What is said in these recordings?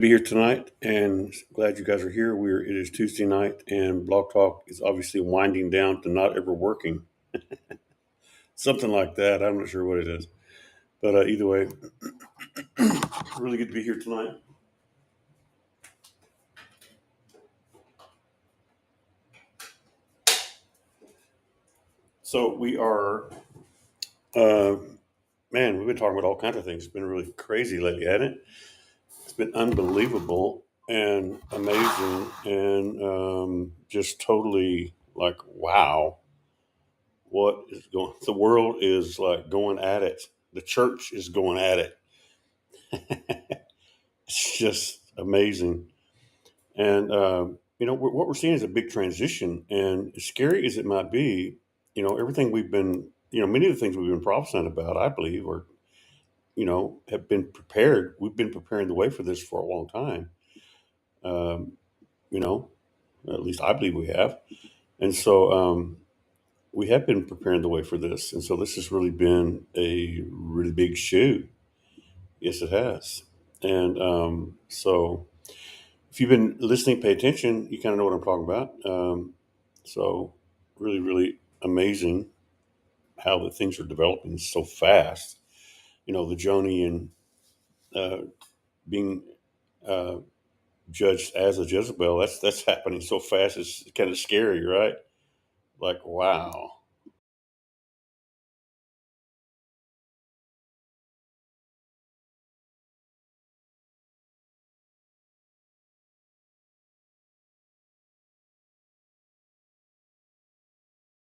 Be here tonight, and glad you guys are here. It is Tuesday night, and Blog Talk is obviously winding down to not ever working, something like that. I'm not sure what it is, but either way, really good to be here tonight. So we are, uh, man, we've been talking about all kinds of things. It's been really crazy lately, hasn't it? It's been unbelievable and amazing, and just totally like, wow, what is going? The world is like going at it. The church is going at it. It's just amazing. And, what we're seeing is a big transition. And as scary as it might be, everything we've been, many of the things we've been prophesying about, I believe, or, have been prepared. We've been preparing the way for this for a long time. Um, you know, at least I believe we have. And so we have been preparing the way for this. And so this has really been a really big shoe. Yes, it has. And so if you've been listening, pay attention, you kind of know what I'm talking about. So, really, really amazing how the things are developing so fast. The Joni uh, being uh, judged as a Jezebel, that's happening so fast. It's kind of scary, right? Like, wow.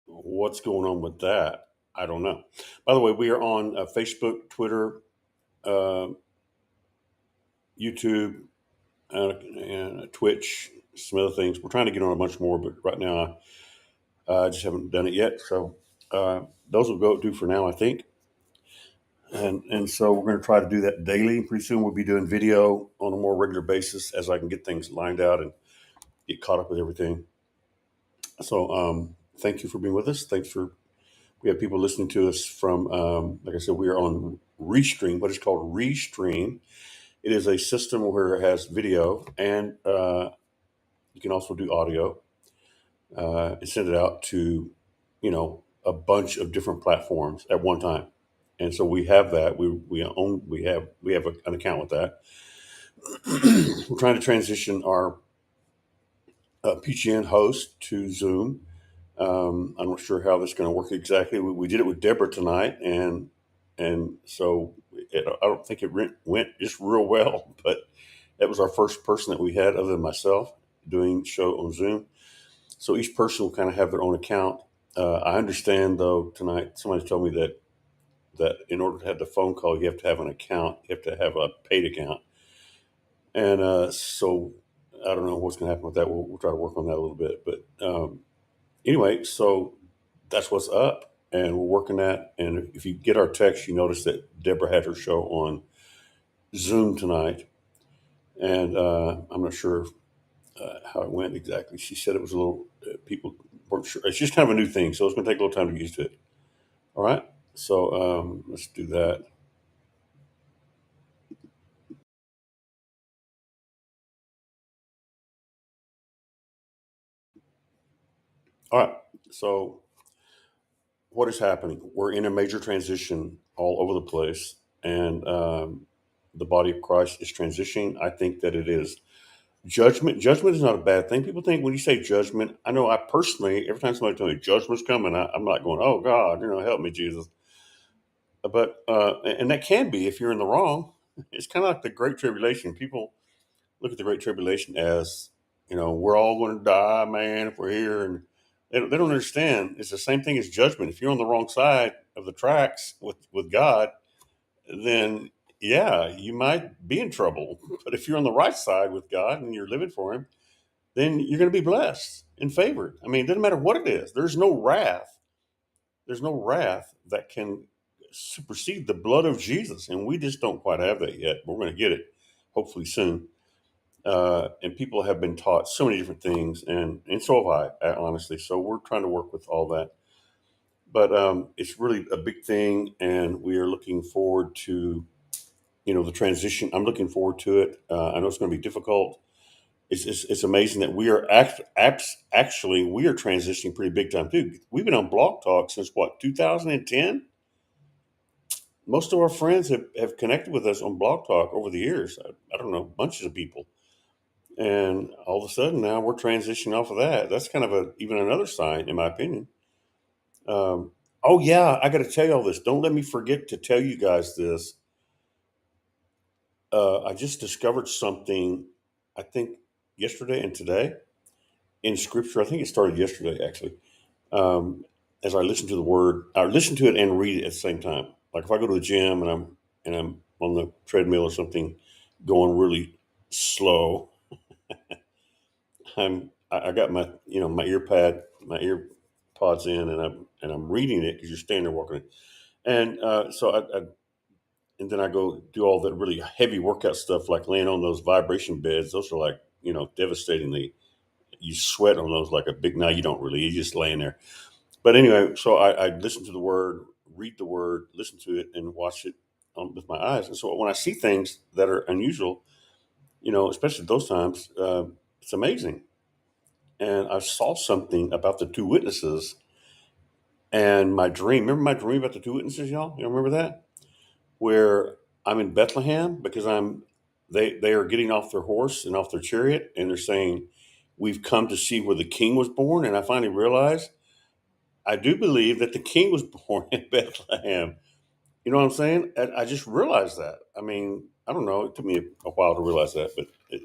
What's going on with that? I don't know. By the way, we are on Facebook, Twitter, uh, YouTube, and Twitch, some other things. We're trying to get on a bunch more, but right now I just haven't done it yet. So those will go do for now, I think. And so we're going to try to do that daily. Pretty soon we'll be doing video on a more regular basis as I can get things lined out and get caught up with everything. So thank you for being with us. We have people listening to us from, like I said, we are on Restream, what is called Restream. It is a system where it has video and you can also do audio and send it out to, a bunch of different platforms at one time. And so we have that. We have an account with that. We're trying to transition our PGN host to Zoom. I'm not sure how that's going to work exactly. We did it with Deborah tonight, and so I don't think it went just real well. But that was our first person that we had, other than myself, doing show on Zoom. So each person will kind of have their own account. I understand, though, tonight somebody told me that in order to have the phone call, you have to have an account. You have to have a paid account, and so I don't know what's going to happen with that. We'll try to work on that a little bit. But anyway, so that's what's up, and we're working that. And if you get our text, you notice that Deborah had her show on Zoom tonight, and I'm not sure how it went exactly. She said it was a little people weren't sure. It's just kind of a new thing, so it's going to take a little time to get used to it. All right, so let's do that. All right, so what is happening? We're in a major transition all over the place, and the body of Christ is transitioning. I think that it is judgment is not a bad thing. People think when you say judgment, I know I personally, every time somebody tells me judgment's coming, I'm not going, oh God, help me, Jesus. But and that can be if you're in the wrong. It's kind of like the Great Tribulation. People look at the Great Tribulation as, we're all going to die, man, if we're here, and they don't understand. It's the same thing as judgment. If you're on the wrong side of the tracks with God, then yeah, you might be in trouble. But if you're on the right side with God and you're living for Him, then you're going to be blessed and favored. I mean, it doesn't matter what it is. There's no wrath. There's no wrath that can supersede the blood of Jesus. And we just don't quite have that yet. We're going to get it hopefully soon. And people have been taught so many different things, and so have I, honestly. So we're trying to work with all that. But it's really a big thing, and we are looking forward to, the transition. I'm looking forward to it. I know it's going to be difficult. It's amazing that we are actually we are transitioning pretty big time too. We've been on Blog Talk since what, 2010. Most of our friends have connected with us on Blog Talk over the years. I don't know, bunches of people. And all of a sudden now we're transitioning off of that. That's kind of even another sign, in my opinion. Oh yeah, I got to tell you all this. Don't let me forget to tell you guys this. I just discovered something. I think yesterday and today in Scripture. I think it started yesterday actually. Um, as I listen to the Word, I listen to it and read it at the same time. Like if I go to the gym and I'm on the treadmill or something, going really slow, I got my my my ear pods in, and I'm reading it because you're standing there walking it. And so and then I go do all that really heavy workout stuff, like laying on those vibration beds. Those are like devastatingly. You sweat on those like a big. Now you don't really. You're just laying there. But anyway, so I listen to the Word, read the Word, listen to it, and watch it with my eyes. And so when I see things that are unusual, especially those times, it's amazing. And I saw something about the two witnesses and my dream. Remember my dream about the two witnesses, y'all? You remember that? Where I'm in Bethlehem because they are getting off their horse and off their chariot, and they're saying, "We've come to see where the king was born." And I finally realized I do believe that the king was born in Bethlehem. You know what I'm saying? I just realized that. I mean, I don't know. It took me a while to realize that, but it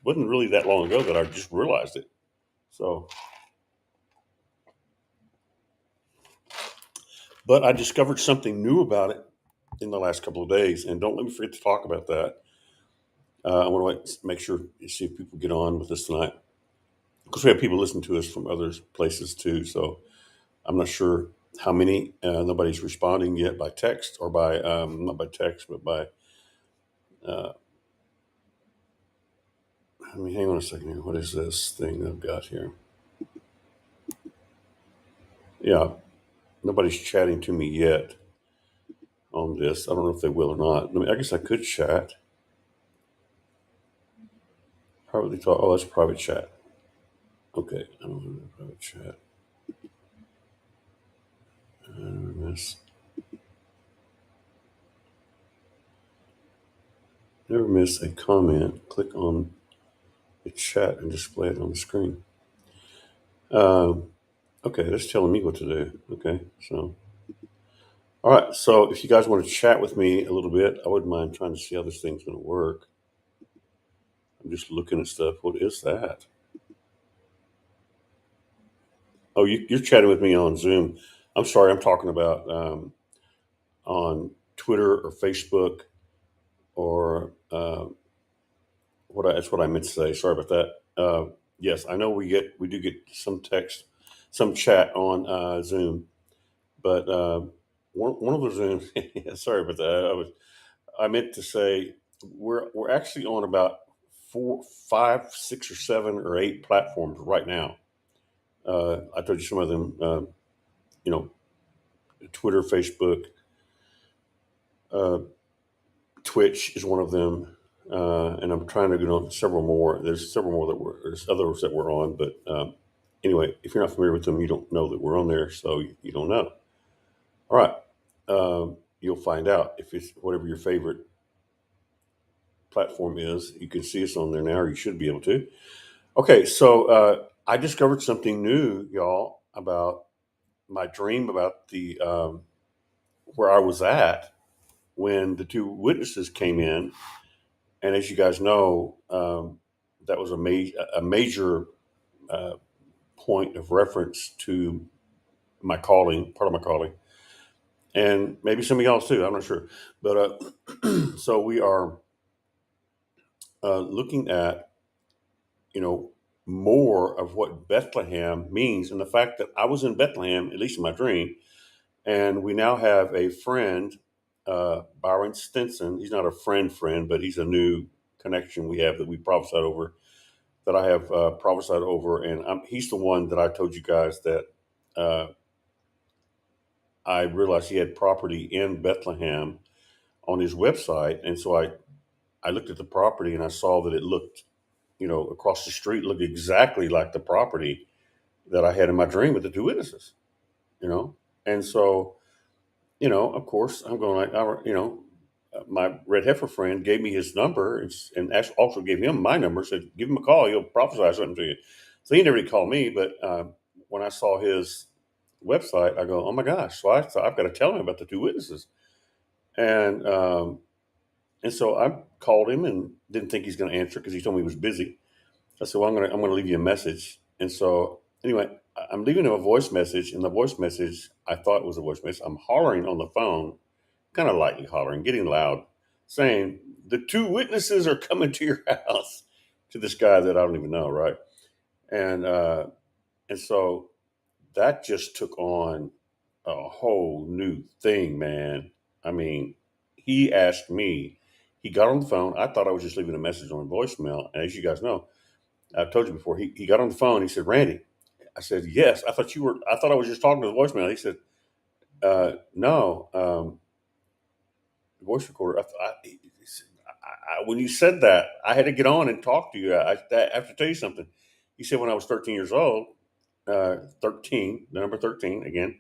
wasn't really that long ago that I just realized it. So, but I discovered something new about it in the last couple of days, and don't let me forget to talk about that. I want to make sure see if people get on with us tonight because we have people listen to us from other places too. So I'm not sure how many. Nobody's responding yet by text or by not by text, but by. Uh, I mean, hang on a second here. What is this thing I've got here? Yeah, nobody's chatting to me yet on this. I don't know if they will or not. I mean, I guess I could chat. Privately talk. Oh, that's private chat. Okay, I don't know private chat. Miss. Never miss a comment. Click on the chat and display it on the screen. Um, okay, that's telling me what to do. Okay, so all right. So if you guys want to chat with me a little bit, I wouldn't mind trying to see how this thing's going to work. I'm just looking at stuff. What is that? Oh, you're chatting with me on Zoom. I'm sorry. I'm talking about on Twitter or Facebook or that's what I meant to say. Sorry about that. Yes, I know we do get some text, some chat on Zoom, but one of the Zooms. Yeah, sorry about that. I meant to say we're actually on about 4, 5, 6, or 7 or 8 platforms right now. I told you some of them. You know, Twitter, Facebook, uh, Twitch is one of them, and I'm trying to get on several more. There's several more there's others that we're on, but anyway, if you're not familiar with them, you don't know that we're on there, so you don't know. All right, you'll find out if it's whatever your favorite platform is. You can see us on there now, or you should be able to. Okay, so I discovered something new, y'all, about my dream about the where I was at when the two witnesses came in. And as you guys know, that was a major uh, point of reference to my calling, part of my calling, and maybe some of y'all too. I'm not sure, but so we are looking at more of what Bethlehem means, and the fact that I was in Bethlehem, at least in my dream, and we now have a friend, Byron Stinson. He's not a friend, but he's a new connection we have that we prophesied over that I have prophesied over, and he's the one that I told you guys that uh, I realized he had property in Bethlehem on his website, and so I looked at the property and I saw that it looked, across the street looked exactly like the property that I had in my dream with the two witnesses. You know, and so of course, I'm going like, my red heifer friend gave me his number and also gave him my number. Said, give him a call. He'll prophesy something to you. So he never really called me, but when I saw his website, I go, oh my gosh! So I thought I've got to tell him about the two witnesses, and so I called him and didn't think he's going to answer because he told me he was busy. I said, well, I'm gonna leave you a message, and so anyway, I'm leaving him a voice message, and the voice message I thought it was a voice message. I'm hollering on the phone, kind of lightly hollering, getting loud, saying, the two witnesses are coming to your house, to this guy that I don't even know, right? And so that just took on a whole new thing, man. I mean, he asked me, he got on the phone. I thought I was just leaving a message on voicemail. And as you guys know, I've told you before, he got on the phone. He said, Randy. I said, yes. I thought I was just talking to the voicemail. He said, no. Voice recorder. When you said that, I had to get on and talk to you. I have to tell you something. He said when I was 13 years old, 13, the number 13 again.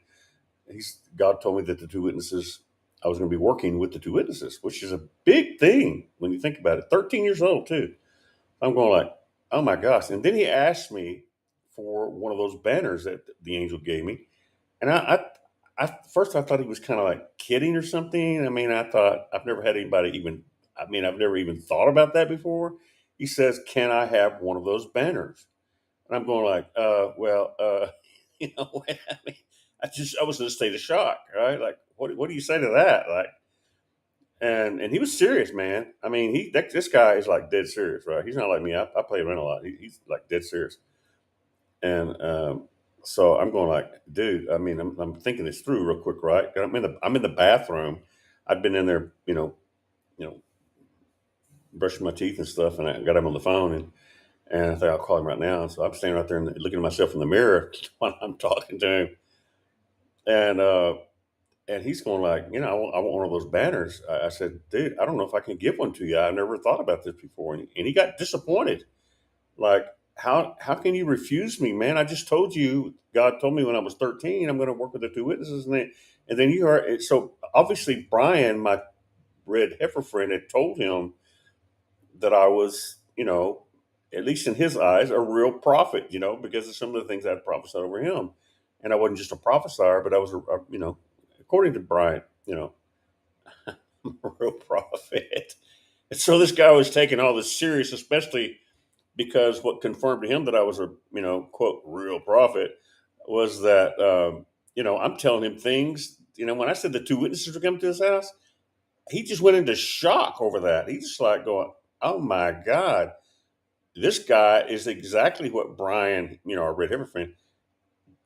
God told me that the two witnesses, I was going to be working with the two witnesses, which is a big thing when you think about it. 13 years old too. I'm going like, oh my gosh! And then he asked me for one of those banners that the angel gave me, and first I thought he was kind of like kidding or something. I mean, I thought I've never had anybody even. I mean, I've never even thought about that before. He says, "Can I have one of those banners?" And I'm going like, I mean, I was in a state of shock, right? Like, what do you say to that? Like, and he was serious, man. I mean, this guy is like dead serious, right? He's not like me. I play around a lot. He's like dead serious. And so I'm going like, dude. I mean, I'm thinking this through real quick, right? I'm in the bathroom. I've been in there, you know, brushing my teeth and stuff, and I got him on the phone, and I thought I'll call him right now. And so I'm standing right there and looking at myself in the mirror while I'm talking to him, and he's going like, I want one of those banners. I said, dude, I don't know if I can give one to you. I never thought about this before, and he got disappointed. Like, how can you refuse me, man? I just told you, God told me when I was 13, I'm going to work with the two witnesses, and then you heard it. So obviously, Brian, my red heifer friend, had told him that I was, at least in his eyes, a real prophet, because of some of the things I'd prophesied over him, and I wasn't just a prophesier, but I was according to Brian, I'm a real prophet. And so this guy was taking all this serious, especially because what confirmed to him that I was a quote real prophet was that I'm telling him things. When I said the two witnesses were coming to his house, he just went into shock over that. He just like going, "Oh my God, this guy is exactly what Brian, our red heifer friend,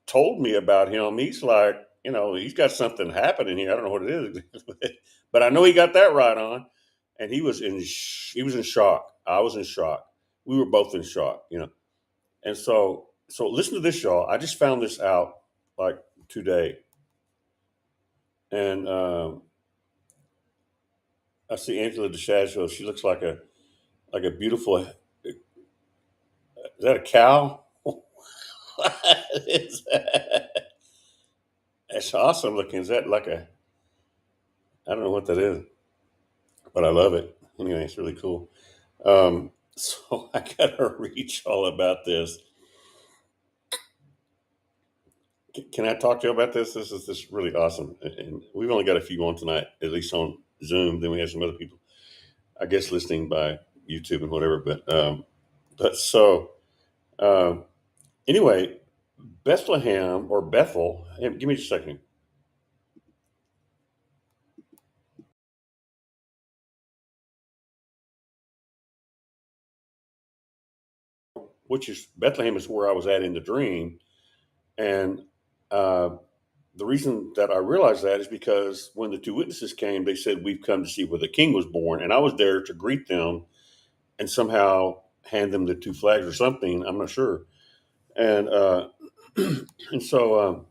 told me about him." He's like, he's got something happening here. I don't know what it is, but I know he got that right on. And he was in shock. I was in shock. We were both in shock, And so listen to this, y'all. I just found this out like today, and I see Angela DeShaggio. She looks like a beautiful. Is that a cow? What is that? That's awesome looking. Is that like a? I don't know what that is, but I love it. Anyway, it's really cool. So I gotta read y'all about this. Can I talk to you about this? This is just really awesome, and we've only got a few on tonight, at least on Zoom. Then we have some other people, I guess, listening by YouTube and whatever. But so um, anyway, Bethlehem or Bethel. Hey, give me just a second. Which is Bethlehem is where I was at in the dream, and uh, the reason that I realized that is because when the two witnesses came, they said, "We've come to see where the king was born," and I was there to greet them and somehow hand them the two flags or something. I'm not sure. And and so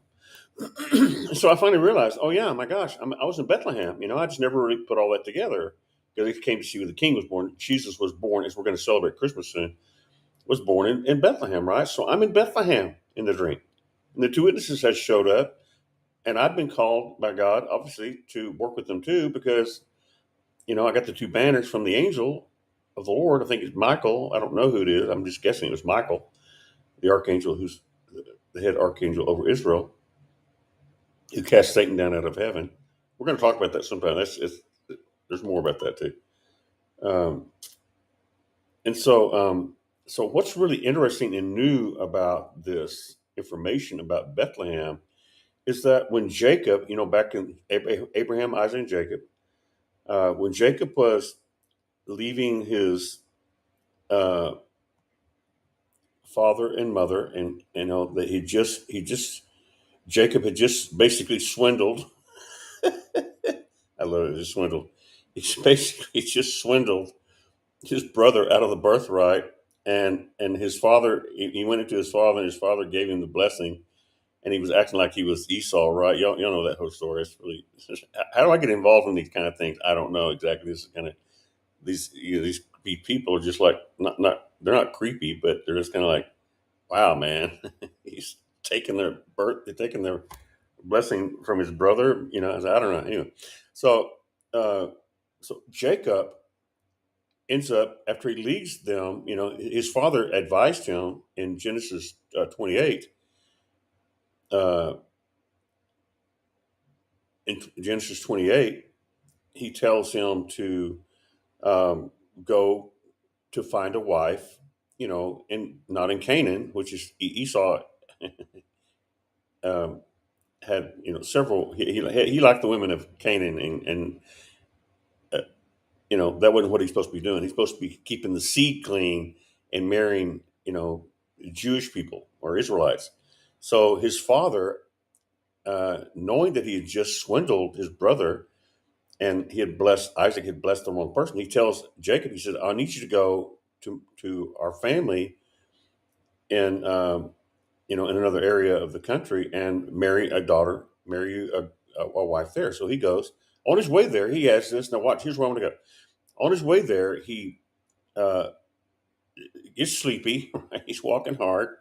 So I finally realized, oh yeah, my gosh, I was in Bethlehem. I just never really put all that together because I came to see where the King was born. Jesus was born, as we're going to celebrate Christmas soon, was born in Bethlehem, right? So I'm in Bethlehem in the dream. And the two witnesses had showed up, and I've been called by God, obviously, to work with them too, because, I got the two banners from the angel of the Lord. I think it's Michael. I don't know who it is. I'm just guessing it was Michael, the archangel who's the head archangel over Israel, who cast Satan down out of heaven. We're going to talk about that sometime. There's more about that too. Um, and so what's really interesting and new about this information about Bethlehem is that when Jacob, back in Abraham, Isaac, and Jacob, when Jacob was leaving his uh, father and mother, and that he just Jacob had just basically swindled. I love it. Just swindled. He's basically just swindled his brother out of the birthright, and his father. He went into his father, and his father gave him the blessing, and he was acting like he was Esau, right? Y'all know that whole story. It's really, how do I get involved in these kind of things? I don't know exactly. This is kind of these people are just like not they're not creepy, but they're just kind of like, wow, man, he's they're taking their blessing from his brother. I don't know. Anyway, so uh, so Jacob ends up, after he leaves them, his father advised him in Genesis 28. Uh, in Genesis 28, he tells him to um, go to find a wife, in not in Canaan, which is Esau. um, had several. He liked the women of Canaan, and uh, that wasn't what he's supposed to be doing. He's supposed to be keeping the seed clean and marrying Jewish people or Israelites. So his father, knowing that he had just swindled his brother, and he had blessed Isaac, had blessed the wrong person, he tells Jacob, he said, "I need you to go to our family in in another area of the country and marry a daughter, marry a wife there." So he goes. On his way there, he has this. Now watch. Here's where I'm going to go. On his way there, he uh, gets sleepy. Right? He's walking hard,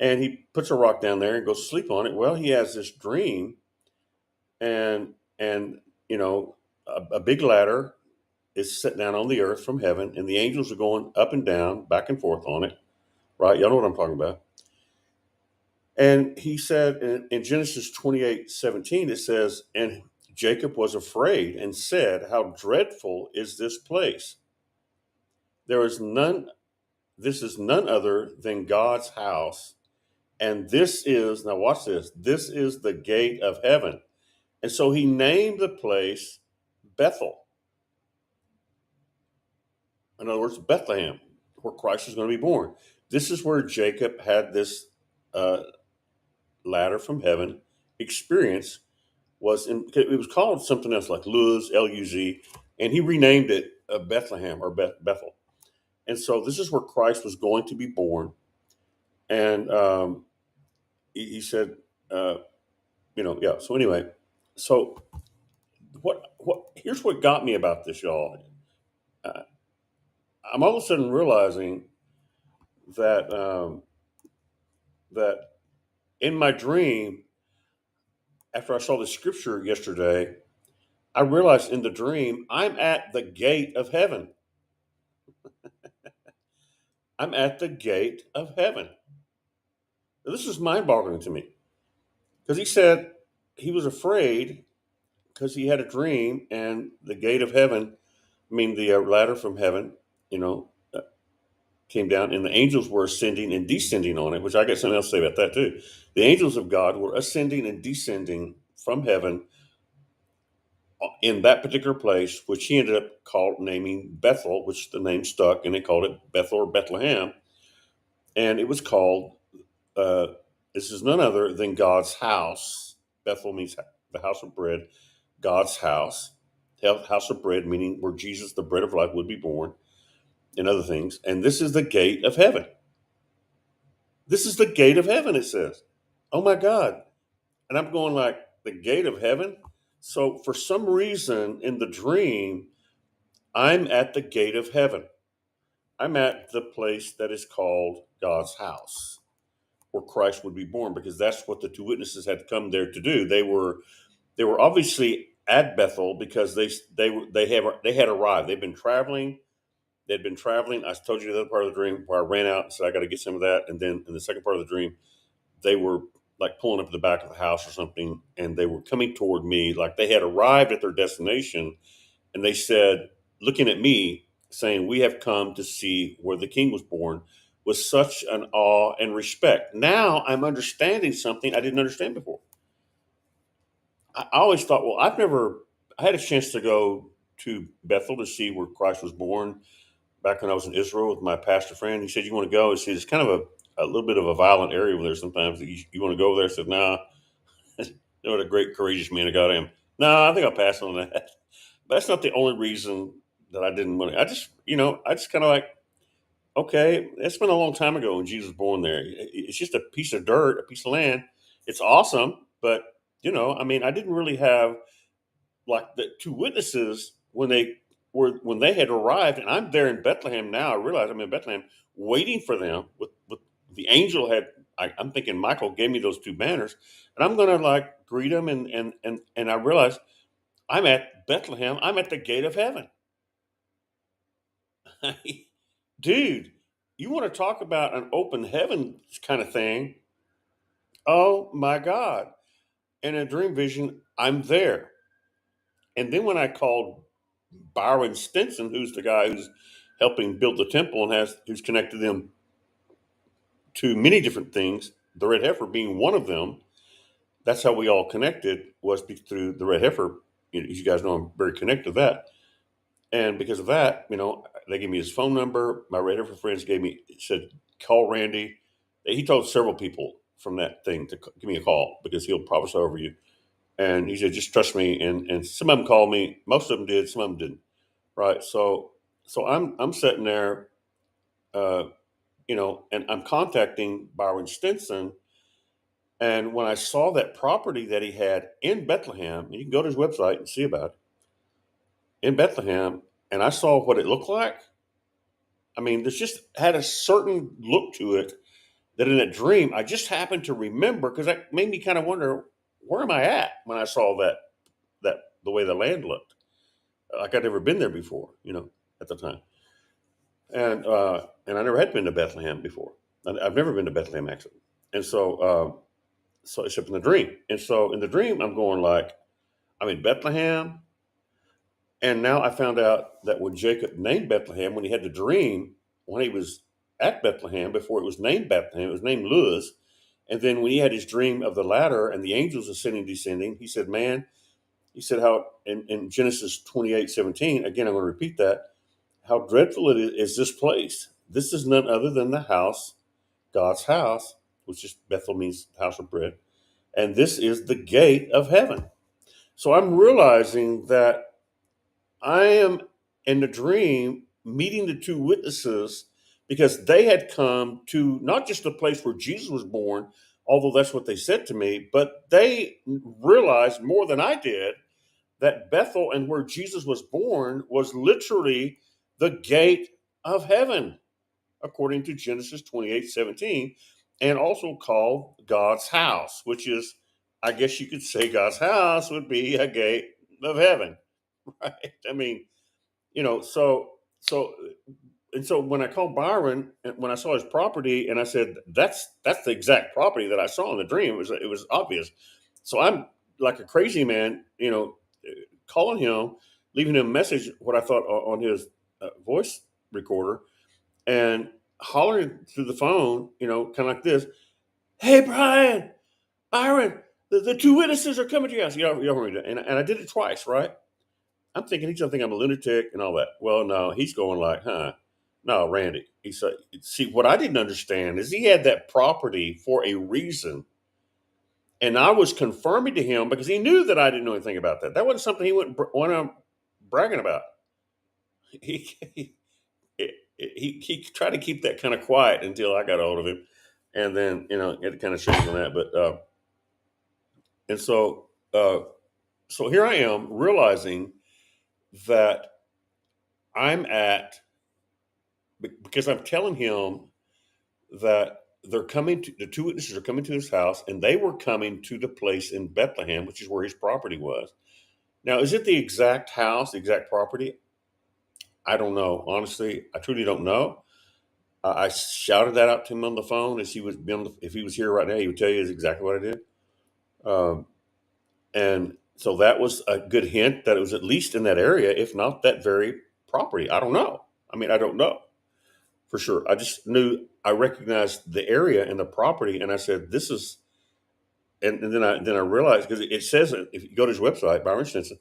and he puts a rock down there and goes to sleep on it. Well, he has this dream, and a big ladder is set down on the earth from heaven, and the angels are going up and down, back and forth on it. Right? Y'all know what I'm talking about. And he said in Genesis 28:17, it says, "And Jacob was afraid and said, 'How dreadful is this place? There is none, this is none other than God's house. And this is,'" now watch this is the gate of heaven. And so he named the place Bethel. In other words, Bethlehem, where Christ is going to be born. This is where Jacob had this uh, ladder from heaven experience. It was called something else like Luz, Luz, and he renamed it Bethlehem or Bethel. And so this is where Christ was going to be born. And he said, uh, yeah. So anyway, so what? Here's what got me about this, y'all. Uh, I'm all of a sudden realizing that that in my dream, after I saw the scripture yesterday, I realized in the dream I'm at the gate of heaven. I'm at the gate of heaven. Now, this is mind-boggling to me because he said he was afraid because he had a dream and the gate of heaven, I mean the ladder from heaven, you know, uh, came down and the angels were ascending and descending on it. Which I got something else to say about that too. The angels of God were ascending and descending from heaven in that particular place, which he ended up naming Bethel, which the name stuck, and they called it Bethel or Bethlehem, and it was called. Uh, this is none other than God's house. Bethel means the house of bread. God's house, house of bread, meaning where Jesus, the bread of life, would be born, and other things. And this is the gate of heaven. This is the gate of heaven. It says, "Oh my God!" And I'm going like, the gate of heaven? So for some reason in the dream, I'm at the gate of heaven. I'm at the place that is called God's house, where Christ would be born, because that's what the two witnesses had come there to do. They were obviously at Bethel because they had arrived. They'd been traveling. They'd been traveling. I told you the other part of the dream where I ran out and said I got to get some of that. And then in the second part of the dream, they were like pulling up to the back of the house or something, and they were coming toward me like they had arrived at their destination. And they said, looking at me, saying, "We have come to see where the King was born," with such an awe and respect. Now I'm understanding something I didn't understand before. I always thought, well, I had a chance to go to Bethel to see where Christ was born back when I was in Israel with my pastor friend. He said, "You want to go?" He said, "It's kind of a little bit of a violent area over there sometimes. You want to go over there?" I said, "No." Nah. What a great, courageous man of God I am. No, I think I'll pass on that. But that's not the only reason that I didn't want to. I just kind of like, okay, it's been a long time ago when Jesus was born there. It's just a piece of dirt, a piece of land. It's awesome, but I mean, I didn't really have like the two witnesses when they had arrived, and I'm there in Bethlehem now. I realize I'm in Bethlehem waiting for them. With the angel had, I'm thinking Michael gave me those two banners, and I'm going to like greet them, and I realize I'm at Bethlehem. I'm at the gate of heaven. Dude, you want to talk about an open heaven kind of thing? Oh my God! In a dream vision, I'm there. And then when I called Byron Stinson, who's the guy who's helping build the temple and who's connected them to many different things, the red heifer being one of them. That's how we all connected, was through the red heifer. As you guys know, I'm very connected to that, and because of that, they gave me his phone number. My red heifer friends said, "Call Randy." He told several people from that thing to give me a call because he'll prophesy over you. And he said, "Just trust me." And some of them called me. Most of them did. Some of them didn't. Right. So I'm sitting there, uh, and I'm contacting Byron Stinson. And when I saw that property that he had in Bethlehem, and you can go to his website and see about it in Bethlehem, and I saw what it looked like. I mean, this just had a certain look to it that in a dream I just happened to remember, because that made me kind of wonder, where am I at when I saw that the way the land looked, like I'd never been there before, at the time. And I never had been to Bethlehem before. I've never been to Bethlehem actually, and so except in the dream. And so in the dream, I'm going like, I'm in Bethlehem, and now I found out that when Jacob named Bethlehem, when he had the dream, when he was at Bethlehem before it was named Bethlehem, it was named Luz. And then when he had his dream of the ladder and the angels ascending, descending, he said, "Man," he said, "how in Genesis 28:17, again, I'm going to repeat that, how dreadful it is this place. This is none other than the house, God's house," which is Bethel means house of bread. "And this is the gate of heaven." So I'm realizing that I am in the dream meeting the two witnesses because they had come to not just the place where Jesus was born, although that's what they said to me, but they realized more than I did that Bethel and where Jesus was born was literally the gate of heaven, according to Genesis 28:17, and also called God's house, which is, I guess you could say, God's house would be a gate of heaven, right? I mean, so and so when I called Byron, and when I saw his property, and I said, "That's the exact property that I saw in the dream." It was obvious. So I'm like a crazy man, calling him, leaving him a message, what I thought on his voice recorder, and hollering through the phone, kind of like this: "Hey, Byron, the two witnesses are coming to your house." You heard me, and I did it twice, right? I'm thinking he's gonna think I'm a lunatic and all that. Well, no, he's going like, "Huh? No, Randy." He said, "See, what I didn't understand is he had that property for a reason." And I was confirming to him because he knew that I didn't know anything about that. That wasn't something he went bragging about. He, he he tried to keep that kind of quiet until I got a hold of him, and then it kind of shows on that. But And so here I am realizing that I'm at, because I'm telling him that they're coming to, the two witnesses are coming to his house, and they were coming to the place in Bethlehem, which is where his property was. Now, is it the exact house, the exact property? I don't know. Honestly, I truly don't know. I shouted that out to him on the phone as he was, if he was here right now, he would tell you exactly what I did. Um, and so that was a good hint that it was at least in that area, if not that very property. I don't know. I mean, I don't know for sure. I just knew I recognized the area and the property, and I said, "This is." And then I realized, because it says it, if you go to his website, Byron Stinson,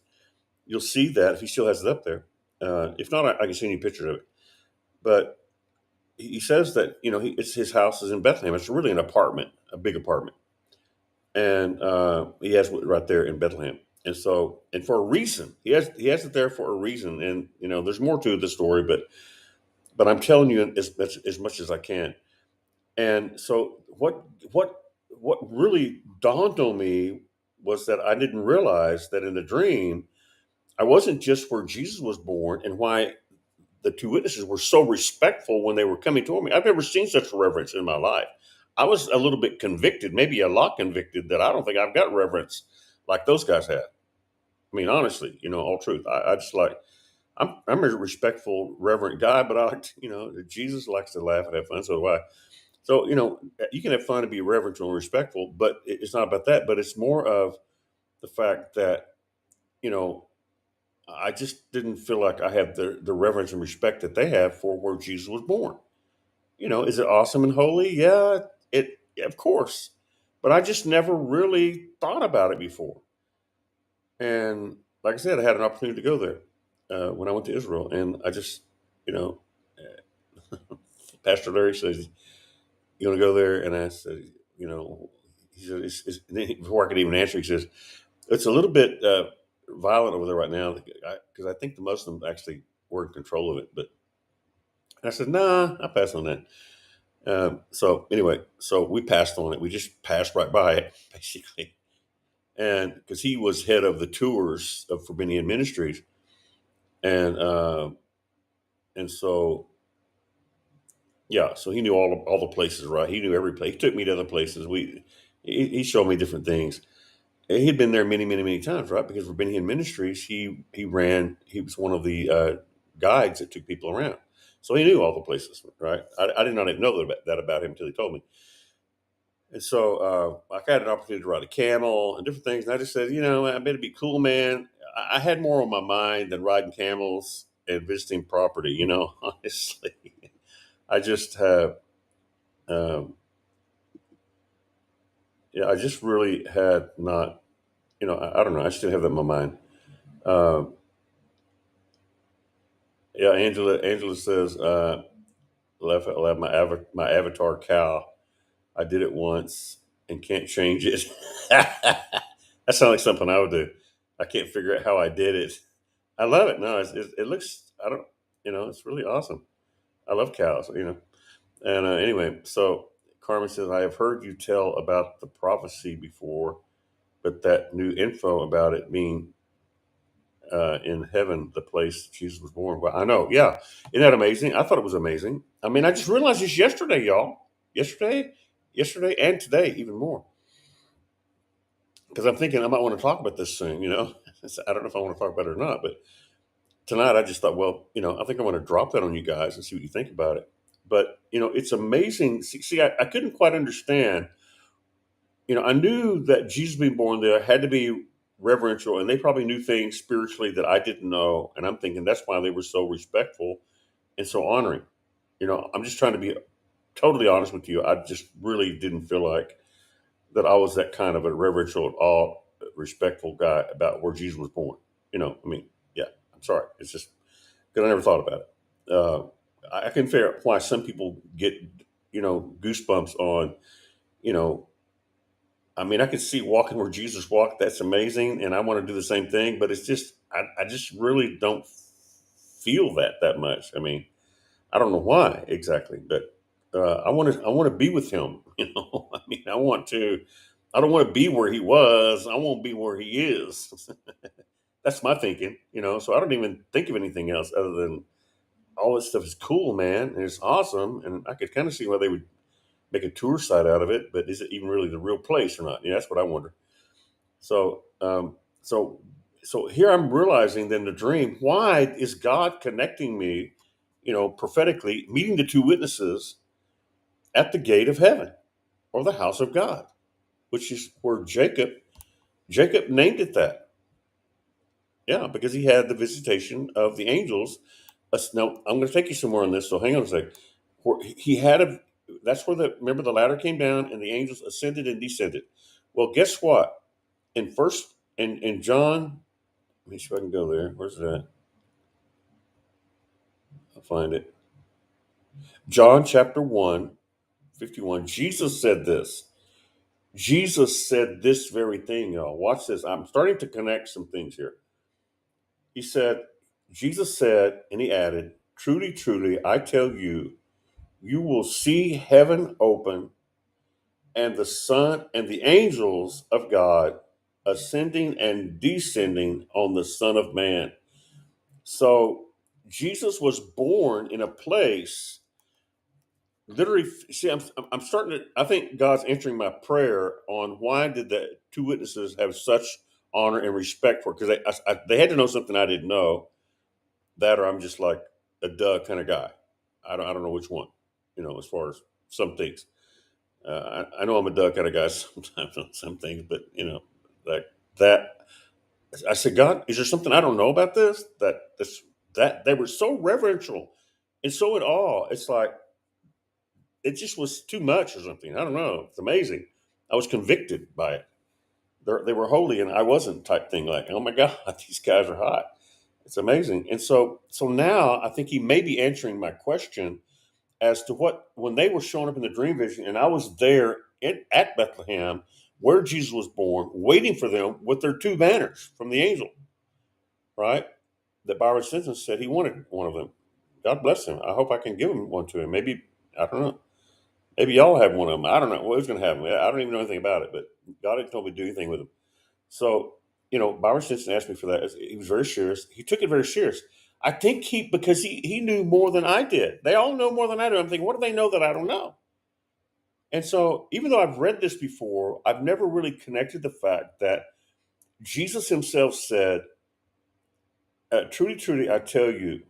you'll see that if he still has it up there. If not, I can send you pictures of it. But he says that it's his house is in Bethlehem. It's really an apartment, a big apartment, and he has it right there in Bethlehem. And so, and for a reason, he has it there for a reason. And there's more to the story, but I'm telling you as much as I can. And so, what really dawned on me was that I didn't realize that in the dream, I wasn't just where Jesus was born, and why the two witnesses were so respectful when they were coming toward me. I've never seen such reverence in my life. I was a little bit convicted, maybe a lot convicted, that I don't think I've got reverence like those guys had. I mean, honestly, all truth. I just like, I'm a respectful, reverent guy, but I like Jesus likes to laugh and have fun, so do I. So, you can have fun and be reverential and respectful, but it's not about that. But it's more of the fact that, you know, I just didn't feel like I have the reverence and respect that they have for where Jesus was born. Is it awesome and holy? Yeah, of course. But I just never really thought about it before. And like I said, I had an opportunity to go there when I went to Israel, and I just, you know, Pastor Larry says, "You want to go there?" And I said, he said, and then before I could even answer, he says, "It's a little bit violent over there right now because I think the Muslims actually were in control of it." But I said, "Nah, I pass on that." So anyway, so we passed on it. We just passed right by it, basically. And because he was head of the tours of Forbidden Ministries, and so yeah, so he knew all the places, right? He knew every place. He took me to other places. He showed me different things. And he'd been there many, many, many times, right? Because Forbidden Ministries, he was one of the guides that took people around, so he knew all the places, right? I did not even know that about him until he told me. And so I got an opportunity to ride a camel and different things. And I just said, I better be cool, man. I had more on my mind than riding camels and visiting property, honestly. I just have, um, yeah, I just really had not, I don't know. I just didn't have that in my mind. Um, yeah, Angela says, left my avatar cow. I did it once and can't change it. That sounds like something I would do. I can't figure out how I did it. I love it. No, it looks. I don't. It's really awesome. I love cows. And anyway, so Carmen says, I have heard you tell about the prophecy before, but that new info about it being in heaven, the place Jesus was born. Well, I know. Yeah, isn't that amazing? I thought it was amazing. I mean, I just realized this yesterday, y'all. Yesterday, and today, even more. Because I'm thinking I might want to talk about this soon. I don't know if I want to talk about it or not, but tonight I just thought, well, I think I want to drop that on you guys and see what you think about it. But it's amazing. See, I couldn't quite understand. I knew that Jesus being born there had to be reverential, and they probably knew things spiritually that I didn't know. And I'm thinking that's why they were so respectful and so honoring. I'm just trying to be totally honest with you. I just really didn't feel like that I was that kind of a reverential, all respectful guy about where Jesus was born. I mean, yeah, I'm sorry. It's just because I never thought about it. I can figure out why some people get, goosebumps on, you know, I mean, I can see walking where Jesus walked. That's amazing. And I want to do the same thing, but it's just, I just really don't feel that much. I mean, I don't know why exactly, but I want to be with him. I mean, I want to. I don't want to be where he was. I want to be where he is. That's my thinking, So I don't even think of anything else other than all this stuff is cool, man, and it's awesome. And I could kind of see why they would make a tour site out of it, but is it even really the real place or not? Yeah, that's what I wonder. So, so, so here I'm realizing then the dream. Why is God connecting me, prophetically, meeting the two witnesses at the gate of heaven or the house of God, which is where Jacob named it that. Yeah, because he had the visitation of the angels. Now I'm going to take you somewhere on this. So hang on a second. He had a. That's where remember the ladder came down and the angels ascended and descended. Well, guess what? In John, let me see if I can go there. Where's that? I'll find it. John chapter 1, 51. Jesus said this. Jesus said this very thing, y'all. Watch this. I'm starting to connect some things here. He said, Jesus said, and he added, truly, truly, I tell you, you will see heaven open and the Son and the angels of God ascending and descending on the Son of Man. So Jesus was born in a place. Literally, see, I'm starting to. I think God's answering my prayer on why did the two witnesses have such honor and respect for it? Because they had to know something I didn't know. That, or I'm just like a duh kind of guy. I don't know which one. As far as some things, I know I'm a duh kind of guy sometimes on some things, but like that. I said, God, is there something I don't know about this? That they were so reverential and so in awe. It's like it just was too much or something. I don't know. It's amazing. I was convicted by it. They were holy and I wasn't type thing like, oh my God, these guys are hot. It's amazing. And so now I think he may be answering my question as to what, when they were showing up in the dream vision and I was there at Bethlehem where Jesus was born, waiting for them with their two banners from the angel, right? That Byron Stinson said he wanted one of them. God bless him. I hope I can give him one to him. Maybe, I don't know. Maybe y'all have one of them. I don't know. Well, who's going to have them? I don't even know anything about it, but God didn't tell me to do anything with them. So, Byron Stinson asked me for that. He was very serious. He took it very serious. I think because he knew more than I did. They all know more than I do. I'm thinking, what do they know that I don't know? And so, even though I've read this before, I've never really connected the fact that Jesus himself said, truly, truly, I tell you,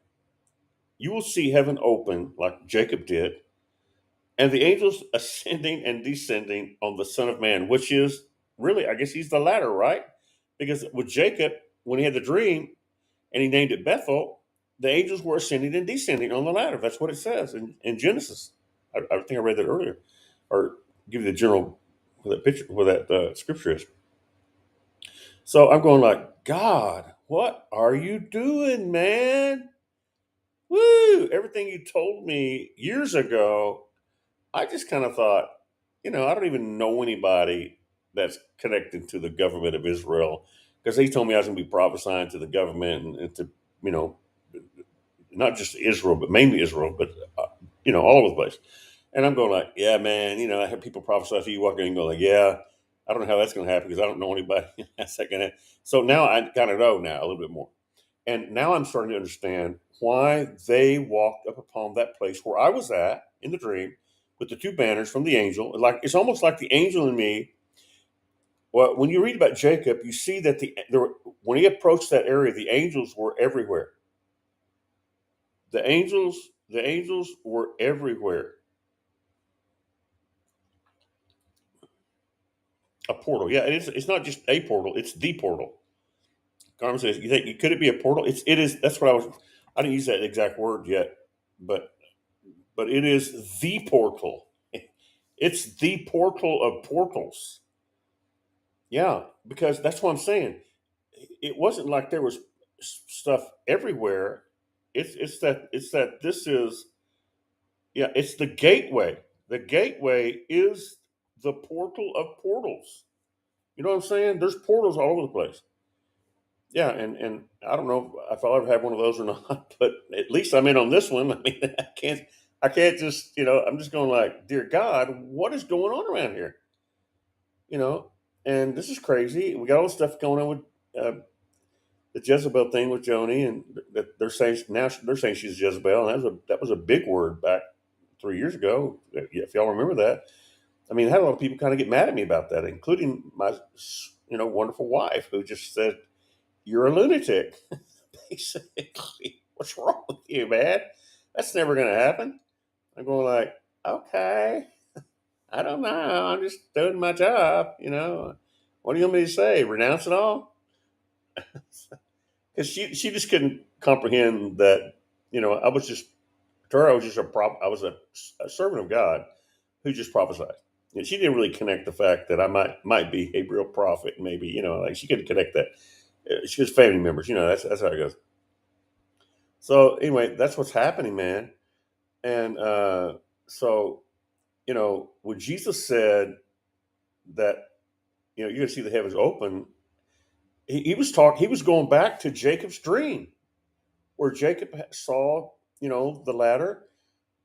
you will see heaven open like Jacob did, and the angels ascending and descending on the Son of Man, which is really, I guess he's the latter, right? Because with Jacob, when he had the dream and he named it Bethel, the angels were ascending and descending on the ladder. That's what it says in Genesis. I think I read that earlier, or give you the general where that picture, where that scripture is. So I'm going like, God, what are you doing, man? Woo! Everything you told me years ago, I just kind of thought, I don't even know anybody that's connected to the government of Israel because they told me I was going to be prophesying to the government and to, you know, not just Israel, but mainly Israel, but, all over the place. And I'm going like, yeah, man, I have people prophesy to you walking in and go like, yeah, I don't know how that's going to happen because I don't know anybody. That's that going to. So now I kind of know now a little bit more. And now I'm starting to understand why they walked up upon that place where I was at in the dream with the two banners from the angel. Like it's almost like the angel and me. Well, when you read about Jacob, you see that when he approached that area, the angels were everywhere. The angels were everywhere. A portal, yeah. It's not just a portal; it's the portal. Carmen says, "You think could it be a portal? It is. That's what I was. I didn't use that exact word yet, but it is the portal. It's the portal of portals. Yeah, because that's what I'm saying. It wasn't like there was stuff everywhere. It's that this is, yeah, it's the gateway. The gateway is the portal of portals. You know what I'm saying? There's portals all over the place. Yeah, and I don't know if I'll ever have one of those or not, but at least I'm in on this one. I mean, I can't just, I'm just going like, dear God, what is going on around here? and this is crazy. We got all this stuff going on with the Jezebel thing with Joni, and that they're saying now they're saying she's Jezebel, and that was a big word back 3 years ago. If y'all remember that, I mean, I had a lot of people kind of get mad at me about that, including my wonderful wife, who just said, "You're a lunatic." Basically, what's wrong with you, man? That's never going to happen. I'm going like, okay, I don't know. I'm just doing my job. What do you want me to say? Renounce it all? Because she just couldn't comprehend that. I was just to her. I was just I was a servant of God who just prophesied. And she didn't really connect the fact that I might be a real prophet. Maybe like she couldn't connect that. She was family members. That's how it goes. So anyway, that's what's happening, man. And so when Jesus said that you're going to see the heavens open, he was going back to Jacob's dream, where Jacob saw the ladder,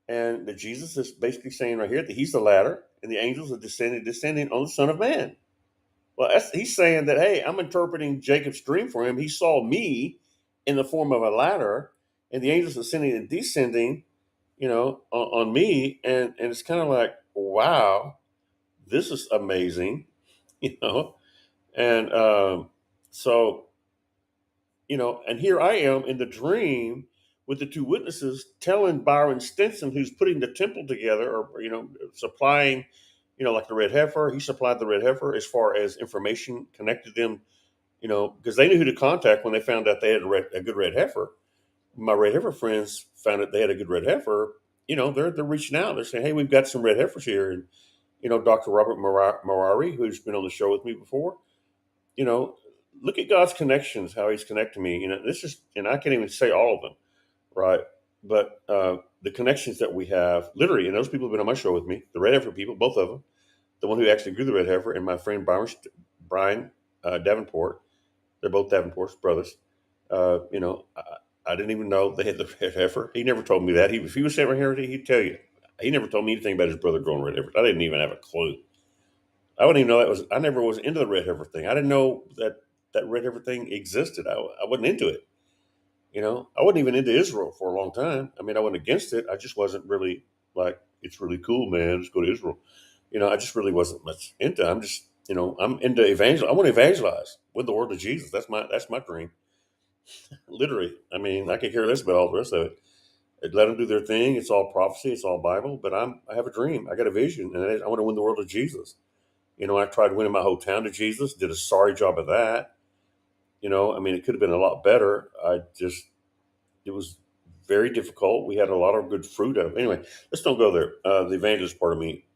and that Jesus is basically saying right here that he's the ladder, and the angels are descending on the Son of Man. Well, he's saying that, hey, I'm interpreting Jacob's dream for him. He saw me in the form of a ladder, and the angels ascending and descending, on me, and it's kind of like, wow, this is amazing, you know, and so and here I am in the dream with the two witnesses telling Byron Stinson, who's putting the temple together, or supplying, like the red heifer. He supplied the red heifer as far as information, connected them, because they knew who to contact when they found out they had a good red heifer. My red heifer friends found out they had a good red heifer. They're reaching out. They're saying, "Hey, we've got some red heifers here," and Dr. Robert Morari, who's been on the show with me before. you know, Look at God's connections, how He's connected me. This is, and I can't even say all of them, right? But the connections that we have, literally, and those people have been on my show with me, the red heifer people, both of them, the one who actually grew the red heifer, and my friend Brian Davenport, they're both Davenport's brothers. I didn't even know they had the red heifer. He never told me that. If he was sitting right here, he'd tell you. He never told me anything about his brother growing red heifers. I didn't even have a clue. I wouldn't even know that was. I never was into the red heifer thing. I didn't know that red heifer thing existed. I wasn't into it. I wasn't even into Israel for a long time. I mean, I wasn't against it. I just wasn't really like, it's really cool, man. Let's go to Israel. I just really wasn't much into. I'm just, I'm into evangel. I want to evangelize with the word of Jesus. That's my dream. Literally. I mean, I could care less about all the rest of it. Let them do their thing. It's all prophecy. It's all Bible. But I have a dream. I got a vision, and I want to win the world to Jesus. I tried winning my whole town to Jesus. Did a sorry job of that. I mean, it could have been a lot better. It was very difficult. We had a lot of good fruit out of it. Anyway, let's don't go there. The evangelist part of me.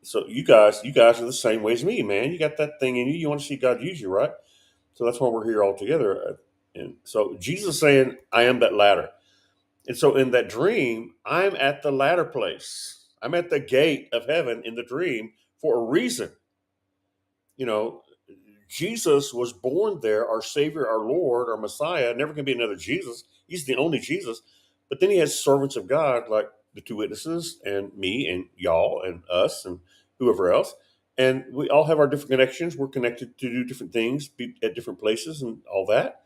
So you guys are the same way as me, man. You got that thing in you. You want to see God use you, right? So that's why we're here all together. And so Jesus is saying, I am that ladder. And so in that dream, I'm at the ladder place. I'm at the gate of heaven in the dream for a reason. You know, Jesus was born there, our Savior, our Lord, our Messiah. Never can be another Jesus. He's the only Jesus. But then he has servants of God like the two witnesses and me and y'all and us and whoever else. And we all have our different connections. We're connected to do different things, be at different places and all that.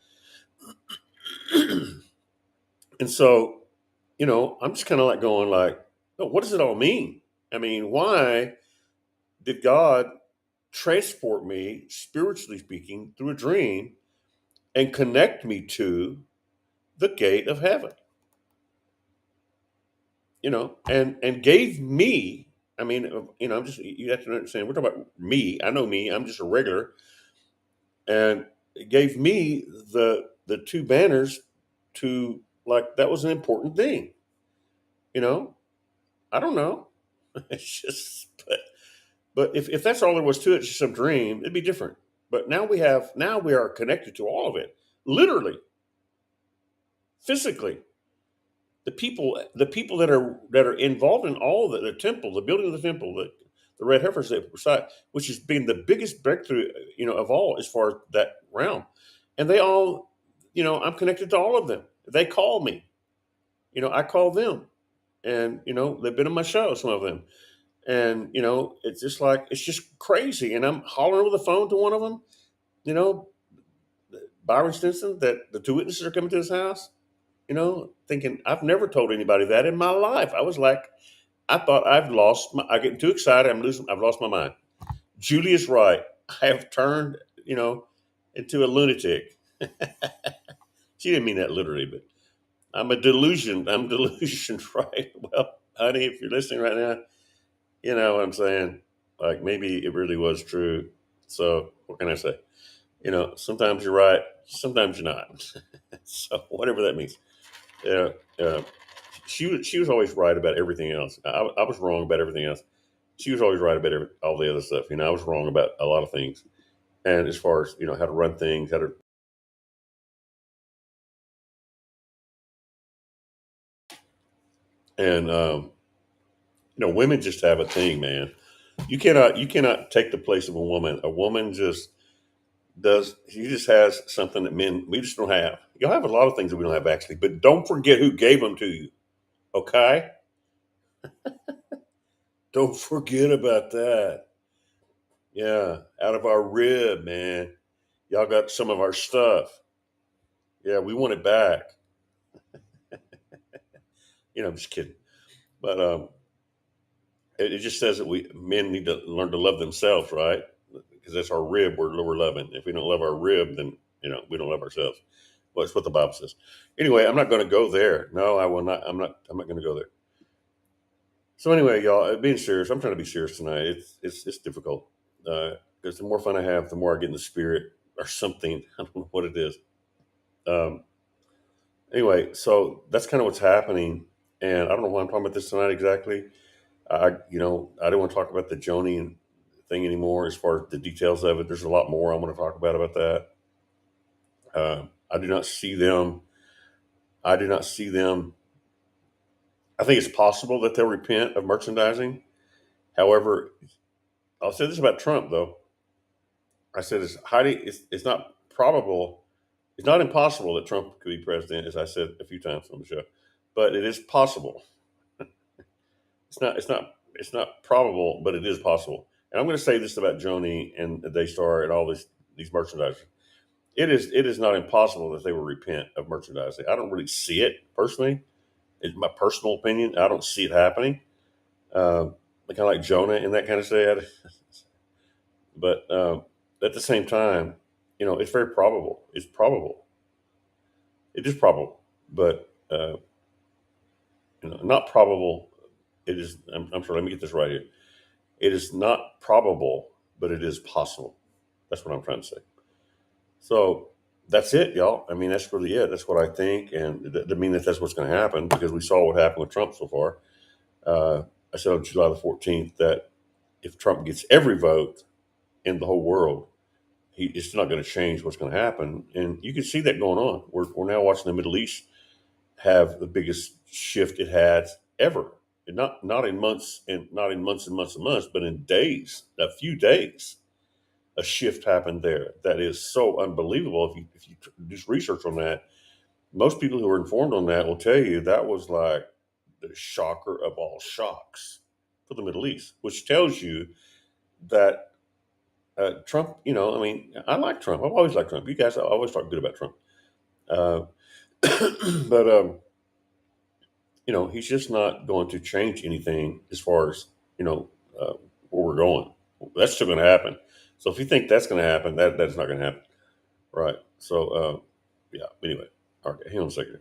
And so, I'm just kind of like going like, oh, what does it all mean? I mean, why did God transport me, spiritually speaking, through a dream and connect me to the gate of heaven, and gave me, I mean, I'm just, you have to understand, we're talking about me. I know me, I'm just a regular, and it gave me the two banners to, like, that was an important thing, you know, I don't know. It's just, but if that's all there was to it, just some dream, it'd be different. But now we are connected to all of it, literally, physically. The people that are involved in all of it, the temple, the building of the temple, the red heifers that recite, which has been the biggest breakthrough, of all as far as that realm. And they all, I'm connected to all of them. They call me, I call them, and they've been on my show, some of them. And it's just like it's just crazy. And I'm hollering over the phone to one of them, you know, Byron Stinson, that the two witnesses are coming to his house. Thinking I've never told anybody that in my life. I was like, I thought I've lost. I get too excited. I'm losing. I've lost my mind. Julie is right. I have turned, into a lunatic. She didn't mean that literally, but I'm a delusion. I'm delusioned, right? Well, honey, if you're listening right now, you know what I'm saying. Like maybe it really was true. So what can I say? Sometimes you're right, sometimes you're not. So whatever that means. Yeah, uh, she was always right about everything else. I was wrong about everything else. She was always right about all the other stuff. I was wrong about a lot of things. And as far as how to run things, how to and women just have a thing, man. You cannot take the place of a woman. A woman just does. She just has something that men we just don't have. You'll have a lot of things that we don't have actually, but don't forget who gave them to you. Okay, don't forget about that. Yeah, out of our rib, man. Y'all got some of our stuff. Yeah, we want it back. I'm just kidding. But it just says that we men need to learn to love themselves, right? Because that's our rib we're loving. If we don't love our rib, then we don't love ourselves. Well, that's what the Bible says. Anyway, I'm not going to go there. No, I will not. I'm not. I'm not going to go there. So anyway, y'all, being serious, I'm trying to be serious tonight. It's difficult because the more fun I have, the more I get in the spirit or something. I don't know what it is. Um, anyway, so that's kind of what's happening, and I don't know why I'm talking about this tonight exactly. I don't want to talk about the Joni thing anymore. As far as the details of it, there's a lot more I want to talk about that. I do not see them. I do not see them. I think it's possible that they'll repent of merchandising. However, I'll say this about Trump, though. I said it's not probable, it's not impossible that Trump could be president, as I said a few times on the show, but it is possible. It's not probable, but it is possible. And I'm going to say this about Joni and the Daystar and all these merchandisers. It is not impossible that they will repent of merchandising. I don't really see it personally. It's my personal opinion. I don't see it happening. Kind of like Jonah and that kind of stuff. But at the same time, it's very probable. It's probable. It is probable, but not probable. It is. I'm sorry. Let me get this right here. It is not probable, but it is possible. That's what I'm trying to say. So that's it, y'all. I mean, that's really it. That's what I think, and it doesn't mean that that's what's going to happen because we saw what happened with Trump so far. Uh, I said on July the 14th that if Trump gets every vote in the whole world, it's not going to change what's going to happen. And you can see that going on. We're now watching the Middle East have the biggest shift it had ever. And not in months and not in months and months and months, but in days, a few days, a shift happened there that is so unbelievable. If you do research on that, most people who are informed on that will tell you that was like the shocker of all shocks for the Middle East, which tells you that Trump. I mean, I like Trump. I've always liked Trump. You guys always talk good about Trump, uh, but he's just not going to change anything as far as where we're going. That's still going to happen. So if you think that's going to happen, that's not going to happen, right? So yeah. Anyway, okay. Hang on a second.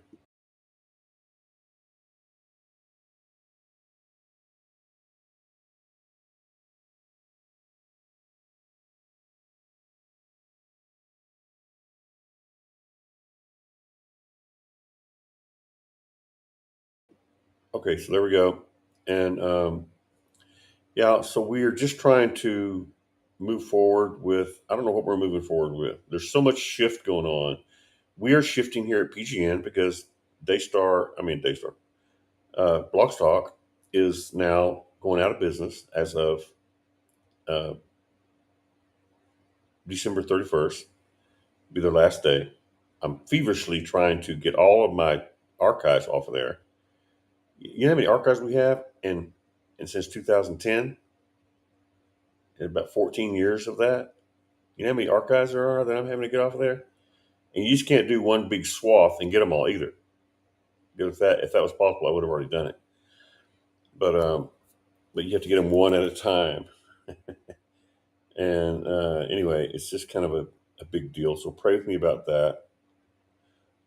Okay, so there we go. And yeah, so we are just trying to move forward with. I don't know what we're moving forward with. There's so much shift going on. We are shifting here at PGN because Daystar, Blockstock is now going out of business as of uh, December 31st, be their last day. I'm feverishly trying to get all of my archives off of there. You know how many archives we have? And and since 2010, in about 14 years of that, you know how many archives there are that I'm having to get off of there? And you just can't do one big swath and get them all either. If that was possible, I would have already done it. But you have to get them one at a time. And anyway, it's just kind of a big deal. So pray with me about that.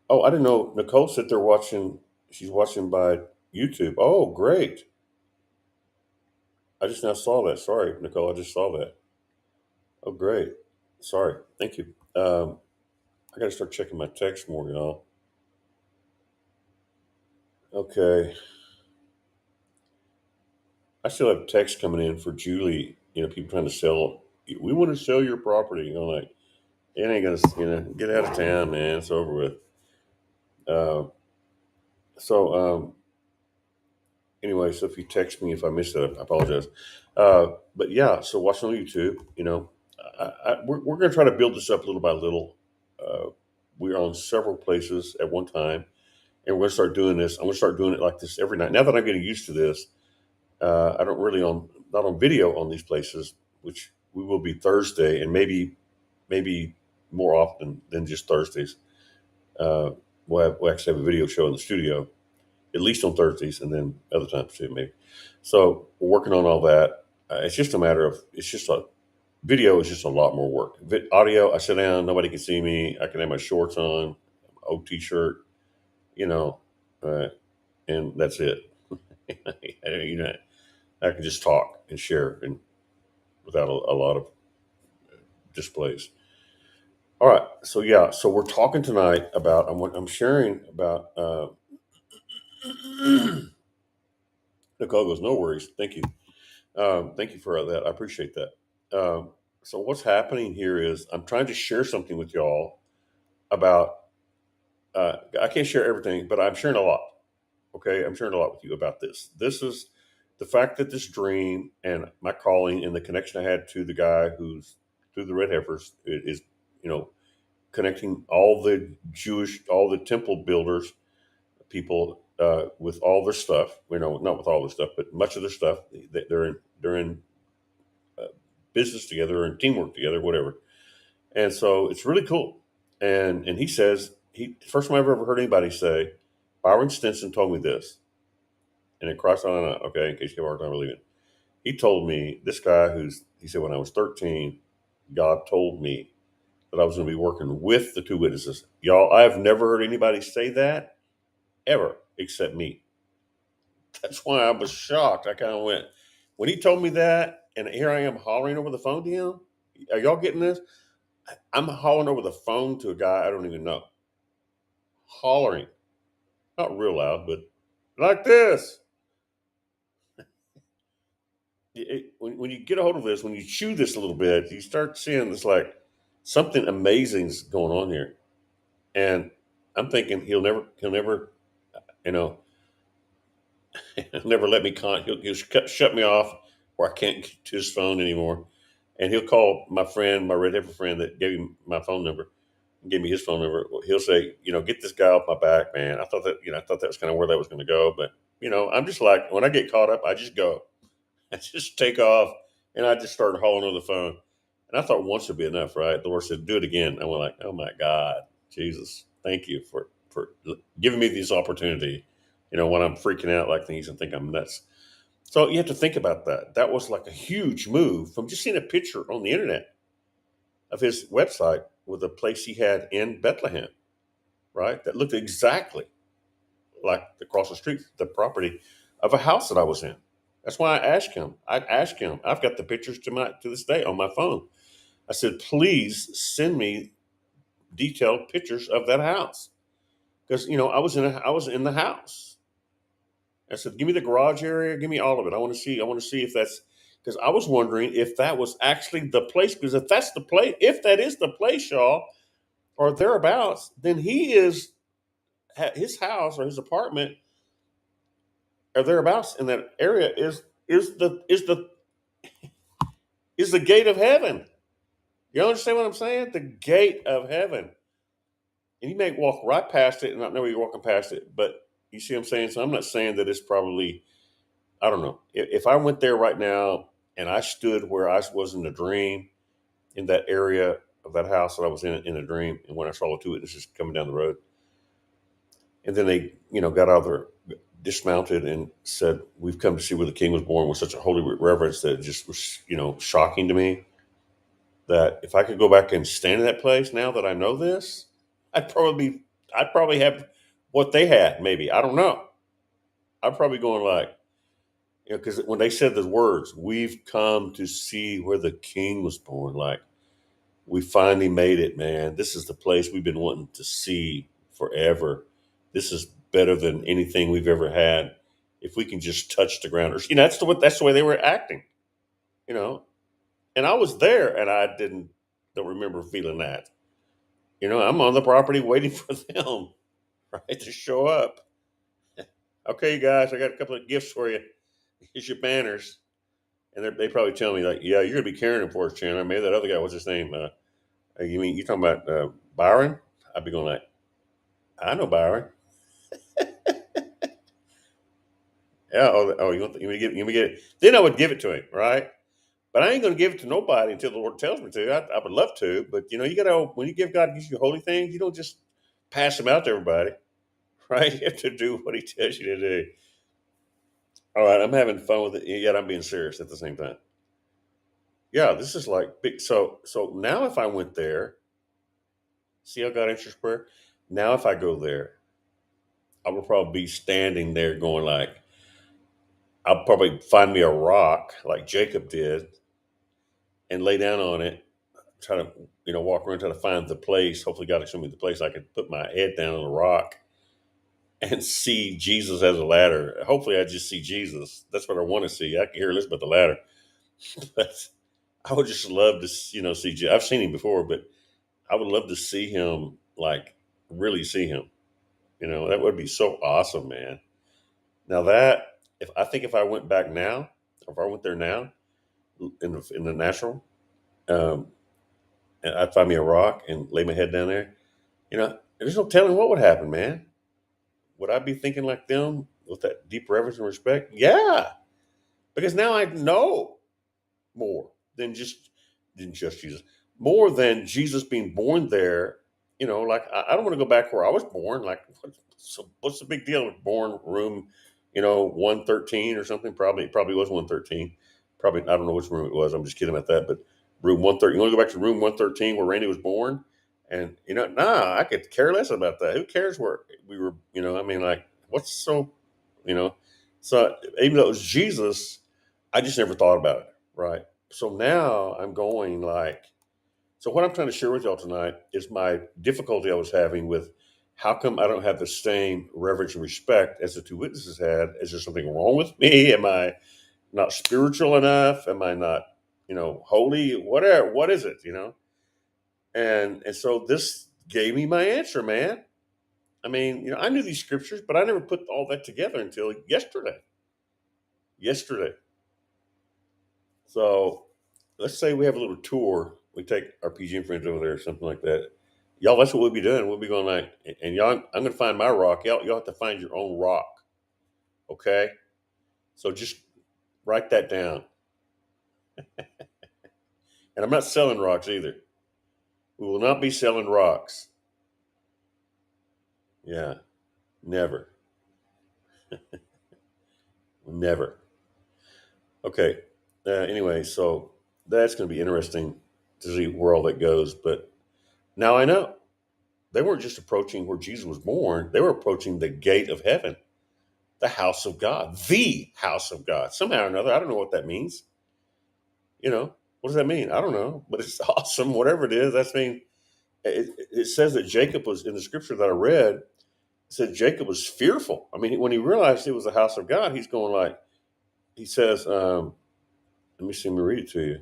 Oh, I didn't know. Nicole said they're watching. She's watching by YouTube. Oh, great. I just now saw that. Sorry, Nicole. I just saw that. Oh, great. Sorry. Thank you. I got to start checking my text more, y'all. Okay. I still have texts coming in for Julie. People trying to sell. We want to sell your property. I'm like, it ain't gonna. Get out of town, man. It's over with. Uh, so anyway, so if you text me if I missed it, I apologize. But yeah, so watching on YouTube. We're going to try to build this up little by little. Uh, we're on several places at one time, and we're going to start doing this. I'm going to start doing it like this every night. Now that I'm getting used to this, I don't really not on video on these places, which we will be Thursday, and maybe more often than just Thursdays. Uh, we'll actually have a video show in the studio, at least on Thursdays, and then other times too, maybe. So we're working on all that. It's just a matter of it's just a video is just a lot more work. Audio, I sit down, nobody can see me. I can have my shorts on, old t-shirt, you know, uh, and that's it. you know, I can just talk and share and without a lot of displays. All right, so yeah, so we're talking tonight about I'm sharing about. Nicole goes, no worries, thank you. Thank you for that. I appreciate that. So what's happening here is I'm trying to share something with y'all about. I can't share everything, but I'm sharing a lot. Okay, I'm sharing a lot with you about this. This is the fact that this dream and my calling and the connection I had to the guy who's through the red heifers is, you know, connecting all the temple builders, people with all their stuff. Not with all their stuff, but much of their stuff. They're in business together and teamwork together, whatever. And so it's really cool. And he says first time I've ever heard anybody say, Byron Stinson told me this, and it crossed on. Okay, in case you have a hard time believing it, he told me this guy he said when I was 13, God told me that I was going to be working with the two witnesses. Y'all, I have never heard anybody say that ever except me. That's why I was shocked. I kind of went when he told me that, and here I am hollering over the phone to him. Are y'all getting this? I'm hollering over the phone to a guy I don't even know. Hollering, not real loud, but like this. When you get a hold of this, when you chew this a little bit, you start seeing this like something amazing's going on here. And I'm thinking he'll never, you know, he'll never let me he'll shut me off where I can't get to his phone anymore. And he'll call my friend, my red heifer friend that gave him my phone number, gave me his phone number. He'll say, get this guy off my back, man. I thought that was kind of where that was going to go. But, I'm just like, when I get caught up, I just go. I just take off and I just started hauling on the phone. And I thought once would be enough, right? The Lord said, do it again. I went like, oh my God, Jesus, thank you for giving me this opportunity, when I'm freaking out like things and think I'm nuts. So you have to think about that. That was like a huge move from just seeing a picture on the internet of his website with a place he had in Bethlehem, right? That looked exactly like across the street, the property of a house that I was in. That's why I asked him. I've got the pictures to this day on my phone. I said, please send me detailed pictures of that house. Because I was in the house. I said, give me the garage area, give me all of it. I want to see if that's because I was wondering if that was actually the place. Because if that is the place, y'all, or thereabouts, then his house or his apartment or thereabouts in that area is the gate of heaven. You understand what I'm saying? The gate of heaven. And you may walk right past it and not know you're walking past it, but you see what I'm saying? So I'm not saying that it's probably I don't know. If I went there right now and I stood where I was in the dream, in that area of that house that I was in a dream, and when I saw the two witnesses coming down the road, and then they, got out of their dismounted and said, "We've come to see where the King was born," with such a holy reverence that it just was, shocking to me. That if I could go back and stand in that place now that I know this, I'd probably have what they had. Maybe, I don't know. I'm probably going like, because when they said the words, "We've come to see where the King was born," like, we finally made it, man. This is the place we've been wanting to see forever. This is better than anything we've ever had. If we can just touch the ground, or that's the way they were acting, you know. And I was there, and I don't remember feeling that. I'm on the property waiting for them, right, to show up. Okay, you guys, I got a couple of gifts for you. Here's your banners. And they probably tell me like, "Yeah, you're gonna be carrying them for us, Chandler." Maybe that other guy, what's his name? You talking about Byron? I'd be going like, "I know Byron." Yeah. Oh, you want me to give it? Then I would give it to him, right? But I ain't going to give it to nobody until the Lord tells me to. I would love to, but you got to, when you give God gives you holy things, you don't just pass them out to everybody, right? You have to do what He tells you to do. All right, I'm having fun with it, yet I'm being serious at the same time. Yeah, this is like big. So now if I went there, see how God answers prayer. Now if I go there, I would probably be standing there going like, I'll probably find me a rock like Jacob did and lay down on it, try to, walk around, try to find the place. Hopefully God will show me the place I could put my head down on the rock and see Jesus as a ladder. Hopefully I just see Jesus. That's what I want to see. I can hear Elizabeth the ladder. But I would just love to, see Jesus. I've seen him before, but I would love to see him, like really see him. That would be so awesome, man. Now if I went back now, or if I went there now in the natural, um, and I'd find me a rock and lay my head down there. There's no telling what would happen, man. Would I be thinking like them with that deep reverence and respect? Yeah, because now I know more than just Jesus, more than Jesus being born there. Like I don't want to go back where I was born. Like, what's the big deal with born room, 113 or something? Probably was 113. Probably, I don't know which room it was. I'm just kidding about that. But room 113. You want to go back to room 113 where Randy was born? And nah, I could care less about that. Who cares where we were? I mean, like, what's so, you know? So even though it was Jesus, I just never thought about it, right? So now I'm going like, so what I'm trying to share with y'all tonight is my difficulty I was having with how come I don't have the same reverence and respect as the two witnesses had? Is there something wrong with me? Am I not spiritual enough? Am I not, holy? Whatever. What is it? And so this gave me my answer, man. I mean, I knew these scriptures, but I never put all that together until yesterday. Yesterday. So let's say we have a little tour. We take our PGM friends over there or something like that. Y'all, that's what we'll be doing. We'll be going like, and y'all, I'm going to find my rock. Y'all have to find your own rock. Okay. So just write that down. And I'm not selling rocks either. We will not be selling rocks. Yeah. Never. Never. Okay. Anyway, so that's going to be interesting to see where all that goes. But now I know they weren't just approaching where Jesus was born, they were approaching the gate of heaven, the house of God, the house of God. Somehow or another, I don't know what that means. What does that mean? I don't know, but it's awesome. Whatever it is, that's mean. It says that Jacob was in the scripture that I read. It said Jacob was fearful. I mean, when he realized it was the house of God, he's going like, he says, let me see, let me read it to you.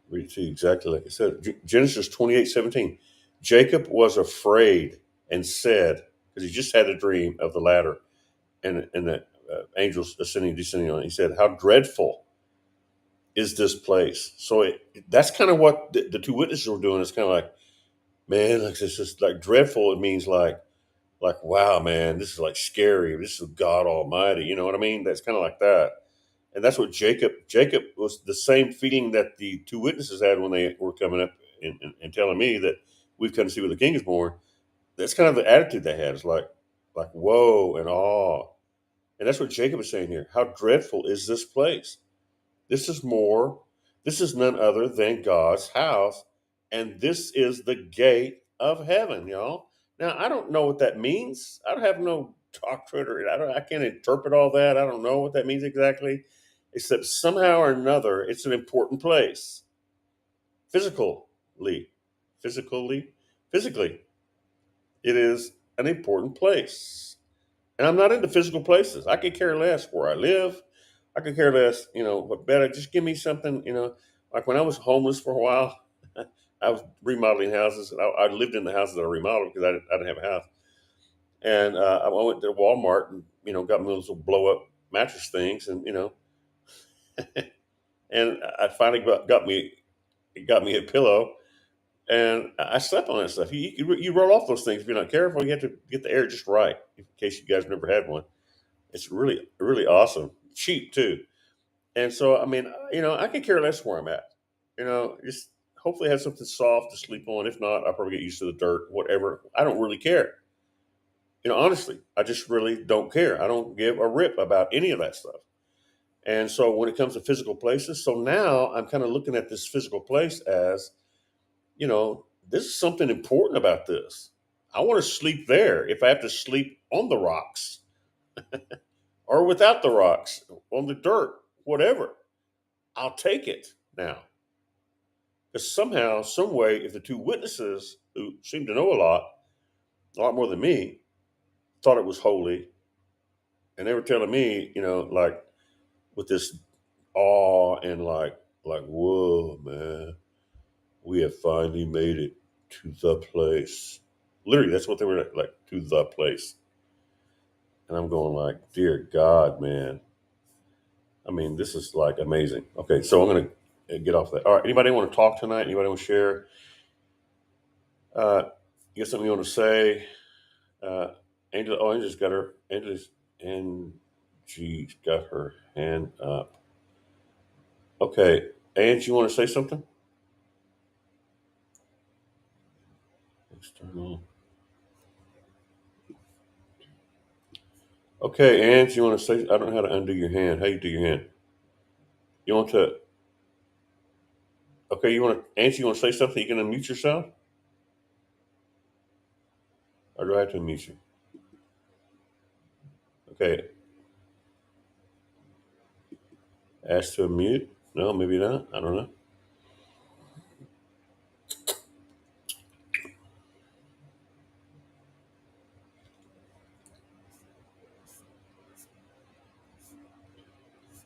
Read it to you exactly like it said. Genesis 28:17. Jacob was afraid and said, because he just had a dream of the ladder and the angels ascending and descending on it. He said, "How dreadful is this place?" So that's kind of what the two witnesses were doing. It's kind of like, man, like, this is like dreadful. It means like like, wow, man, this is like scary. This is God Almighty. You know what I mean? That's kind of like that. And that's what Jacob was the same feeling that the two witnesses had when they were coming up and telling me that we've come to see where the king is born. That's kind of the attitude they had. It's like whoa and awe. And that's what Jacob is saying here. How dreadful is this place? This is more, this is none other than God's house, and this is the gate of heaven, y'all. Now, I don't know what that means. I don't have no doctorate, or I can't interpret all that. I don't know what that means exactly, except somehow or another, it's an important place. Physically, physically, physically, it is an important place. And I'm not into physical places. I could care less where I live. I could care less, but better just give me something, like when I was homeless for a while, I was remodeling houses. I lived in the houses that I remodeled because I didn't have a house. And I went to Walmart and, got me those little blow up mattress things. And, and I finally got me a pillow and I slept on that stuff. You roll off those things if you're not careful. You have to get the air just right in case you guys never had one. It's really, really awesome. Cheap too. And so, I mean, I can care less where I'm at. Just hopefully have something soft to sleep on. If not, I'll probably get used to the dirt, whatever. I don't really care. Honestly, I just really don't care. I don't give a rip about any of that stuff. And so when it comes to physical places, so now I'm kind of looking at this physical place as, this is something important about this. I want to sleep there if I have to sleep on the rocks or without the rocks, on the dirt, whatever. I'll take it now. Because somehow, some way, if the two witnesses who seem to know a lot more than me, thought it was holy, and they were telling me, like with this awe and like, whoa, man, we have finally made it to the place. Literally, that's what they were like, to the place. And I'm going like, dear God, man. I mean, this is like amazing. Okay, so I'm gonna get off that. All right, anybody want to talk tonight? Anybody want to share? You got something you want to say? Uh, Angela, Angela's got her. Angie's got her hand up. Okay, Angie, you want to say something? External. Okay, Angie, you want to say? I don't know how to undo your hand. How you do your hand? You want to? Okay, you want to? Angie, you want to say something? You can unmute yourself, or do I have to unmute you? Okay, ask to unmute. No, maybe not. I don't know.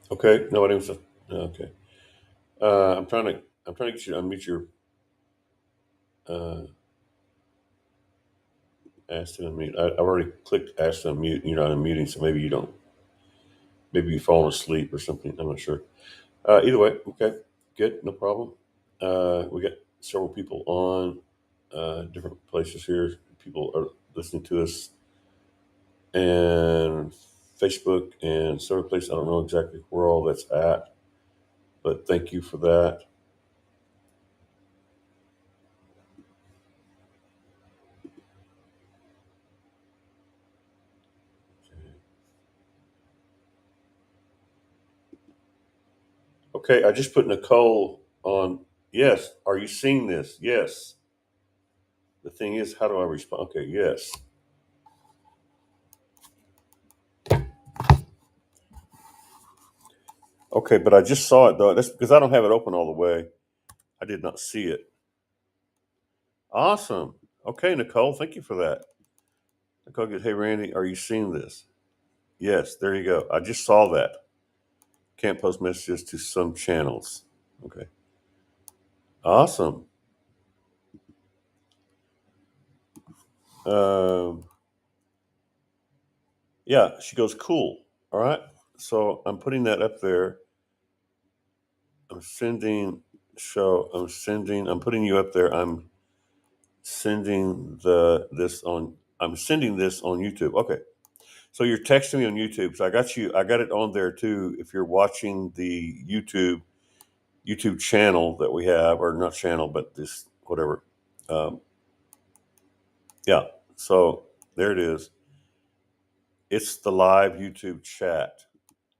Okay, nobody wants to. Okay, I'm trying to get you to unmute your. Uh, Ask to unmute. I've already clicked ask to unmute. And you're not unmuting, so maybe you don't. Maybe you've fallen asleep or something. I'm not sure. Either way, okay, good, no problem. We got several people on different places here. People are listening to us, and Facebook and several places. I don't know exactly where all that's at, but thank you for that. Okay, I just put Nicole on. Yes, are you seeing this? Yes. The thing is, how do I respond? Okay, yes. Okay, but I just saw it though. That's because I don't have it open all the way. I did not see it. Awesome. Okay, Nicole, thank you for that. Nicole goes, hey, Randy, are you seeing this? Yes, there you go. I just saw that. Can't post messages to some channels. Okay. Awesome. Um, yeah, she goes, cool. All right. So I'm putting that up there. I'm putting you up there. I'm sending this on I'm sending this on YouTube. Okay. So you're texting me on YouTube. So I got you. I got it on there too. If you're watching the YouTube channel that we have, or not channel, but this whatever. Um, yeah. So there it is. It's the live YouTube chat,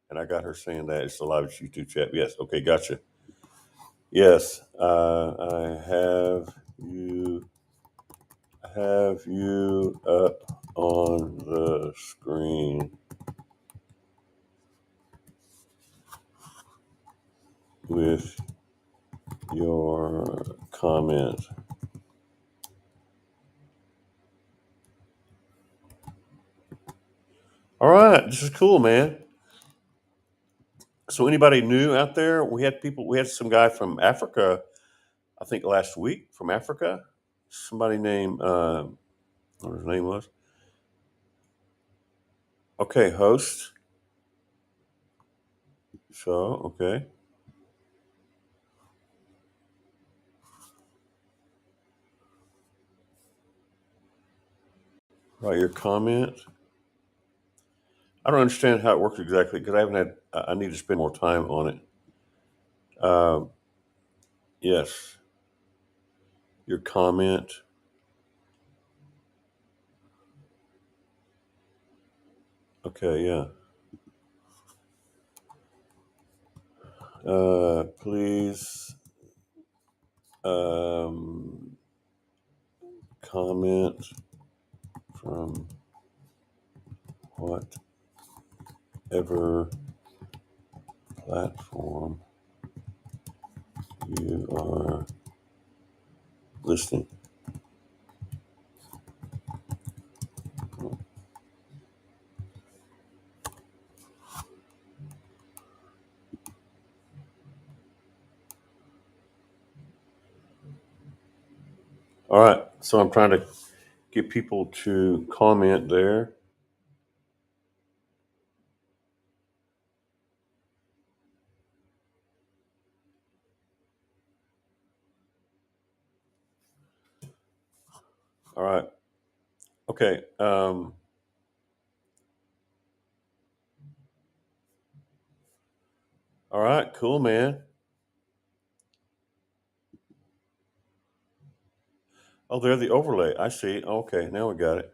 and I got her saying that it's the live YouTube chat. Yes. Okay. Gotcha. Yes. I have you up on the screen with your comment. All right, this is cool, man. So, anybody new out there? We had some guy from Africa, I think last week from Africa. Somebody named, what his name was. Okay, host. So, okay. Write your comment. I don't understand how it works exactly because I need to spend more time on it. Yes, your comment. Okay, yeah. Please comment from whatever platform you are listening. All right, so I'm trying to get people to comment there. All right. Okay. All right. Cool, man. Oh, they're the overlay. I see. Okay, now we got it.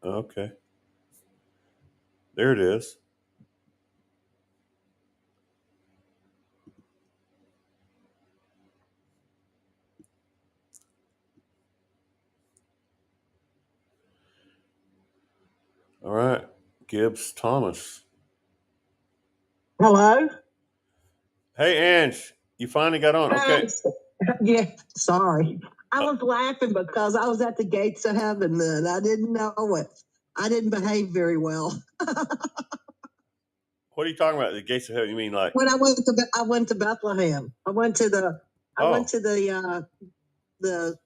Okay. There it is. All right. Gibbs Thomas. Hello? Hey, Ange, you finally got on. Okay. Yeah, sorry. I was laughing because I was at the gates of heaven then. I didn't know it. I didn't behave very well. What are you talking about? The gates of heaven? You mean like? When I went to Bethlehem. I went to the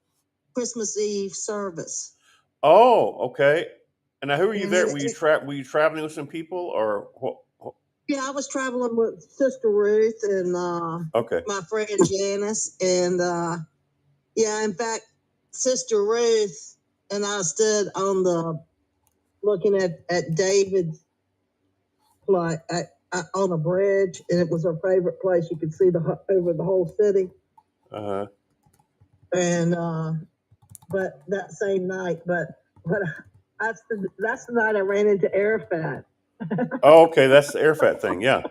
Christmas Eve service. Oh, okay. And now, who were you And there? Were you traveling with some people, or what? yeah, I was traveling with Sister Ruth and Okay. my friend Janice. And yeah, in fact, Sister Ruth and I stood on the looking at David's like on a bridge, and it was her favorite place. You could see over the whole city. Uh huh. And but that same night, but that's the night I ran into Arafat. Oh, okay. That's the Airfat thing. Yeah.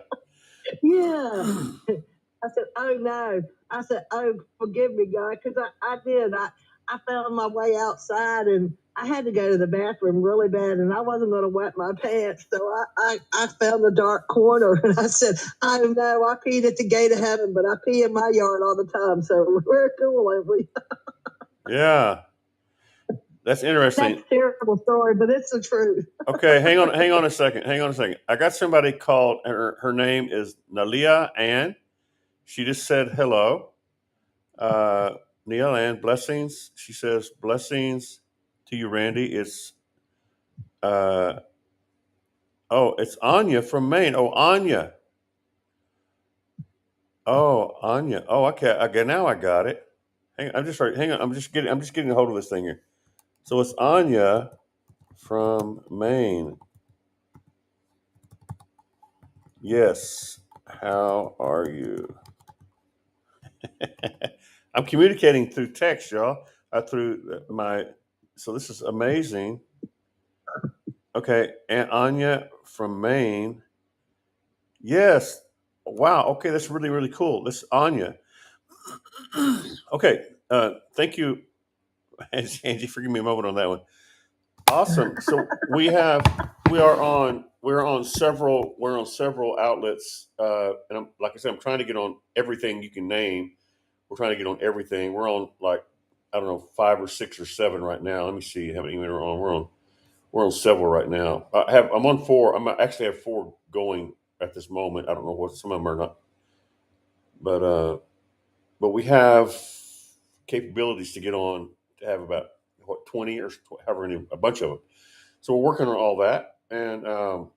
Yeah. I said, oh no. I said, oh, forgive me, God, because I did. I found my way outside and I had to go to the bathroom really bad and I wasn't going to wet my pants. So I found a dark corner and I said, oh no, I peed at the gate of heaven, but I pee in my yard all the time. So we're cool, ain't we? Yeah. That's interesting. That's a terrible story, but it's the truth. Okay, hang on a second. Hang on a second. I got somebody called. Her name is Nalia Ann. She just said hello. Neil Ann, blessings. She says blessings to you, Randy. It's Oh, it's Anya from Maine. Oh, Anya. Oh, Anya. Oh, okay. Okay, now I got it. Hang on, I'm just right. Hang on. I'm just getting a hold of this thing here. So it's Anya from Maine. Yes. How are you? I'm communicating through text, y'all. Through my. So this is amazing. Okay, and Anya from Maine. Yes. Wow. Okay, that's really really cool. This is Anya. Okay. Thank you, Angie. Forgive me a moment on that one. Awesome. So we're on several outlets, and like I said, I'm trying to get on everything you can name. We're trying to get on everything. We're on like I don't know 5 or 6 or 7 right now. Let me see how many we're on. We're on several right now. I'm on 4. I actually have 4 going at this moment. I don't know what some of them are not, but we have capabilities to get on to have about what 20 or however many, a bunch of them. So we're working on all that. And all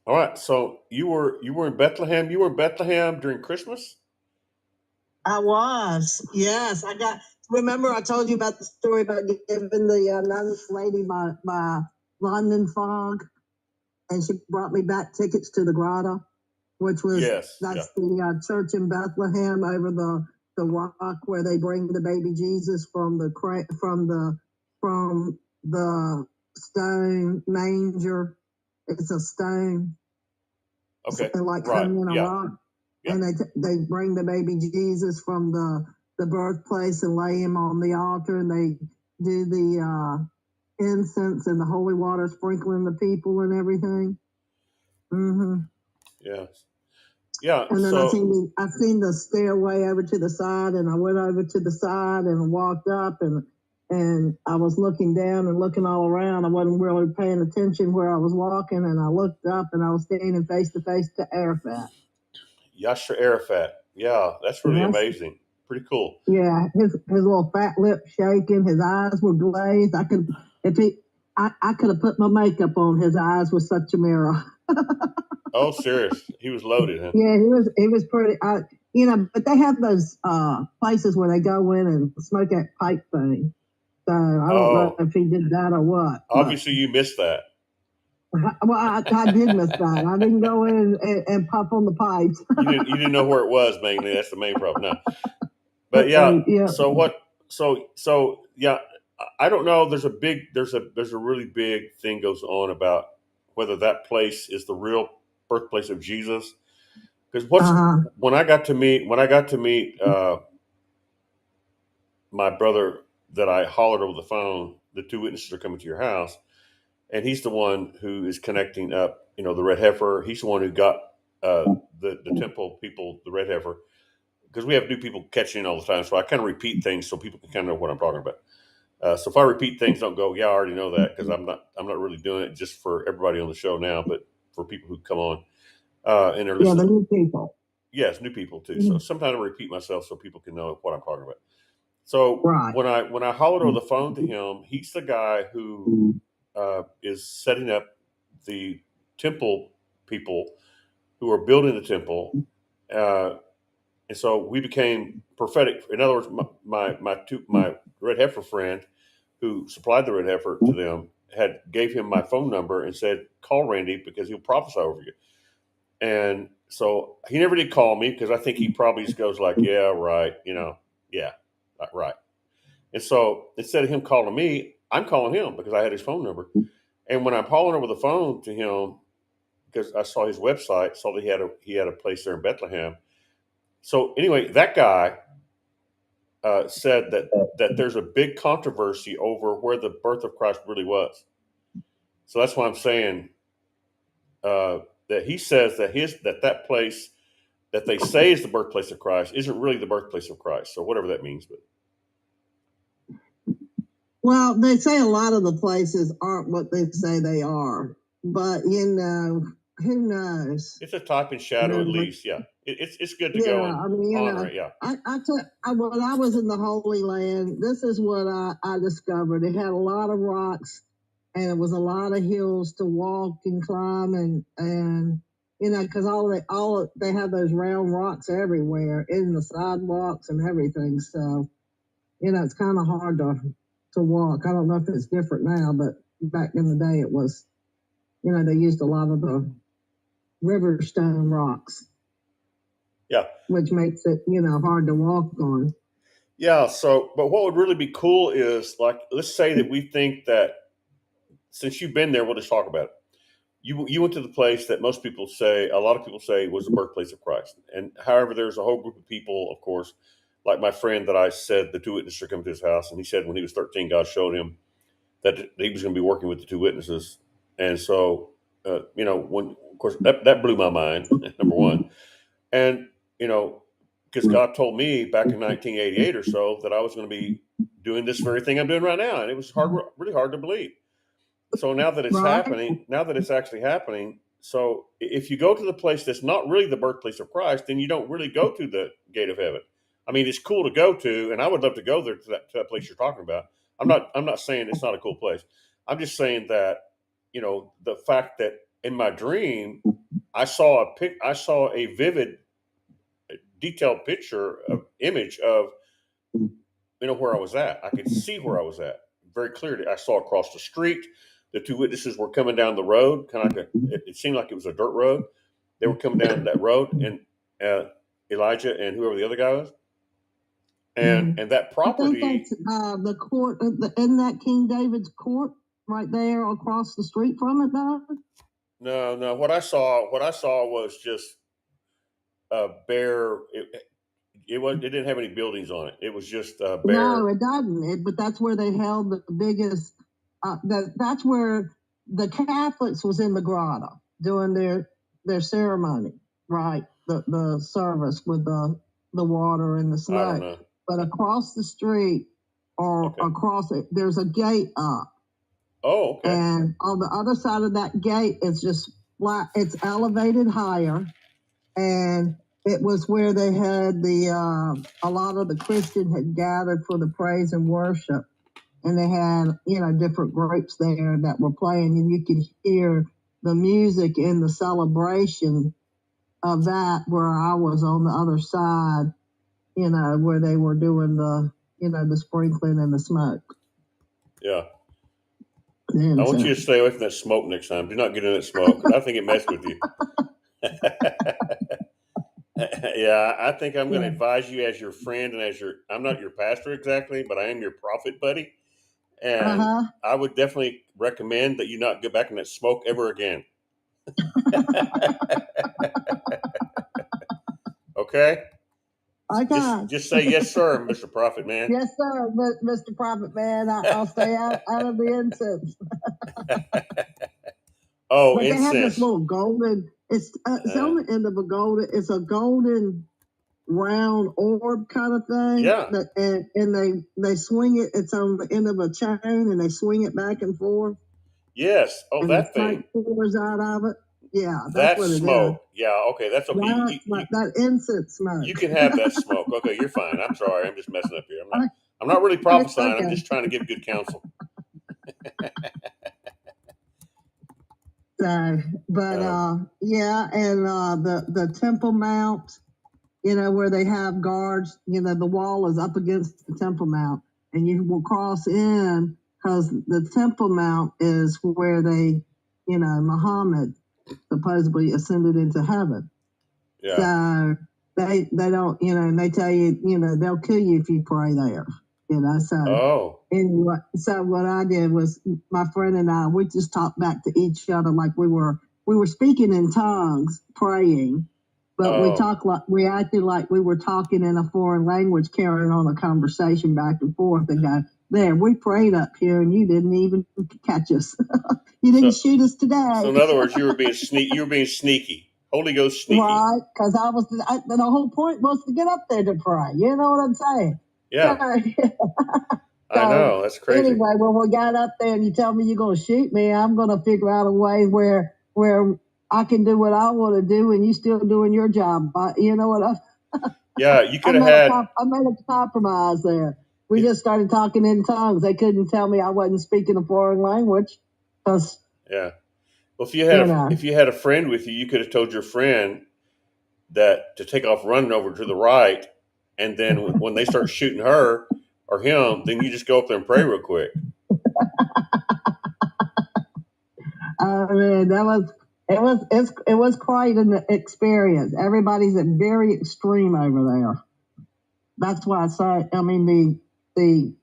right, so you were in Bethlehem. You were in Bethlehem during Christmas. I was, yes. I got. Remember, I told you about the story about giving the nice lady my London fog, and she brought me back tickets to the grotto, which was Yes. Yeah. that's the church in Bethlehem over the rock where they bring the baby Jesus from from the stone manger. It's a stone, Okay. like Right. hung in a Yeah. rock, Yeah. and they bring the baby Jesus from the birthplace and lay him on the altar, and they do the incense and the holy water sprinkling the people and everything. Mm-hmm. Yes. Yeah. And then So I seen the stairway over to the side, and I went over to the side and walked up, and I was looking down and looking all around. I wasn't really paying attention where I was walking, and I looked up and I was standing face to face to Arafat. Yasser Arafat. Yeah, that's really Yes. amazing. Pretty cool. Yeah, his little fat lip shaking, his eyes were glazed. I could if he I could have put my makeup on. His eyes were such a mirror. Oh, serious. He was loaded, huh? Yeah, he was pretty. But they have those places where they go in and smoke that pipe thing. So I don't know Oh, if he did that or what. But obviously you missed that. well, I did miss that. I didn't go in and puff on the pipes. You didn't know where it was mainly. That's the main problem. No. But yeah, Yeah. so what? So yeah, I don't know. There's a really big thing goes on about whether that place is the real birthplace of Jesus. Because Uh-huh. when I got to meet my brother that I hollered over the phone, the 2 witnesses are coming to your house, and he's the one who is connecting up. You know, the red heifer. He's the one who got the temple people the red heifer because we have new people catching in all the time. So I kind of repeat things so people can kind of know what I'm talking about. So if I repeat things, don't go, yeah, I already know that because I'm not really doing it just for everybody on the show now, but for people who come on and are Yeah, the listening. new people. Yes, new people too. So Mhm. sometimes I repeat myself so people can know what I'm talking about. So Right. when I hollered over the phone to him, he's the guy who is setting up the temple people who are building the temple. Uh, and so we became prophetic. In other words, my red heifer friend who supplied the red heifer to them had gave him my phone number and said, "Call Randy because he'll prophesy over you." And so he never did call me because I think he probably just goes like, "Yeah, right, yeah, right." And so instead of him calling me, I'm calling him because I had his phone number. And when I'm calling over the phone to him, because I saw his website, saw that he had a place there in Bethlehem. So anyway, that guy said that there's a big controversy over where the birth of Christ really was. So that's why I'm saying that he says that place that they say is the birthplace of Christ isn't really the birthplace of Christ. So whatever that means, but Well, they say a lot of the places aren't what they say they are, but who knows? it's a type and shadow at least. Yeah, it's good to Yeah, go and I mean, honor it. Yeah. when I was in the Holy Land, this is what I discovered. It had a lot of rocks, and it was a lot of hills to walk and climb, and because all they have those round rocks everywhere in the sidewalks and everything. So it's kind of hard to walk. I don't know if it's different now, but back in the day it was. They used a lot of the river stone rocks. Yeah. Which makes it hard to walk on. Yeah. So, but what would really be cool is, like, let's say that we think that since you've been there, we'll just talk about it. You went to the place that most people say, a lot of people say, was the birthplace of Christ. And however, there's a whole group of people, of course, like my friend that I said the two witnesses are coming to his house, and he said when he was 13, God showed him that he was going to be working with the two witnesses. And so, when of course that blew my mind. Number one, and because God told me back in 1988 or so that I was going to be doing this very thing I'm doing right now, and it was really hard to believe. So now that it's Right. happening, now that it's actually happening, so if you go to the place that's not really the birthplace of Christ, then you don't really go to the gate of heaven. I mean, it's cool to go to, and I would love to go there to that place you're talking about. I'm not saying it's not a cool place. I'm just saying that the fact that in my dream I saw a vivid, detailed picture of image of where I was at. I could see where I was at very clearly. I saw across the street. The two witnesses were coming down the road, kind of like it seemed like it was a dirt road. They were coming down that road, and Elijah and whoever the other guy was, and that property. I think that's the court. Isn't that King David's court right there across the street from it, though? No. What I saw was just a bare. It didn't have any buildings on it. It was just bare. No, it doesn't. But that's where they held the biggest. That's where the Catholics was in the grotto doing their ceremony, right? The service with the water and the smoke. I don't know. But across the street or across it, there's a gate up. Oh, okay. And on the other side of that gate, it's just flat. It's elevated higher, and it was where they had a lot of the Christians had gathered for the praise and worship, and they had different groups there that were playing, and you could hear the music in the celebration of that. Where I was on the other side, where they were doing the sprinkling and the smoke. Yeah. I want you to stay away from that smoke next time. Do not get in that smoke, because I think it messed with you. Yeah, I think I'm going to advise you as your friend and I'm not your pastor exactly, but I am your prophet buddy. And I would definitely recommend that you not go back in that smoke ever again. Okay? Just say yes, sir, Mr. Prophet Man. Yes, sir, Mr. Prophet Man. I'll stay out of the incense. Oh, but incense. They have this little golden. It's on the end of a golden. It's a golden round orb kind of thing. Yeah. And they swing it. It's on the end of a chain, and they swing it back and forth. Yes. Oh, and that thing. Pours out of it. Yeah, that's what it smoke. Is. Yeah, okay, that's okay. That incense smoke. You can have that smoke. Okay, you're fine. I'm sorry. I'm just messing up here. I'm not really prophesying. Okay. I'm just trying to give good counsel. So, but yeah, and the Temple Mount, where they have guards, the wall is up against the Temple Mount, and you will cross in because the Temple Mount is where they, Muhammad supposedly ascended into heaven. Yeah. So they don't, and they tell you, they'll kill you if you pray there. So anyway, so what I did was my friend and I, we just talked back to each other like we were speaking in tongues, praying, but we acted like we were talking in a foreign language, carrying on a conversation back and forth, and go, there, we prayed up here, and you didn't even catch us. You didn't shoot us today. So in other words, you were being sneaky. Holy Ghost sneaky. Right, because the whole point was to get up there to pray. You know what I'm saying? Yeah. I know, that's crazy. Anyway, when we got up there and you tell me you're going to shoot me, I'm going to figure out a way where I can do what I want to do and you still doing your job. You know what? Yeah, you could have had. I made a compromise there. We just started talking in tongues. They couldn't tell me I wasn't speaking a foreign language. Because, Yeah. Well, you know, if you had a friend with you, you could have told your friend that to take off running over to the right, and then when they start shooting her or him, then you just go up there and pray real quick. man, it was quite an experience. Everybody's very extreme over there. That's why I say, I mean, the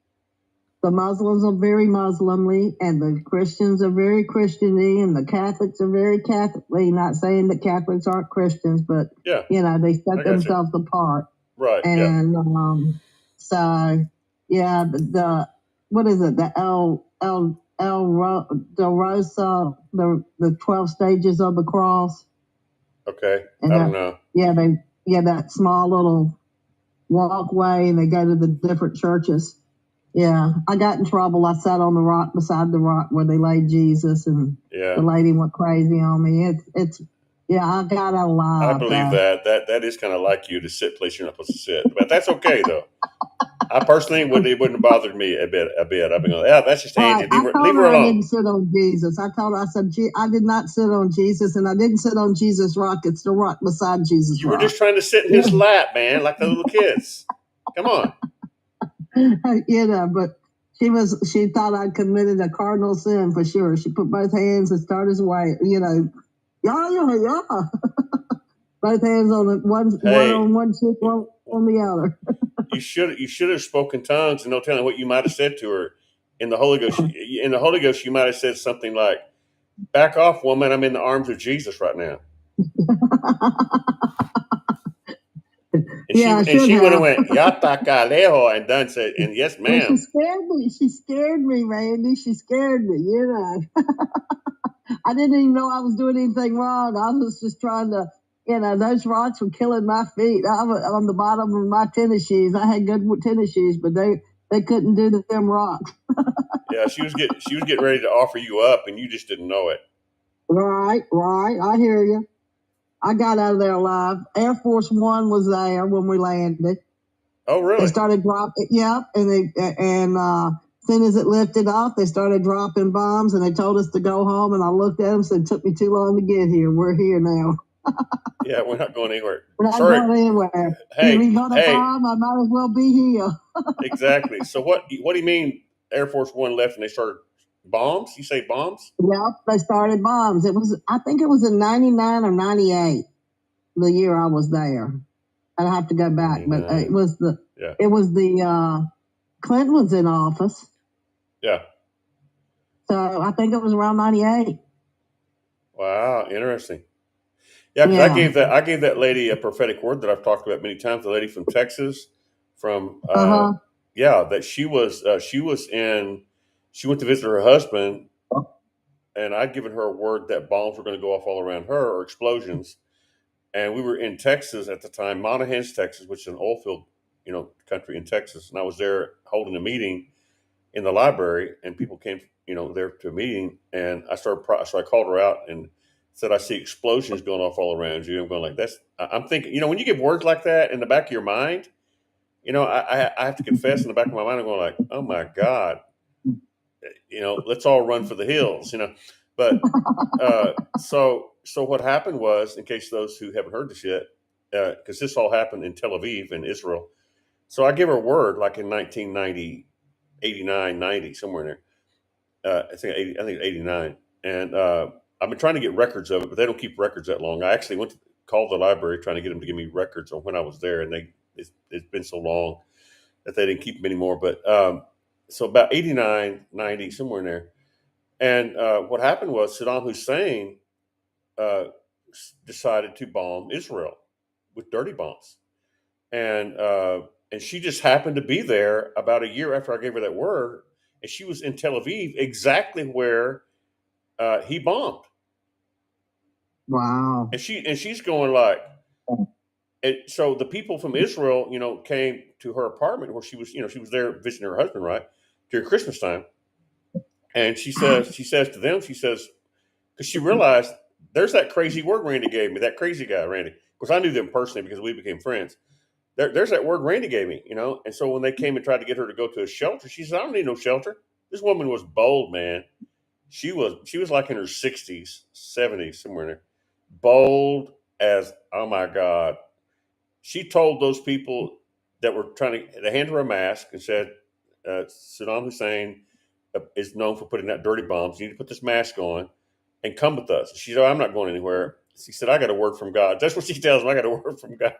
the Muslims are very Muslimly, and the Christians are very Christiany, and the Catholics are very Catholicly. Not saying that Catholics aren't Christians, but Yeah, they I set got you. themselves apart. Right. Yeah. And so yeah, the what is it? The Del Rosa, the 12 stages of the cross, Okay. and I don't know. that small little walkway, and they go to the different churches. Yeah, I got in trouble. I sat on the rock beside the rock where they laid Jesus, and Yeah. the lady went crazy on me. It's yeah, I got out I alive believe though. that is kind of like you to sit place you're not supposed to sit, but that's okay though. I personally would it wouldn't have bothered me a bit. A bit. I've been going, yeah, that's just Right, Angie. I Leave told her her I alone. didn't sit on Jesus. I told her I said I did not sit on Jesus, and I didn't sit on Jesus rock. It's the rock beside Jesus You were just rock. trying to sit in his lap, man, like the little kids. Come on. But she thought I'd committed a cardinal sin for sure. She put both hands and started away. Yeah. Both hands on one Hey, on one cheek, one on the other. you should have spoken tongues and no telling what you might have said to her in the Holy Ghost. In the Holy Ghost, you might have said something like, "Back off, woman! I'm in the arms of Jesus right now." Yeah, I And should she would have have. went Yata Kaleho and done said and yes, Well, she ma'am. scared me. She scared me, Randy. She scared me. I didn't even know I was doing anything wrong. I was just trying to, those rocks were killing my feet. I was on the bottom of my tennis shoes. I had good tennis shoes, but they couldn't do them rocks. Yeah, she was getting ready to offer you up, and you just didn't know it. Right, right. I hear you. I got out of there alive. Air Force One was there when we landed. Oh, They really? started dropping, yep, as soon as it lifted off, they started dropping bombs, and they told us to go home. And I looked at them and said, "It took me too long to get here. We're here now. Yeah, we're not going anywhere. We're not Sorry. going anywhere. If Hey, we got a hey, bomb, I might as well be here." exactly. So what do you mean Air Force One left and they started bombs? You say bombs? Yep, they started bombs. I think it was in '99 or '98, the year I was there. I'd have to go back, but 99. Yeah. it was the Clinton was in office, Yeah. so I think it was around '98. Wow, interesting. Yeah, because Yeah. I gave that lady a prophetic word that I've talked about many times. The lady from Texas, from Uh huh. yeah, that she went to visit her husband, and I'd given her a word that bombs were going to go off all around her or explosions. And we were in Texas at the time, Monahans, Texas, which is an oil field, country in Texas. And I was there holding a meeting in the library, and people came, there to a meeting, and so I called her out and said, "I see explosions going off all around you." I'm going like, I'm thinking, when you give words like that in the back of your mind, I have to confess in the back of my mind, I'm going like, "Oh my God, let's all run for the hills." But so what happened was, in case those who haven't heard this yet, because this all happened in Tel Aviv in Israel. So I gave her a word like in 1990, 89, 90, somewhere in there. I think 89. And I've been trying to get records of it, but they don't keep records that long. I actually went to call the library trying to get them to give me records on when I was there, and it's been so long that they didn't keep them anymore. But so about 89, 90, somewhere in there. And what happened was Saddam Hussein uh, decided to bomb Israel with dirty bombs, and she just happened to be there about a year after I gave her that word, and she was in Tel Aviv, exactly where he bombed, Wow. and she's going like, and so the people from Israel, came to her apartment where she was there visiting her husband, right, during Christmas time, and she says to them, she says, because she realized there's that crazy word Randy gave me, that crazy guy Randy. Of course, I knew them personally because we became friends. There's that word Randy gave me. And so when they came and tried to get her to go to a shelter, she said, "I don't need no shelter." This woman was bold, man. She was like in her 60s, 70s, somewhere in there. Bold as, oh my God. She told those people that were trying to, they handed her a mask and said, Saddam Hussein is known for putting out dirty bombs. You need to put this mask on and come with us. She said, oh, I'm not going anywhere. She said, I got a word from God. That's what she tells them. I got a word from God.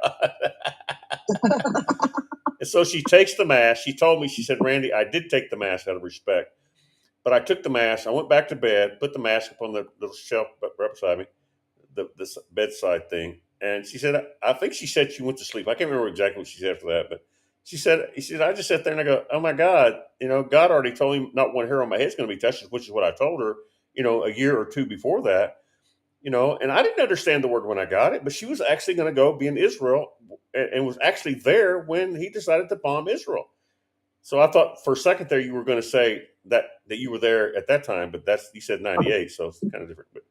And so she takes the mask. She told me, she said, Randy, I did take the mask out of respect. But I took the mask. I went back to bed, put the mask up on the little shelf right beside me, the bedside thing. And she said, I think she said she went to sleep. I can't remember exactly what she said after that, but she said, I just sat there and I go, oh my God, God already told me not one hair on my head's going to be touched, which is what I told her, a year or two before that, and I didn't understand the word when I got it, but she was actually going to go be in Israel and was actually there when he decided to bomb Israel. So I thought for a second there you were going to say that you were there at that time, but you said 98, so it's kind of different. But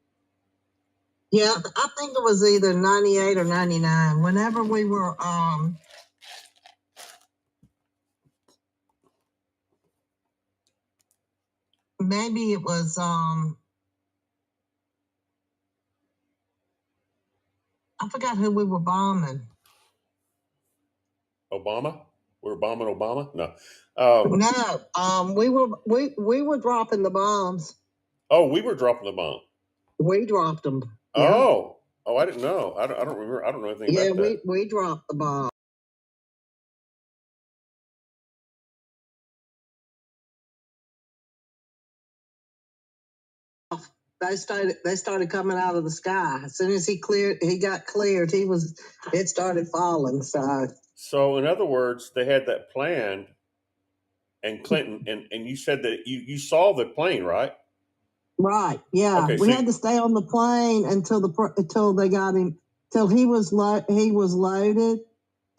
yeah, I think it was either 98 or 99. Whenever we were maybe it was I forgot who we were bombing. Obama? We were bombing Obama? No. No, we were dropping the bombs. Oh, we were dropping the bomb. We dropped them. Oh, oh, I didn't know. I don't remember. I don't know anything about that. We dropped the bomb. They started coming out of the sky. As soon as he got cleared, it started falling. So in other words, they had that planned, and Clinton, and you said that you saw the plane, right? Right. Yeah. Okay, We so had to stay on the plane until they got him till he was loaded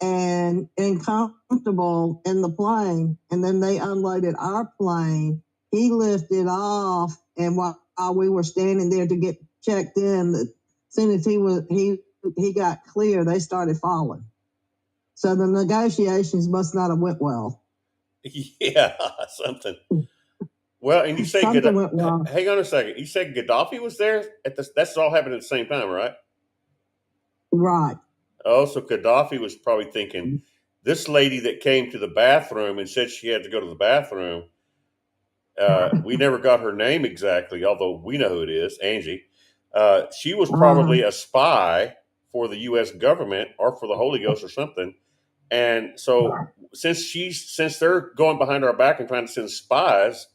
and comfortable in the plane, and then they unloaded our plane. He lifted off, and while we were standing there to get checked in, as soon as he got clear, they started falling. So the negotiations must not have went well. yeah, something. Well, and you say Something went wrong. hang on a second. You said Gaddafi was there that's all happened at the same time, right? Right. Oh, so Gaddafi was probably thinking, this lady that came to the bathroom and said she had to go to the bathroom, we never got her name exactly, although we know who it is, Angie. She was probably a spy for the U.S. government or for the Holy Ghost or something. And so since they're going behind our back and trying to send spies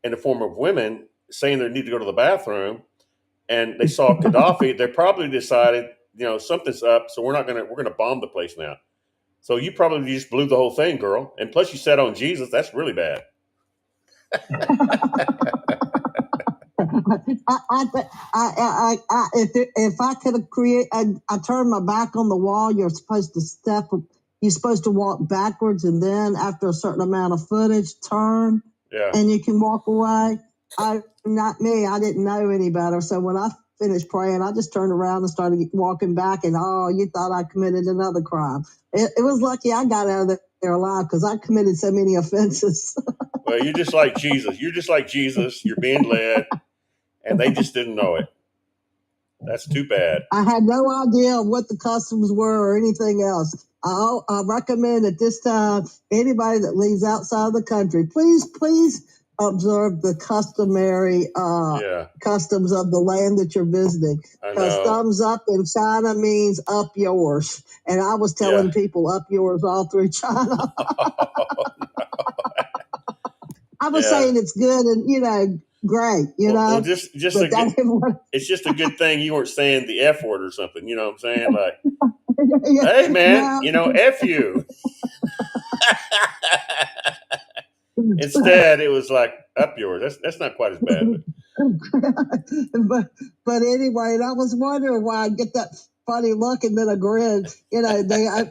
in the form of women saying they need to go to the bathroom, and they saw Gaddafi, they probably decided, something's up, so we're gonna bomb the place now. So you probably just blew the whole thing, girl. And plus you said on Jesus, that's really bad. If I could have created, I turned my back on the wall. You're supposed to You're supposed to walk backwards, and then after a certain amount of footage, turn. Yeah. And you can walk away. Not me. I didn't know any better. So when I finished praying, I just turned around and started walking back. And you thought I committed another crime. It was lucky I got out of there alive because I committed so many offenses. Well, you're just like Jesus. You're just like Jesus. You're being led, and they just didn't know it. That's too bad. I had no idea what the customs were or anything else. I recommend at this time, anybody that leaves outside of the country, please observe the customary customs of the land that you're visiting. Because thumbs up in China means up yours. And I was telling people up yours all through China. I was saying it's good and, great, well, just it's just a good thing you weren't saying the F word or something, you know what I'm saying? Like, hey, man, F you. Instead, it was like up yours. That's not quite as bad. But anyway, and I was wondering why I get that funny look and then a grin. They had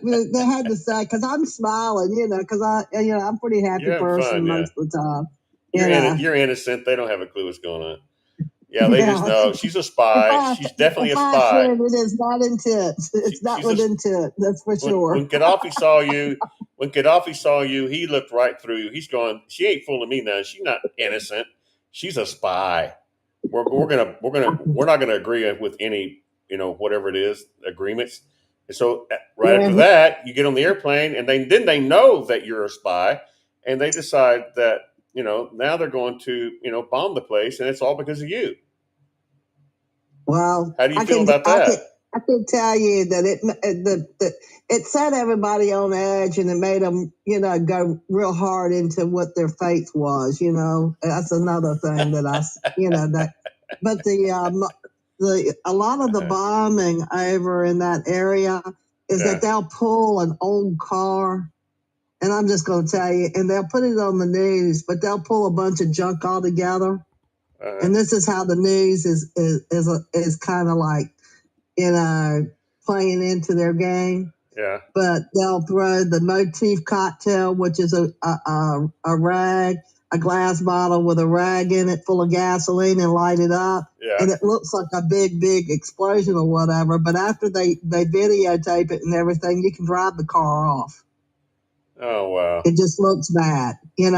to say, because I'm smiling, because I'm a pretty happy person most of the time. You're innocent. They don't have a clue what's going on. Yeah, they just know she's a spy. She's definitely a spy. It is not intent. It's not with intent. That's for sure. When Gaddafi saw you, he looked right through you. He's going, she ain't fooling me now. She's not innocent. She's a spy. we're not gonna agree with any, whatever it is, agreements. And so right Yeah, after that, you get on the airplane, and then they know that you're a spy, and they decide that now they're going to bomb the place, and it's all because of you. well, How do you feel about that? I can tell you that it set everybody on edge, and it made them, go real hard into what their faith was. That's another thing that that. But the a lot of the bombing over in that area is Yeah. that they'll pull an old car. And I'm just going to tell you, and they'll put it on the news, but they'll pull a bunch of junk all together. And this is how the news is kind of like, playing into their game. Yeah. But they'll throw the motif cocktail, which is a rag, a glass bottle with a rag in it full of gasoline, and light it up. Yeah. And it looks like a big explosion or whatever. But after they videotape it and everything, you can drive the car off. Oh wow. It just looks bad. It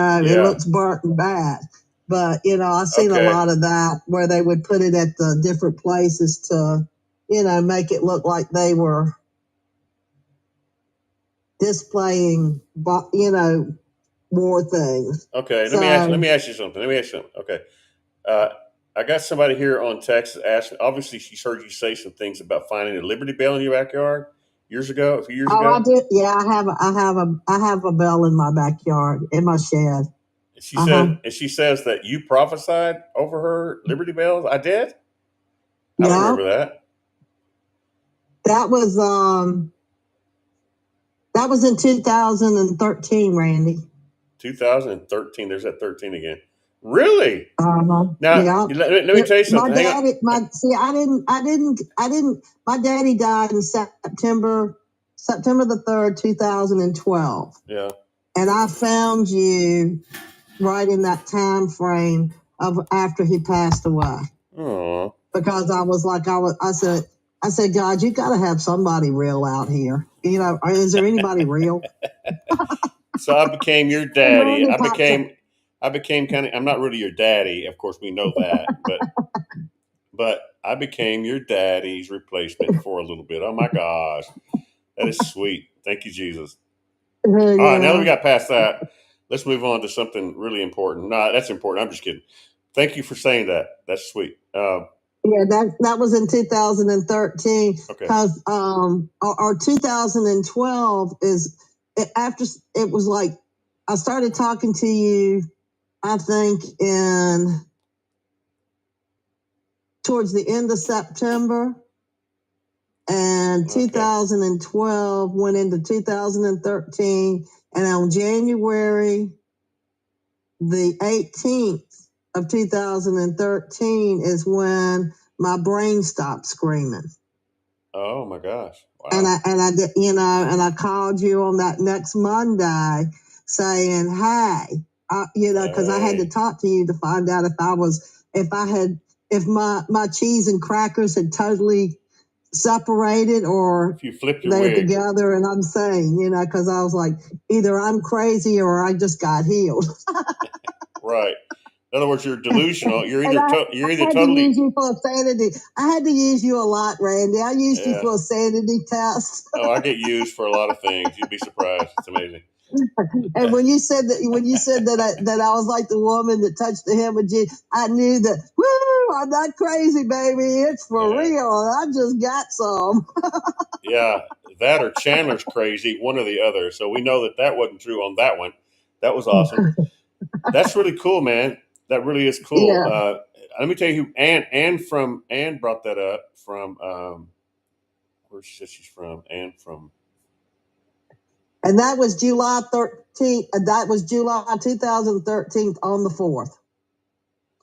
looks burnt and bad. But, I've seen a lot of that where they would put it at the different places to, make it look like they were displaying, war things. Okay, So, let me ask you something. Okay, uh, I got somebody here on text asking. Obviously, she's heard you say some things about finding a Liberty Bell in your backyard a few years oh, I ago. did. Yeah, I have a bell in my backyard, in my shed. And she says that you prophesied over her Liberty Bells. I did. I don't Yeah, remember that. that was in 2013, Randy. 2013. There's that 13 again. Really? Now, Yeah. let me tell you My something. Hang on. daddy, I didn't. My daddy died in September the 3rd, 2012, Yeah. and I found you right in that time frame of after he passed away. Oh. Because I was like, I said, God, you got to have somebody real out here. Is there anybody real? So I became your daddy. I became kind of. I'm not really your daddy, of course. We know that, but I became your daddy's replacement for a little bit. Oh my gosh, that is sweet. Thank you, Jesus. All right, now that we got past that, let's move on to something really important. No, that's important. I'm just kidding. Thank you for saying that. That's sweet. Yeah, that was in 2013. Okay. Because our 2012 is after it was like I started talking to you. I think in towards the end of September, and 2012 went into 2013, and on January the 18th of 2013 is when my brain stopped screaming. Oh my gosh! Wow. And I did, and I called you on that next Monday saying, "Hey, because I had to talk to you to find out if my cheese and crackers had totally separated or if you flipped your they're wig together." And I'm saying, because I was like, either I'm crazy or I just got healed. Right. In other words, you're delusional. You're either I had to use you for a sanity. I had to use you a lot, Randy. I used you for a sanity test. Oh, I get used for a lot of things. You'd be surprised. It's amazing. And when you said that I was like the woman that touched the hem of Jesus, I knew that. Woo! I'm not crazy, baby. It's for real. I just got some. Yeah, that or Chandler's crazy, one or the other. So we know that wasn't true on that one. That was awesome. That's really cool, man. That really is cool. Yeah. Let me tell you who Ann brought that up from where she said she's from. Ann from. And that was July 13th. That was July 2013 on the 4th.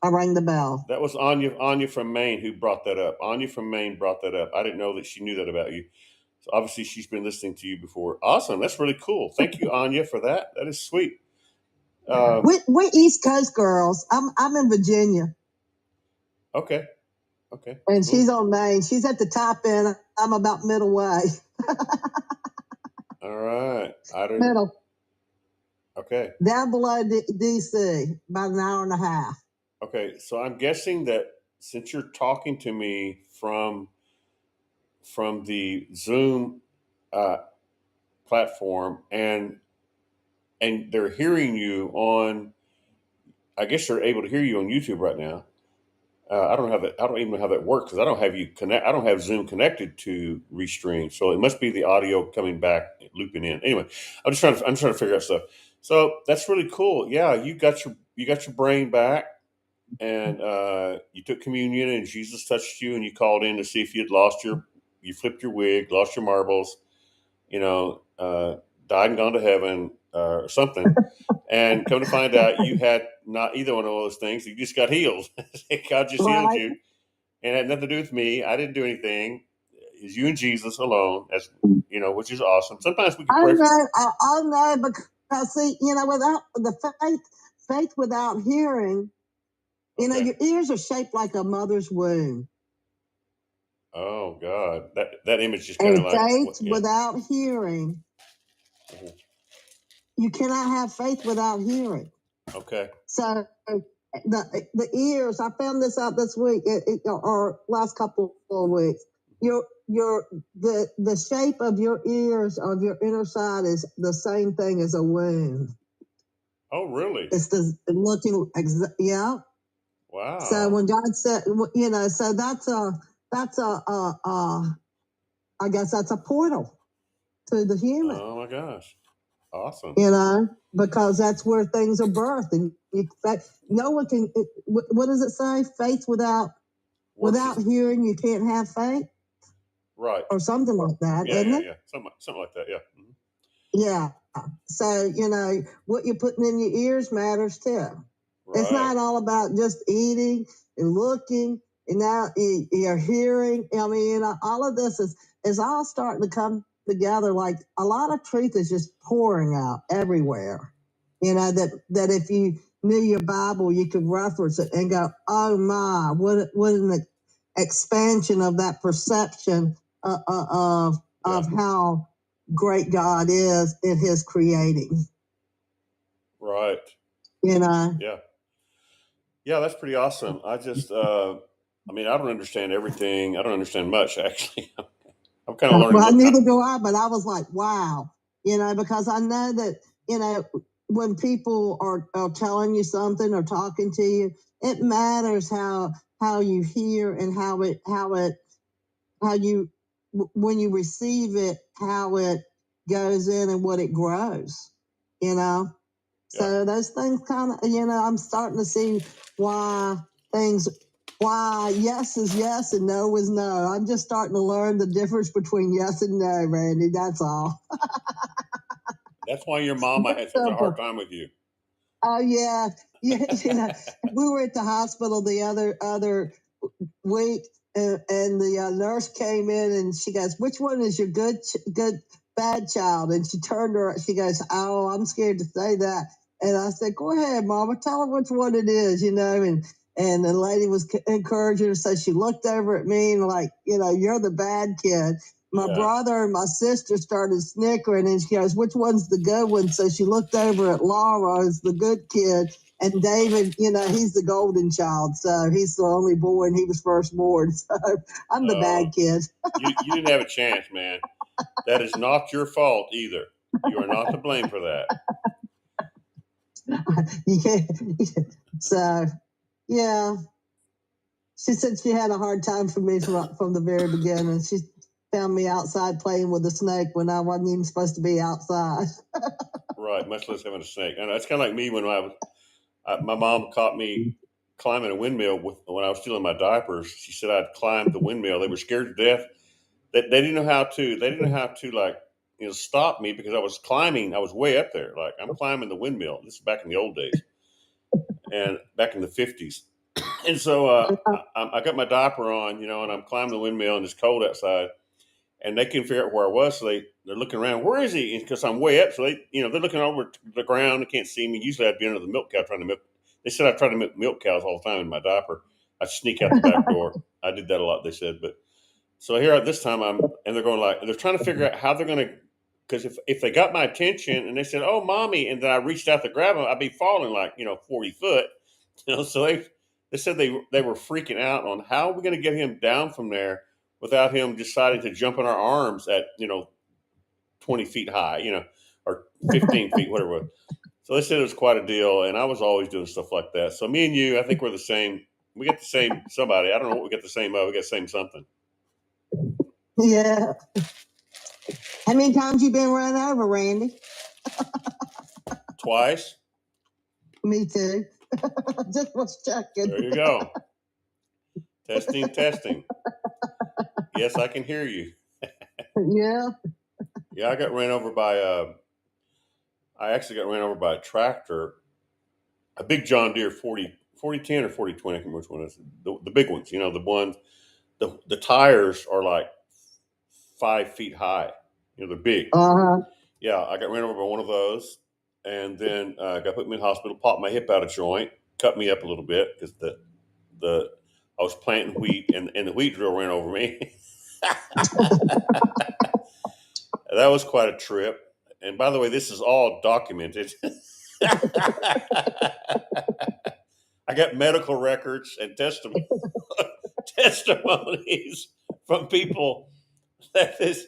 I rang the bell. That was Anya from Maine who brought that up. Anya from Maine brought that up. I didn't know that she knew that about you. So obviously she's been listening to you before. Awesome. That's really cool. Thank you, Anya, for that. That is sweet. We're East Coast girls. I'm in Virginia. Okay. And cool. She's on Maine. She's at the top end. I'm about middle way. All right. Middle. Okay. Down below DC, about an hour and a half. Okay, so I'm guessing that since you're talking to me from the Zoom uh, platform, and they're hearing you on, I guess they're able to hear you on YouTube right now. I don't have that. I don't even know how that works because I don't have you connect. I don't have Zoom connected to Restream, so it must be the audio coming back, looping in. Anyway, I'm trying to figure out stuff. So that's really cool. Yeah, you got your brain back, and you took communion, and Jesus touched you, and you called in to see if you'd you flipped your wig, lost your marbles, you know, died and gone to heaven or something. And come to find out, you had not either one of those things. You just got healed. God just healed Right. you, and it had nothing to do with me. I didn't do anything. It's you and Jesus alone. That's which is awesome. Sometimes we can I pray. know, I know, because see, without the faith without hearing, Okay. your ears are shaped like a mother's womb, Oh God, that image is kind of and like what? faith Yeah. without hearing, Mhm. you cannot have faith without hearing. Okay. So the ears, I found this out this week, or last couple of weeks. Your the shape of your ears of your inner side is the same thing as a womb. Oh really? It's the looking, yeah. So Wow. when God said, so that's a I guess that's a portal to the human, Oh my gosh. Awesome. because that's where things are birthed, and no one can. What does it say? Faith Works without is hearing, you can't have faith, right. or something like that, Yeah, isn't yeah, it? yeah. Something like that. Yeah. Mhm. Yeah. So, what you're putting in your ears matters too. It's Right. not all about just eating and looking, and now you're hearing. I mean, all of this is all starting to come together. Like a lot of truth is just pouring out everywhere. That if you knew your Bible, you could reference it and go, "Oh my, what an expansion of that perception Yeah. of how great God is in His creating." Right. You know. Yeah. Yeah, that's pretty awesome. I mean, I don't understand everything. I don't understand much actually. I'm kind of learning. Well, neither do I, but I was like, wow, because I know that, when people are telling you something or talking to you, it matters how you hear, and how you when you receive it, how it goes in and what it grows, you know. Yeah. So those things kind of, I'm starting to see why things, why yes is yes and no is no. I'm just starting to learn the difference between yes and no, Randy. That's all. That's why your mama had such a hard time with you. Oh yeah, yeah. We were at the hospital the other week, and the nurse came in and she goes, "Which one is your good bad child?" And she turned her. She goes, "Oh, I'm scared to say that." And I said, "Go ahead, Mama. Tell her which one it is." And the lady was encouraging her, so she looked over at me and like, "You're the bad kid." My Yeah. brother and my sister started snickering, and she goes, "Which one's the good one?" So she looked over at Laura as the good kid, and David, he's the golden child, so he's the only boy, and he was firstborn. So I'm the Uh, bad kid. you didn't have a chance, man. That is not your fault either. You are not to blame for that. Yeah. So yeah, she said she had a hard time for me from the very beginning. She found me outside playing with a snake when I wasn't even supposed to be outside. Right. Much less having a snake. And it's kind of like me when my mom caught me climbing a windmill when I was still in my diapers. She said I'd climbed the windmill. They were scared to death. They didn't know how to. They didn't know how to like stop me because I was climbing. I was way up there. Like I'm climbing the windmill. This is back in the old days and back in the 50s. And so I got my diaper on, and I'm climbing the windmill and it's cold outside. And they couldn't figure out where I was, so they're looking around. Where is he? Because I'm way up, so they're looking over the ground. They can't see me. Usually, I'd be under the milk cow trying to milk. They said I tried to milk cows all the time in my diaper. I'd sneak out the back door. I did that a lot. They said, but so here this time and they're going like they're trying to figure out how they're going to. Because if they got my attention and they said, "Oh, mommy," and then I reached out to grab them, I'd be falling like 40 foot. So They said they were freaking out on how are we going to get him down from there without him deciding to jump in our arms at 20 feet high, or 15 feet, whatever it was. So they said it was quite a deal, and I was always doing stuff like that. So me and you, I think we're the same. We get the same somebody. I don't know what we get the same of. We get the same something. Yeah. How many times you been run over, Randy? Twice. Me too. Just was checking. There you go. Testing, testing. Yes, I can hear you. Yeah. Yeah, I got ran over by. I actually got ran over by a tractor, a big John Deere 4010 or 4020. I can't remember which one it is. The big ones. The ones. The tires are like 5 feet high. They're big. Uh-huh. Yeah, I got ran over by one of those, and then got put me in the hospital. Popped my hip out of joint, cut me up a little bit because the I was planting wheat, and the wheat drill ran over me. That was quite a trip. And by the way, this is all documented. I got medical records and testimonies from people that this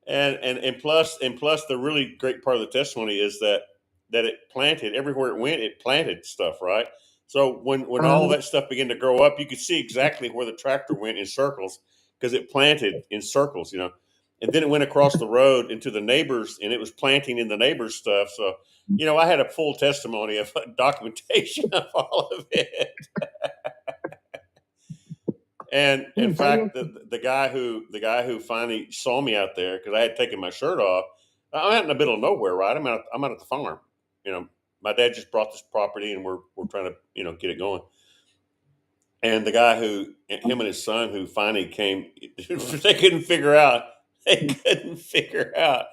and plus the really great part of the testimony is that it planted everywhere it went. It planted stuff, right? So when all that stuff began to grow up, you could see exactly where the tractor went in circles because it planted in circles. And then it went across the road into the neighbors, and it was planting in the neighbors' stuff. So I had a full testimony of documentation of all of it. And in fact, the guy who finally saw me out there because I had taken my shirt off, I'm out in the middle of nowhere, right? I'm out at the farm. You know, my dad just brought this property, and we're trying to get it going. And the guy him and his son who finally came, they couldn't figure out. They couldn't figure out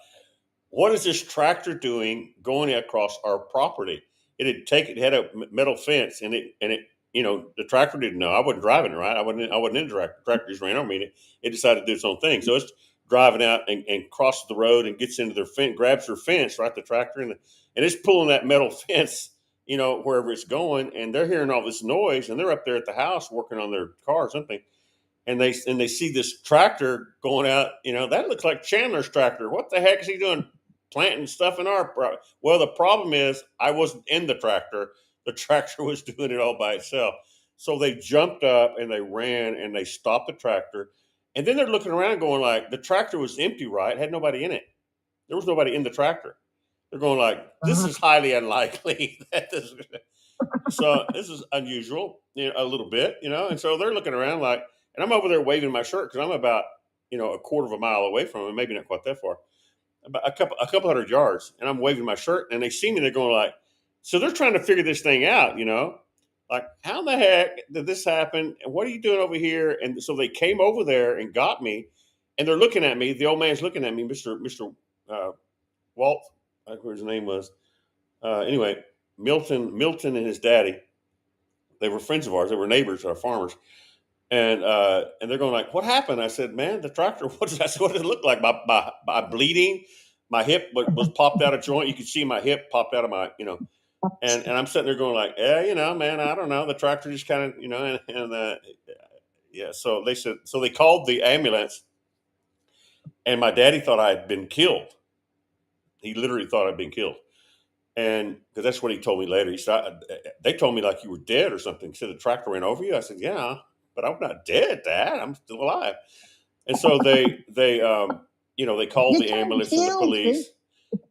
what is this tractor doing going across our property? It had a metal fence, and the tractor didn't know. I wasn't driving it, right? I wasn't in the tractor. The tractor just ran over me. And it decided to do its own thing. So it's driving out and crosses the road and gets into their fence, grabs their fence, right? The tractor and it's pulling that metal fence, wherever it's going. And they're hearing all this noise, and they're up there at the house working on their car or something, and they see this tractor going out. That looks like Chandler's tractor. What the heck is he doing, planting stuff in our? Well, the problem is I wasn't in the tractor. The tractor was doing it all by itself. So they jumped up and they ran and they stopped the tractor, and then they're looking around, going like, the tractor was empty, right? It had nobody in it. There was nobody in the tractor. They're going like, this is highly unlikely that this. So this is unusual, a little bit, And so they're looking around like, and I'm over there waving my shirt because I'm about, a quarter of a mile away from them, maybe not quite that far, about a couple hundred yards, and I'm waving my shirt, and they see me, they're going like, so they're trying to figure this thing out, like how in the heck did this happen, and what are you doing over here? And so they came over there and got me, and they're looking at me. The old man's looking at me, Mister Walt, I think what his name was. Anyway, Milton and his daddy, they were friends of ours. They were neighbors, our farmers, and they're going like, "What happened?" I said, "Man, the tractor. What did it look like? My bleeding, my hip was popped out of joint. You could see my hip popped out of my. And I'm sitting there going like, yeah, man, I don't know. The tractor just kind of, and yeah. So they called the ambulance, and my daddy thought I had been killed. He literally thought I'd been killed. And because that's what he told me later. He said, they told me like you were dead or something. He said, the tractor ran over you. I said, yeah, but I'm not dead, Dad. I'm still alive. And so they called the ambulance and the police.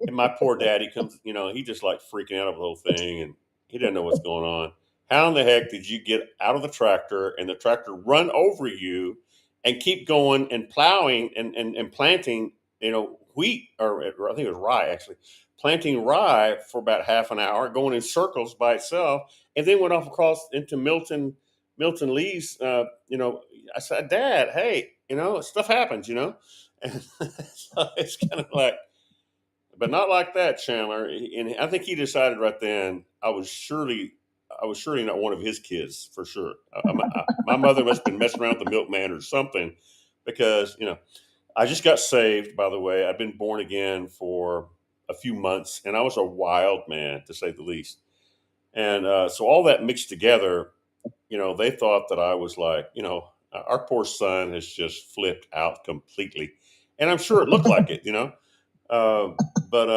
And my poor daddy comes, he just like freaking out over the whole thing, and he didn't know what's going on. How in the heck did you get out of the tractor and the tractor run over you and keep going and plowing and planting, wheat, or I think it was rye actually, planting rye for about half an hour, going in circles by itself, and then went off across into Milton Lee's. I said, Dad, hey, stuff happens. And so it's kind of like, but not like that, Chandler. And I think he decided right then I was surely not one of his kids for sure. My mother must have been messing around with the milkman or something, because I just got saved. By the way, I've been born again for a few months, and I was a wild man to say the least. And so all that mixed together, they thought that I was like, our poor son has just flipped out completely, and I'm sure it looked like it, uh, but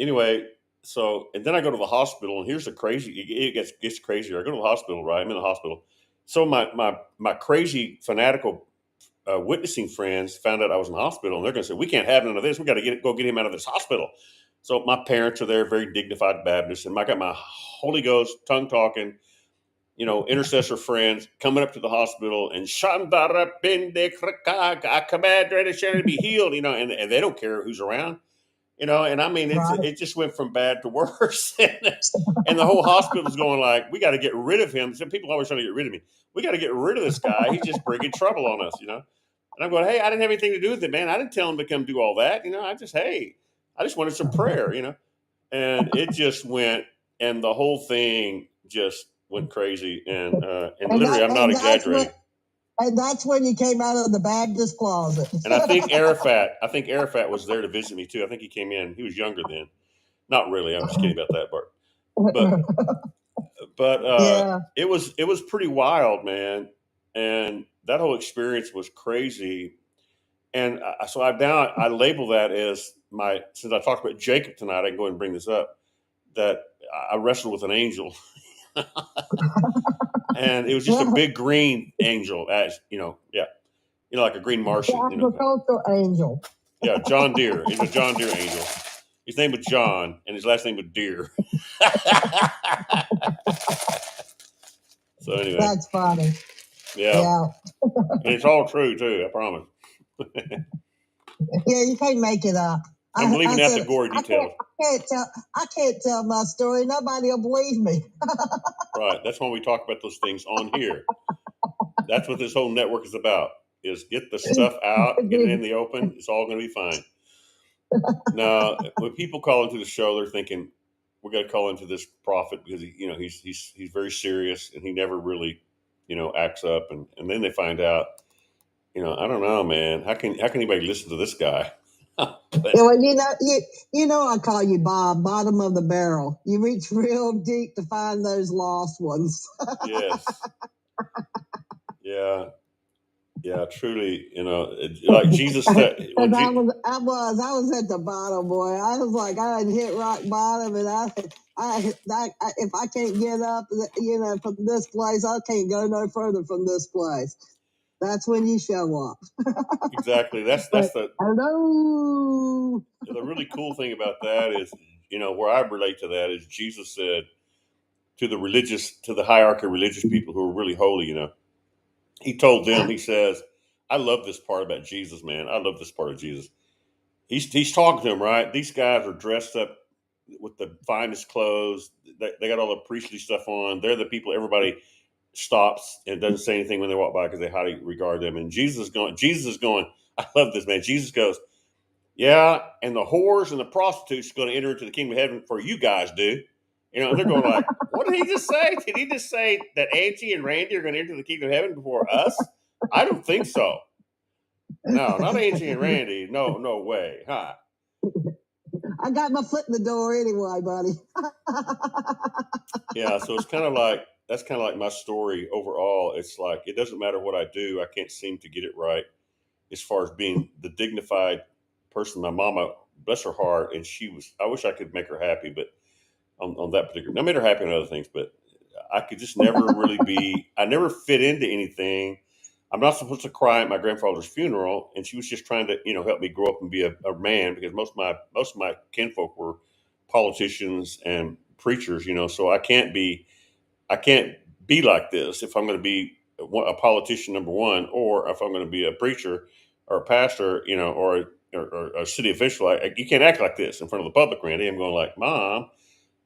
anyway, so and then I go to the hospital, and here's the crazy. It gets crazier. I go to the hospital, right? I'm in the hospital. So my crazy fanatical witnessing friends found out I was in the hospital, and they're going to say, "We can't have none of this. We got to go get him out of this hospital." So my parents are there, very dignified Baptists, and I got my Holy Ghost tongue talking, intercessor friends coming up to the hospital and Shandara Binde Kraka, I command Red Shannon to be healed, and they don't care who's around, and I mean Right. it just went from bad to worse. And the whole hospital's going like, we got to get rid of him. Some people always trying to get rid of me. We got to get rid of this guy. He's just bringing trouble on us. And I'm going, hey, I didn't have anything to do with it, man. I didn't tell him to come do all that. I just wanted some prayer. And it just went, and the whole thing just went crazy. And And literally, that I'm not and that's exaggerating. what and that's when you came out of the Baptist closet. And I think Arafat was there to visit me too. I think he came in. He was younger then. Not really. I'm just kidding about that part. But Yeah. it was pretty wild, man. And that whole experience was crazy. And so I label that as since I talked about Jacob tonight, I can go ahead and bring this up, that I wrestled with an angel. And it was just a big green angel, as yeah, like a green The Martian, agricultural angel. yeah, John Deere. He's a John Deere angel. His name was John, and his last name was Deere. So anyway, That's funny. yeah, Yeah. and it's all true too. I promise. Yeah, you can't make it up. I'm I leaving out the said gory details. I can't tell my story. Nobody will believe me. Right. That's why we talk about those things on here. That's what this whole network is about. Is get the stuff out, get it in the open. It's all going to be fine. Now, when people call into the show, they're thinking we got to call into this prophet because he's very serious and he never really acts up, and then they find out I don't know, man, how can anybody listen to this guy? But Well, I call you Bob, bottom of the barrel. You reach real deep to find those lost ones. yes, yeah, truly, like Jesus said when Because I was at the bottom, boy. I was like, I had hit rock bottom, and if I can't get up, from this place, I can't go no further from this place. That's when you show up. exactly, that's But the hello. the really cool thing about that is, where I relate to that is Jesus said to the hierarchy of religious people who are really holy, he told them, he says, I love this part about Jesus, man. I love this part of Jesus. He's talking to them, right? These guys are dressed up with the finest clothes. They got all the priestly stuff on. They're the people everybody stops and doesn't say anything when they walk by because they highly regard them. And Jesus is going, I love this, man. Jesus goes, yeah, and the whores and the prostitutes are going to enter into the kingdom of heaven for you guys do. And they're going like, what did he just say? Did he just say that Angie and Randy are going to enter the kingdom of heaven before us? I don't think so. No, not Angie and Randy. No, no way. Huh? I got my foot in the door anyway, buddy. Yeah, so it's kind of like that's kind of like my story overall. It's like it doesn't matter what I do, I can't seem to get it right as far as being the dignified person. My mama, bless her heart, and she was. I wish I could make her happy, but on that particular, I made her happy on other things, but I could just never really be. I never fit into anything. I'm not supposed to cry at my grandfather's funeral, and she was just trying to, help me grow up and be a man because most of my kinfolk were politicians and preachers, so I can't be like this if I'm going to be a politician, number one, or if I'm going to be a preacher or a pastor, or a city official. You can't act like this in front of the public, Randy. I'm going like, Mom,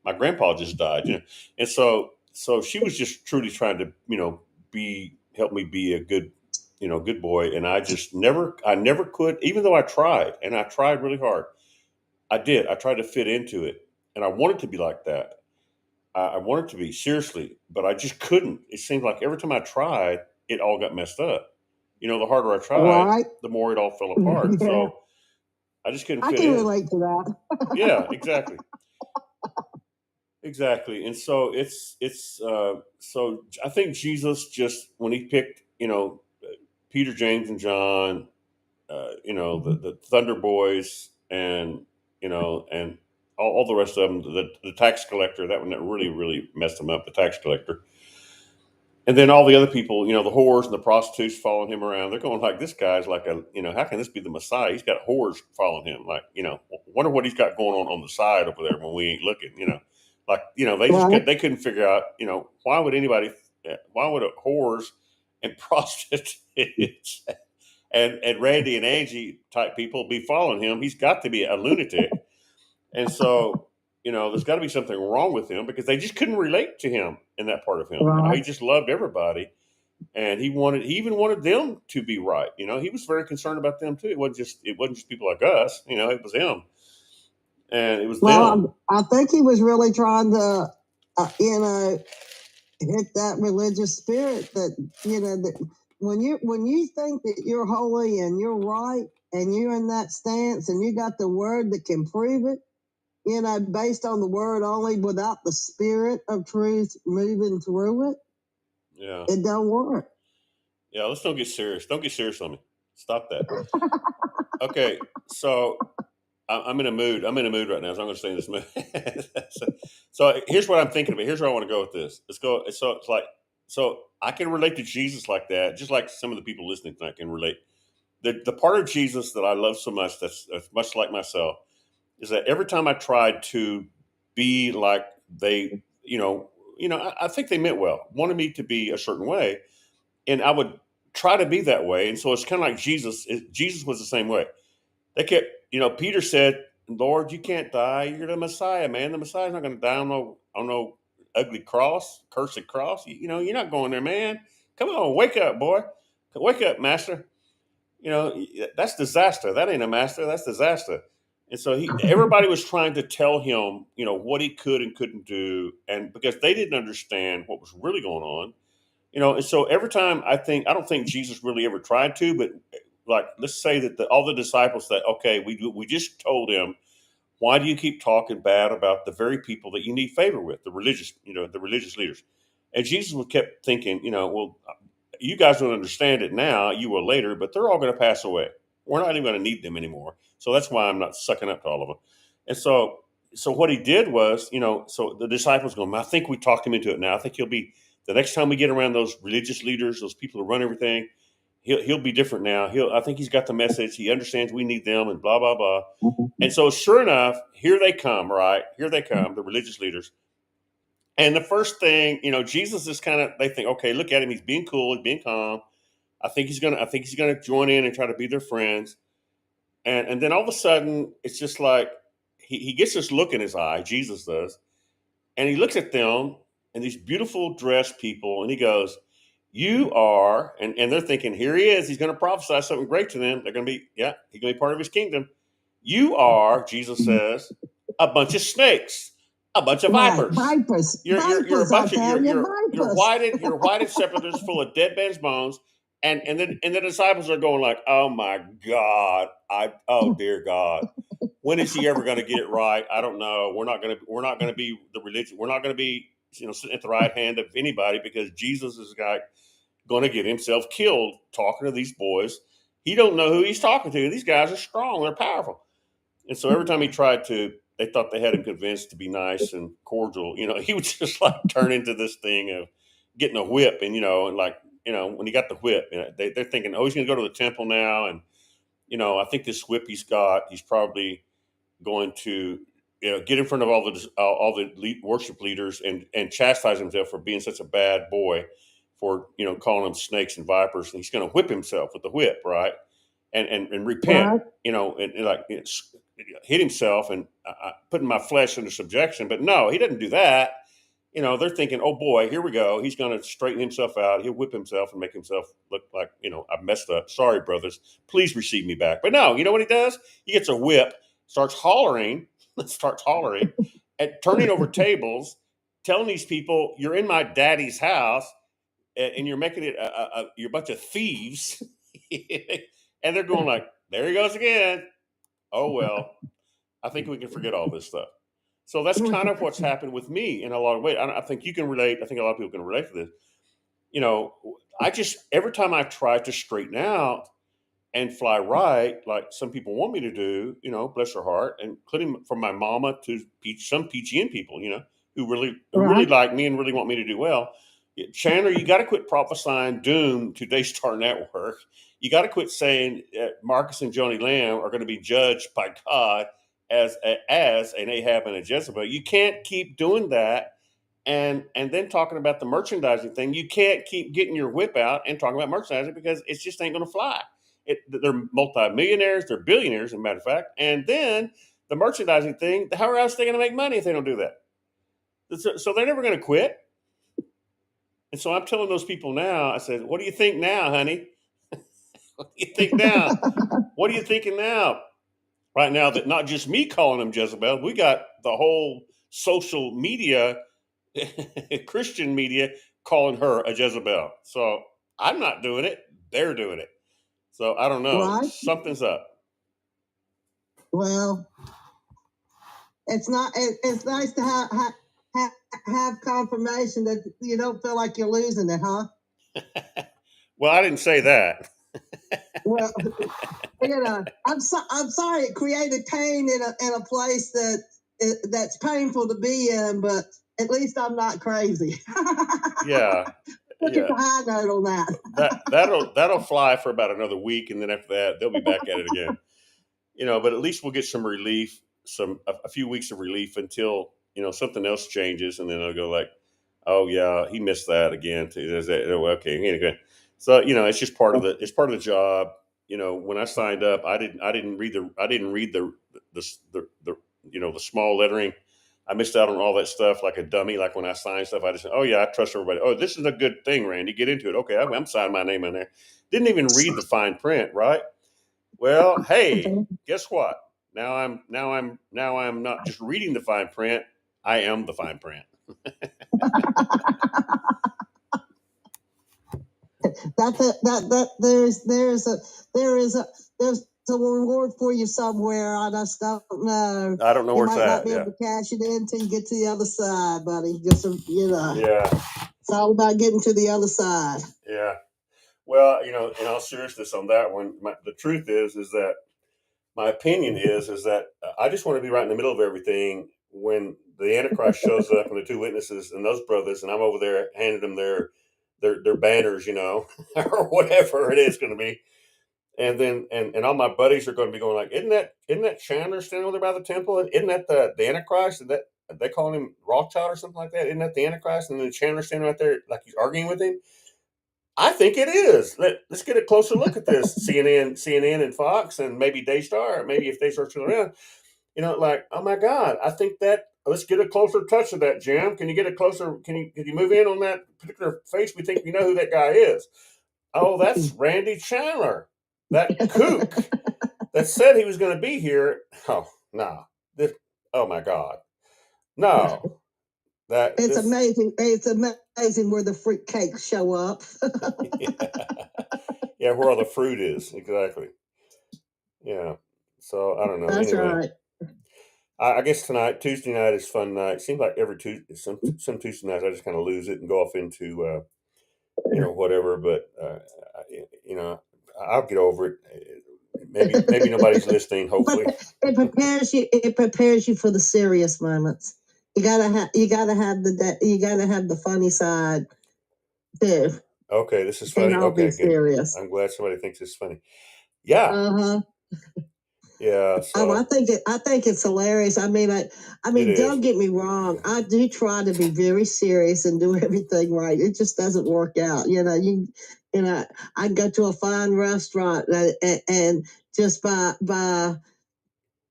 my grandpa just died, and so she was just truly trying to, help me be a good boy, and I never could, even though I tried, and I tried really hard. I tried to fit into it, and I wanted to be like that. I wanted to be seriously, but I just couldn't. It seemed like every time I tried, it all got messed up. The harder I tried, Right? the more it all fell apart. Yeah, So I just couldn't I fit can in. relate to that. Yeah, exactly. exactly. And so so I think Jesus just when he picked Peter, James, and John, the Thunder Boys, and and all the rest of them, the tax collector, that one that really messed him up, the tax collector. And then all the other people, the whores and the prostitutes following him around. They're going like, this guy's like how can this be the Messiah? He's got whores following him. Like, wonder what he's got going on the side over there when we ain't looking. Like, Right. they couldn't figure out, why would why would a whores and prostitutes and Randy and Angie type people be following him? He's got to be a lunatic. And so, there's got to be something wrong with him because they just couldn't relate to him in that part of him. He Right. just loved everybody, and he even wanted them to be right. He was very concerned about them too. It wasn't just people like us. It was him, and it was them. Well, I think he was really trying to, hit that religious spirit that that when you think that you're holy and you're right and you're in that stance and you got the word that can prove it, based on the word only without the spirit of truth moving through it, Yeah, it don't work. yeah. Let's don't get serious. Don't get serious on me. Stop that. Okay, so I'm in a mood. I'm in a mood right now, so I'm going to stay in this mood. so here's what I'm thinking about. Here's where I want to go with this. Let's go. So it's like, so I can relate to Jesus like that, just like some of the people listening tonight can relate. The part of Jesus that I love so much, that's much like myself, is that every time I tried to be like they, I think they meant well, wanted me to be a certain way, and I would try to be that way. And so it's kind of like Jesus. Jesus was the same way. They kept, Peter said, Lord, you can't die. You're the Messiah, man. The Messiah's not going to die on no ugly cross, cursed cross. You're not going there, man. Come on, wake up, boy. Wake up, master. That's disaster. That ain't a master. That's disaster. And so everybody was trying to tell him, what he could and couldn't do. And because they didn't understand what was really going on, and so every time I don't think Jesus really ever tried to, but like let's say that all the disciples that okay, we just told him, why do you keep talking bad about the very people that you need favor with, the religious leaders? And Jesus would kept thinking, well, you guys don't understand it now, you will later, but they're all going to pass away. We're not even going to need them anymore. So that's why I'm not sucking up to all of them. And so what he did was, so the disciples go, I think we talked him into it now. I think he'll be the next time we get around those religious leaders, those people who run everything, he'll be different now. I think he's got the message. He understands we need them and blah blah blah. And so sure enough, here they come, right? Here they come, the religious leaders. And the first thing, Jesus is kind of they think, okay, look at him, he's being cool, he's being calm. I think he's gonna join in and try to be their friends. And then all of a sudden, it's just like he gets this look in his eye, Jesus does, and he looks at them and these beautiful dressed people, and he goes, "You are," and they're thinking, "Here he is. He's going to prophesy something great to them. They're going to be, yeah, he's going to be part of his kingdom." You are, Jesus says, a bunch of snakes, a bunch of Right, vipers. vipers, You're a vipers. I bunch of tell you, you're vipers. whited sepulchres full of dead men's bones, and the disciples are going like, "Oh my God, oh dear God, when is he ever going to get it right? I don't know. We're not going to be the religion. We're not going to be sitting at the right hand of anybody because Jesus is going to get himself killed talking to these boys. He don't know who he's talking to. These guys are strong. They're powerful. And so every time he tried to, they thought they had him convinced to be nice and cordial. He would just like turn into this thing of getting a whip, and like when he got the whip, they're thinking, oh, he's going to go to the temple now, and I think this whip he's got, he's probably going to get in front of all the worship leaders and chastise himself for being such a bad boy, for calling them snakes and vipers, and he's going to whip himself with the whip, right? And repent, Right. and like hit himself and putting my flesh under subjection. But no, he doesn't do that. They're thinking, oh boy, here we go. He's going to straighten himself out. He'll whip himself and make himself look like, I messed up. Sorry, brothers. Please receive me back. But no, you know what he does? He gets a whip, starts hollering, starts hollering, and turning over tables, telling these people, you're in my daddy's house and you're making it you're a bunch of thieves. And they're going like, there he goes again. Oh, well, I think we can forget all this stuff. So that's kind of what's happened with me in a lot of ways. I think you can relate. I think a lot of people can relate to this. You know, I just every time I try to straighten out and fly right, like some people want me to do, bless her heart, including from my mama to some PGN people, who really Right. like me and really want me to do well. Chandler, you got to quit prophesying doom to Daystar Network. You got to quit saying Marcus and Joni Lamb are going to be judged by God as an Ahab and a Jezebel. You can't keep doing that and then talking about the merchandising thing. You can't keep getting your whip out and talking about merchandising because it just ain't going to fly. They're multimillionaires, they're billionaires, as a matter of fact. And then the merchandising thing, how else are they going to make money if they don't do that? So they're never going to quit. And so I'm telling those people now, I said, what do you think now, honey? What do you think now? What are you thinking now? Right now, that not just me calling them Jezebel, we got the whole social media, Christian media, calling her a Jezebel. So I'm not doing it. They're doing it. So I don't know. Right. Something's up. Well, it's not. It's nice to have confirmation that you don't feel like you're losing it, huh? Well, I didn't say that. Well, I'm sorry it created pain in a place that's painful to be in, but at least I'm not crazy. Yeah, Look at yeah. the high note on that. That'll fly for about another week, and then after that, they'll be back at it again. But at least we'll get some relief, a few weeks of relief until something else changes, and then they'll go like, oh yeah, he missed that again. Okay, good. So it's just part of the job. When I signed up, I didn't read the small lettering. I missed out on all that stuff like a dummy. Like when I signed stuff, I just said, oh yeah, I trust everybody. Oh, this is a good thing, Randy. Get into it. Okay, I'm signing my name on there. Didn't even read the fine print, right? Well, hey, guess what? Now I'm not just reading the fine print. I am the fine print. That there's a reward for you somewhere. I just don't know. I don't know You where it's might not at. be Yeah. able to cash it in until you get to the other side, buddy. Just Yeah. it's all about getting to the other side. Yeah. Well, in all seriousness on that one, the truth is that my opinion is that I just want to be right in the middle of everything when the Antichrist shows up and the two witnesses and those brothers, and I'm over there handing them their banners, or whatever it is going to be. And then and all my buddies are going to be going like, isn't that Chandler standing over there by the temple? Isn't that the Antichrist? Is that they call him Rothschild or something like that? Isn't that the Antichrist? And then Chandler standing right there like he's arguing with him. I think it is. Let's get a closer look at this. CNN, and Fox, and maybe Daystar. Maybe if Daystar's still around, like, oh my God, I think that. Let's get a closer touch of that, Jim. Can you get a closer? Can you move in on that particular face? We think we know who that guy is. Oh, that's Randy Chandler, that kook that said he was going to be here. Oh no, this. Oh my God, no. It's amazing. It's amazing where the fruit cakes show up. Yeah, where all the fruit is exactly. Yeah. So I don't know. That's Anyway, right. I guess tonight, Tuesday night is fun night. Seems like every Tuesday, some Tuesday nights, I just kind of lose it and go off into whatever. But I'll get over it. Maybe nobody's listening. Hopefully, it prepares you. It prepares you for the serious moments. You gotta have the funny side too. okay, this is Can't funny. all be Okay, good. serious. I'm glad somebody thinks it's funny. Yeah, Uh-huh. yeah. Oh, So I think it's hilarious. I it mean, is. don't get me wrong. I do try to be very serious and do everything right. It just doesn't work out. You know, I go to a fine restaurant and just by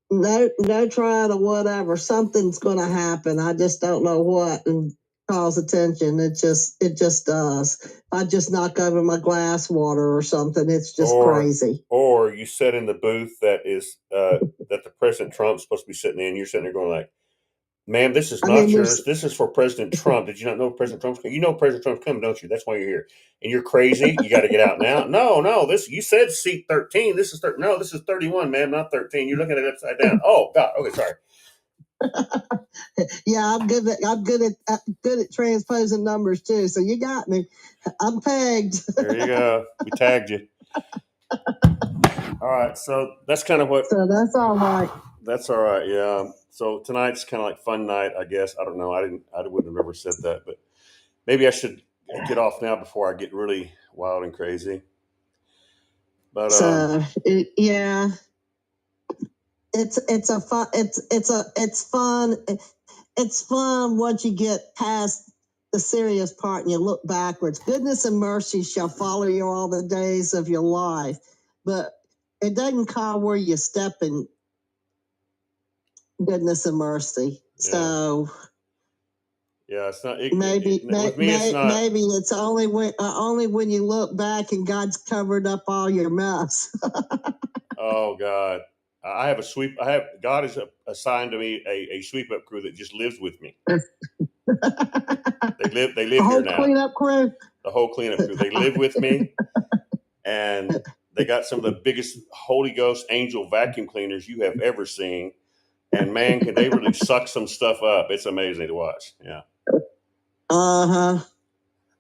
no trying or whatever, something's going to happen. I just don't know what and cause attention. It just does. If I just knock over my glass water or something, it's just Or crazy. or you sit in the booth that the President Trump's supposed to be sitting in. You're sitting there going like, ma'am, this is I mean, not there's yours. This is for President Trump. Did you not know President Trump's coming? You know President Trump's coming, don't you? That's why you're here. And you're crazy. You got to get out now. No. This you said seat 13. This is no. This is 31, ma'am, not 13. You're looking at it upside down. Oh God. Okay, sorry. Yeah, I'm good at transposing numbers too. So you got me. I'm pegged. There you go. We tagged you. All right, so that's kind of what. So that's all right. That's all right. Yeah. So tonight's kind of like fun night, I guess. I don't know. I wouldn't have ever said that, but maybe I should get off now before I get really wild and crazy. But Yeah, it's a fun it's fun once you get past the serious part and you look backwards. Goodness and mercy shall follow you all the days of your life, but it doesn't call where you step in goodness and mercy. yeah, So yeah, it's not. With me, it's not. maybe it's only when you look back and God's covered up all your mess. Oh God, I have a sweep. God has assigned to me a sweep up crew that just lives with me. They live here now. Cleanup crew. The whole cleanup crew. They live with me, and they got some of the biggest Holy Ghost angel vacuum cleaners you have ever seen. And man, can they really suck some stuff up? It's amazing to watch. Yeah. Uh huh.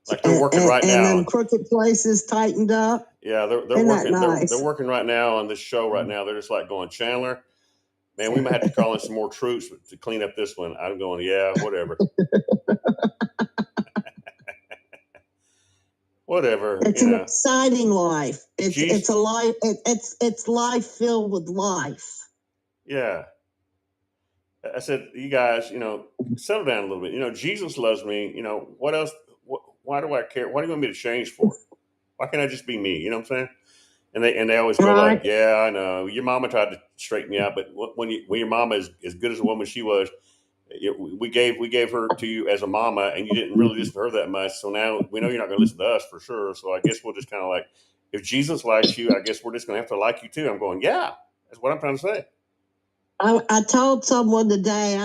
Like they're working right now. And then crooked places tightened up. Yeah, they're Isn't working. that nice? They're working right now on this show right now. They're just like going, Chandler, man, we might have to call in some more troops to clean up this one. I'm going, yeah, whatever. Whatever. It's an exciting life. It's a life. It's life filled with life. Yeah. I said, you guys, settle down a little bit. Jesus loves me. What else? Why do I care? What do you want me to change for? Why can't I just be me? You know what I'm saying? And they always go like, yeah, I know. Your mama tried to straighten me out, but when your mama is as good as a woman she was, we gave her to you as a mama, and you didn't really listen to her that much. So now we know you're not going to listen to us for sure. So I guess we'll just kind of like, if Jesus likes you, I guess we're just going to have to like you too. I'm going, yeah, that's what I'm trying to say. I told someone today.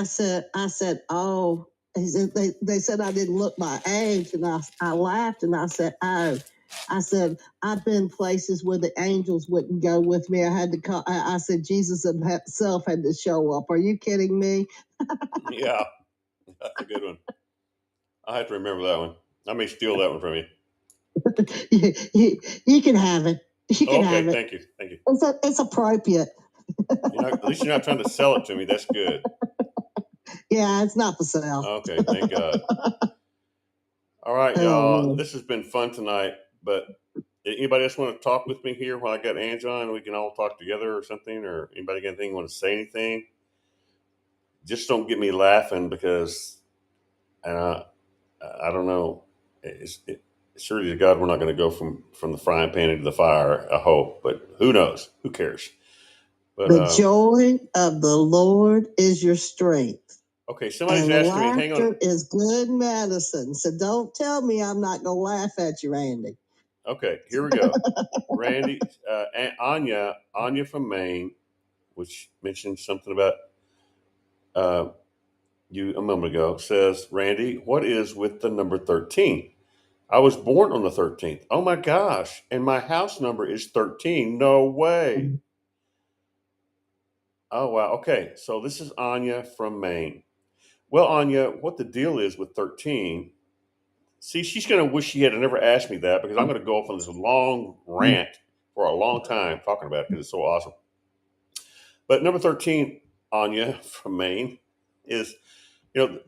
Oh, they said I didn't look my age, and I laughed and I said, oh. I said, I've been places where the angels wouldn't go with me. I had to call. I said, Jesus himself had to show up. Are you kidding me? Yeah, that's a good one. I have to remember that one. I may steal that one from you. You can have it. You can have it. Thank you. Thank you. It's appropriate. At least you're not trying to sell it to me. That's good. Yeah, it's not for sale. Okay, thank God. All right, y'all. This has been fun tonight, but anybody else want to talk with me here while I got Ange on? We can all talk together or something, or anybody got anything want to say anything? Just don't get me laughing because, I don't know. Surely to God, we're not going to go from the frying pan into the fire. I hope, but who knows? Who cares? But the joy of the Lord is your strength. Okay, somebody's asking me. Hang on. Laughter is good medicine. So don't tell me I'm not going to laugh at you, Randy. Okay, here we go. Randy, Anya from Maine, which mentioned something about you a moment ago, says, Randy, what is with the number 13? I was born on the 13th. Oh my gosh. And my house number is 13. No way. Oh, wow. Okay. So this is Anya from Maine. Well, Anya, what the deal is with 13? See, she's going to wish she had never asked me that because I'm going to go off on this long rant for a long time talking about it because it's so awesome. But number 13, Anya from Maine, is, in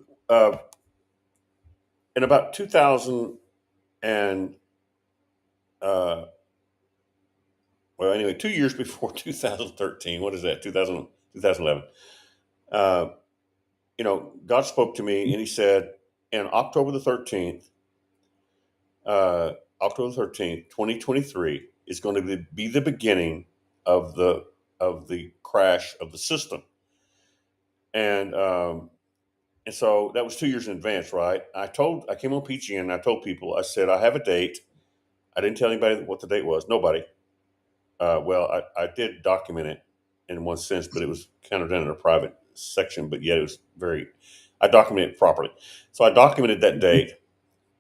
about 2000 and, well, anyway, 2 years before 2013, what is that, 2011, God spoke to me and he said, in October the 13th, 2023 is going to be the beginning of the crash of the system. And so that was 2 years in advance, right? I came on PGN and I told people, I said, I have a date. I didn't tell anybody what the date was. Nobody. I did document it in one sense, but it was kind of done in a private section, but yet I documented it properly. So I documented that date.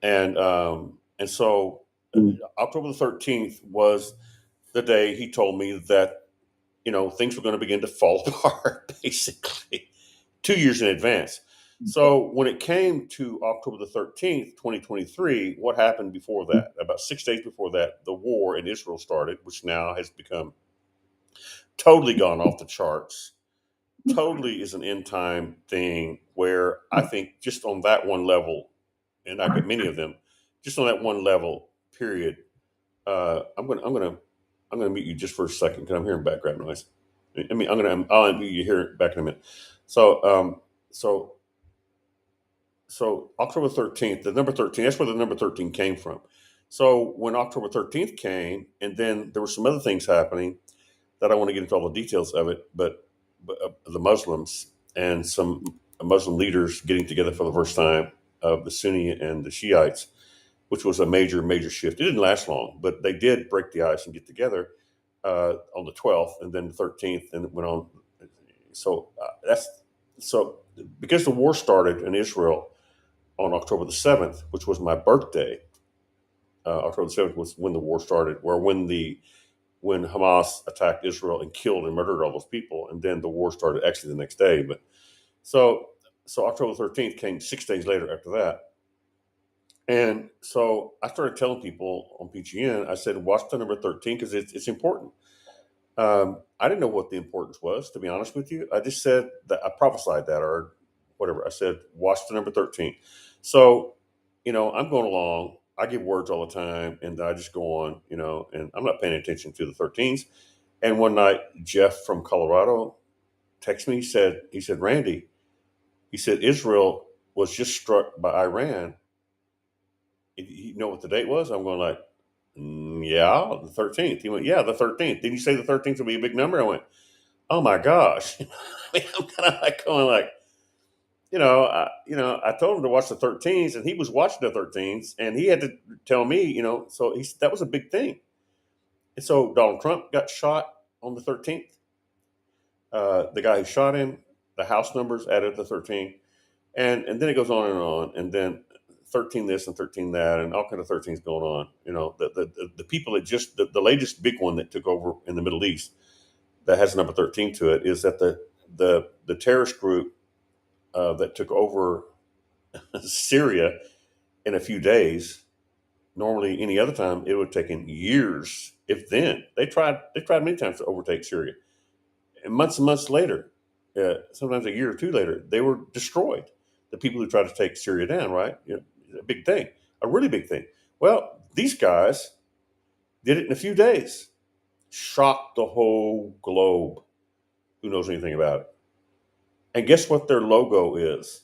And so October the 13th was the day he told me that, things were going to begin to fall apart, basically. 2 years in advance. So when it came to October the 13th, 2023, what happened before that? About 6 days before that, the war in Israel started, which now has become totally gone off the charts. Totally is an end time thing where I think just on that one level, and I get many of them, just on that one level, period. I'm gonna mute you just for a second because I'm hearing background noise. I'll unmute you here back in a minute. So so so October 13th, the number 13, that's where the number 13 came from. So when October 13th came, and then there were some other things happening that I want to get into all the details of it, but the Muslims and some Muslim leaders getting together for the first time of the Sunni and the Shiites, which was a major, major shift. It didn't last long, but they did break the ice and get together on the 12th and then the 13th, and it went on. So that's so because the war started in Israel on October the 7th, which was my birthday. October the 7th was when the war started, or when Hamas attacked Israel and killed and murdered all those people, and then the war started actually the next day. But so so October 13th came 6 days later after that. And so I started telling people on PGN, I said, watch the number 13 because it's important. I didn't know what the importance was, to be honest with you. I just said that I prophesied that or whatever. I said, watch the number 13. So, I'm going along. I give words all the time and I just go on, and I'm not paying attention to the 13s. And one night, Jeff from Colorado texted me. He said, Randy, he said, Israel was just struck by Iran. You know what the date was? I'm going like, yeah, the 13th. He went, yeah, the 13th. Didn't you say the 13th would be a big number? I went, oh my gosh. I'm kind of like going like, I told him to watch the 13s, and he was watching the 13s, and he had to tell me, so that was a big thing. And so Donald Trump got shot on the 13th. The guy who shot him, the house numbers added the 13, and then it goes on, and then 13 this and 13 that, and all kind of 13s going on. The people that just the latest big one that took over in the Middle East that has number 13 to it is that the terrorist group that took over Syria in a few days. Normally, any other time, it would have taken years, if then. They tried many times to overtake Syria, and months later, sometimes a year or two later, they were destroyed. The people who tried to take Syria down, right? A big thing, a really big thing. Well, these guys did it in a few days, shocked the whole globe. Who knows anything about it? And guess what their logo is?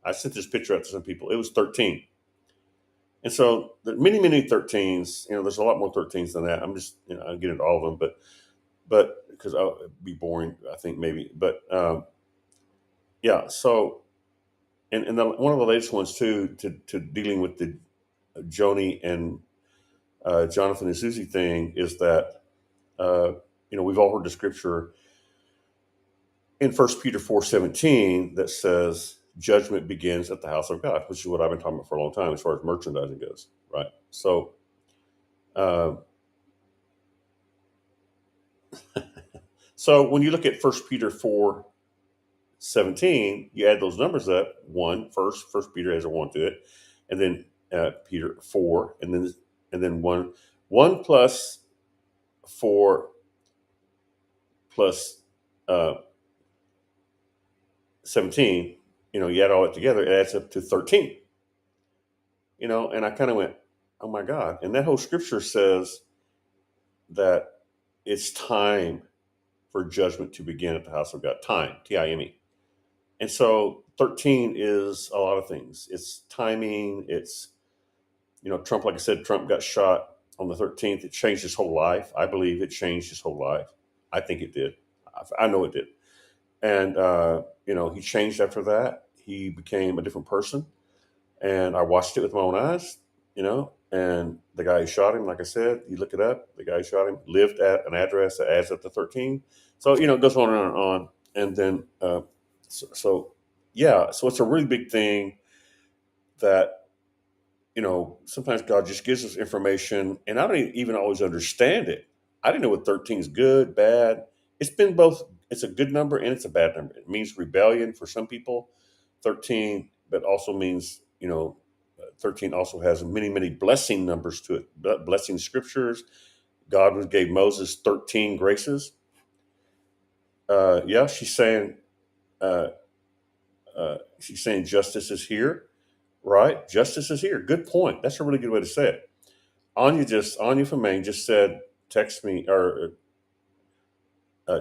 I sent this picture out to some people. It was 13. And so there are many, many 13s. There's a lot more 13s than that. I'm just, I'll get into all of them, but because I'll be boring, I think maybe. But yeah, so one of the latest ones too, to dealing with the Joni and Jonathan and Susie thing is that we've all heard the scripture in 1 Peter 4:17 that says judgment begins at the house of God, which is what I've been talking about for a long time as far as merchandising goes, right? So uh, so when you look at 1 Peter 4:17, you add those numbers up. First Peter has a one to it, and then Peter 4, and then one plus 4 plus uh, 17. You add all that together, it adds up to 13. And I kind of went, oh my God. And that whole scripture says that it's time for judgment to begin at the house of God. Time, Time. And so 13 is a lot of things. It's timing. It's, Trump, like I said, Trump got shot on the 13th. It changed his whole life. I believe it changed his whole life. I think it did. I know it did. And, he changed after that. He became a different person. And I watched it with my own eyes, and the guy who shot him, like I said, you look it up, the guy who shot him lived at an address that adds up to 13. So, it goes on and on. And then, yeah, so it's a really big thing that, sometimes God just gives us information and I don't even always understand it. I didn't know what 13 is good, bad. It's been both. It's a good number and it's a bad number. It means rebellion for some people, 13, but also means, 13 also has many, many blessing numbers to it, blessing scriptures. God gave Moses 13 graces. Yeah, uh, she's saying justice is here, right? Justice is here. Good point. That's a really good way to say it. Anya from Maine just said, text me or uh,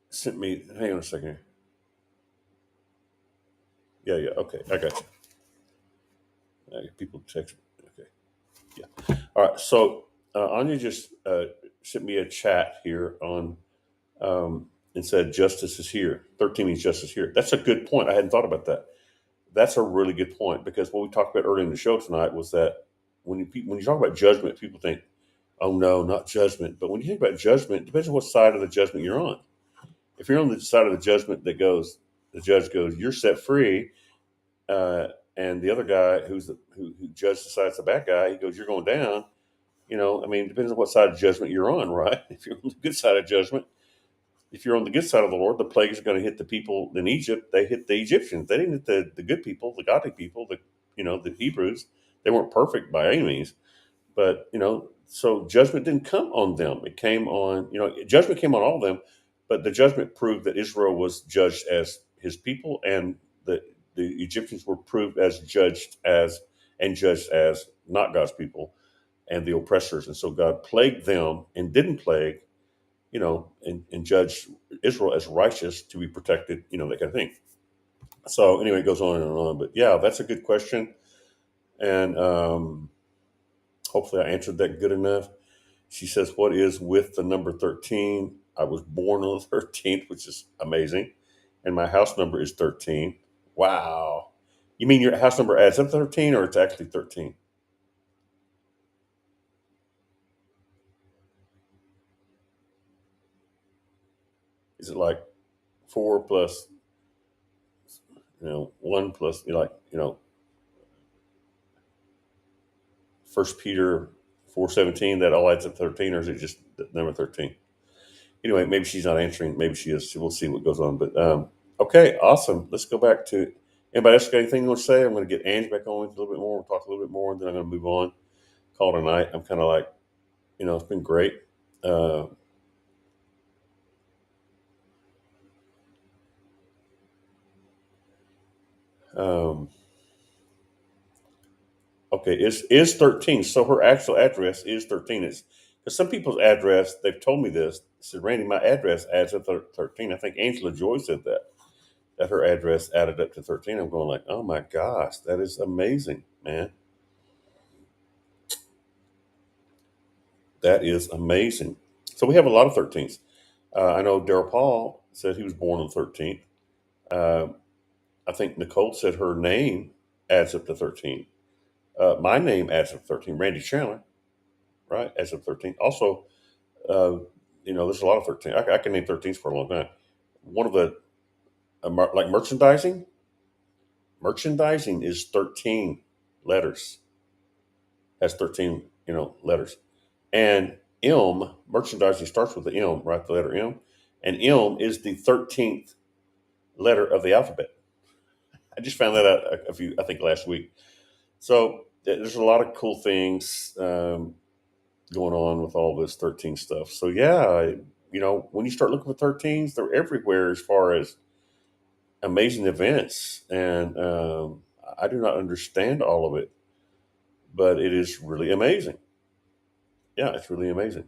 sent me. Hang on a second. Yeah. Okay, I got you. People text me. Okay. Yeah. All right. So Anya just sent me a chat here on and said justice is here. 13 means justice here. That's a good point. I hadn't thought about that. That's a really good point because what we talked about earlier in the show tonight was that when you talk about judgment, people think, "Oh no, not judgment." But when you think about judgment, it depends on what side of the judgment you're on. If you're on the side of the judgment that goes, the judge goes, "You're set free," uh, and the other guy who judge decides the bad guy, he goes, "You're going down." I mean, it depends on what side of judgment you're on, right? If you're on the good side of judgment, if you're on the good side of the Lord, the plagues are going to hit the people in Egypt. They hit the Egyptians. They didn't hit the good people, the godly people, the Hebrews. They weren't perfect by any means, but so judgment didn't come on them. It came on, judgment came on all of them, but the judgment proved that Israel was judged as His people, and the Egyptians were proved as judged as not God's people and the oppressors. And so God plagued them and didn't plague, and judged Israel as righteous to be protected, that kind of thing. So anyway, it goes on and on. But yeah, that's a good question. And hopefully I answered that good enough. She says, "What is with the number 13? I was born on the 13th, which is amazing. And my house number is 13. Wow. You mean your house number adds up to 13 or it's actually 13? Is it like 4 plus, 1 plus, First Peter 4:17, that all adds up to 13, or is it just the number 13? Anyway, maybe she's not answering. Maybe she is. We'll see what goes on. But okay, awesome. Let's go back to anybody else got anything you want to say? I'm going to get Ange back on with a little bit more. We'll talk a little bit more, and then I'm going to move on. Call it a night. I'm kind of like, it's been great. Uh, um, okay, is 13. So her actual address is 13. It's because some people's address, they've told me this. They said, Randy, my address adds up to 13. I think Angela Joy said that her address added up to 13. I'm going like, oh my gosh, that is amazing, man. That is amazing. So we have a lot of 13s. I know Daryl Paul said he was born on the 13th. Uh, I think Nicole said her name adds up to 13. My name adds up to 13. Randy Chandler, right, adds up to 13. Also, uh, there's a lot of 13. I can name 13s for a long time. One of the, like merchandising is 13 letters, has 13, letters. And merchandising starts with the M, right? The letter M. And M is the 13th letter of the alphabet. I just found that out I think last week. So there's a lot of cool things going on with all this 13 stuff. So yeah, when you start looking for 13s, they're everywhere as far as amazing events. And I do not understand all of it, but it is really amazing. Yeah, it's really amazing.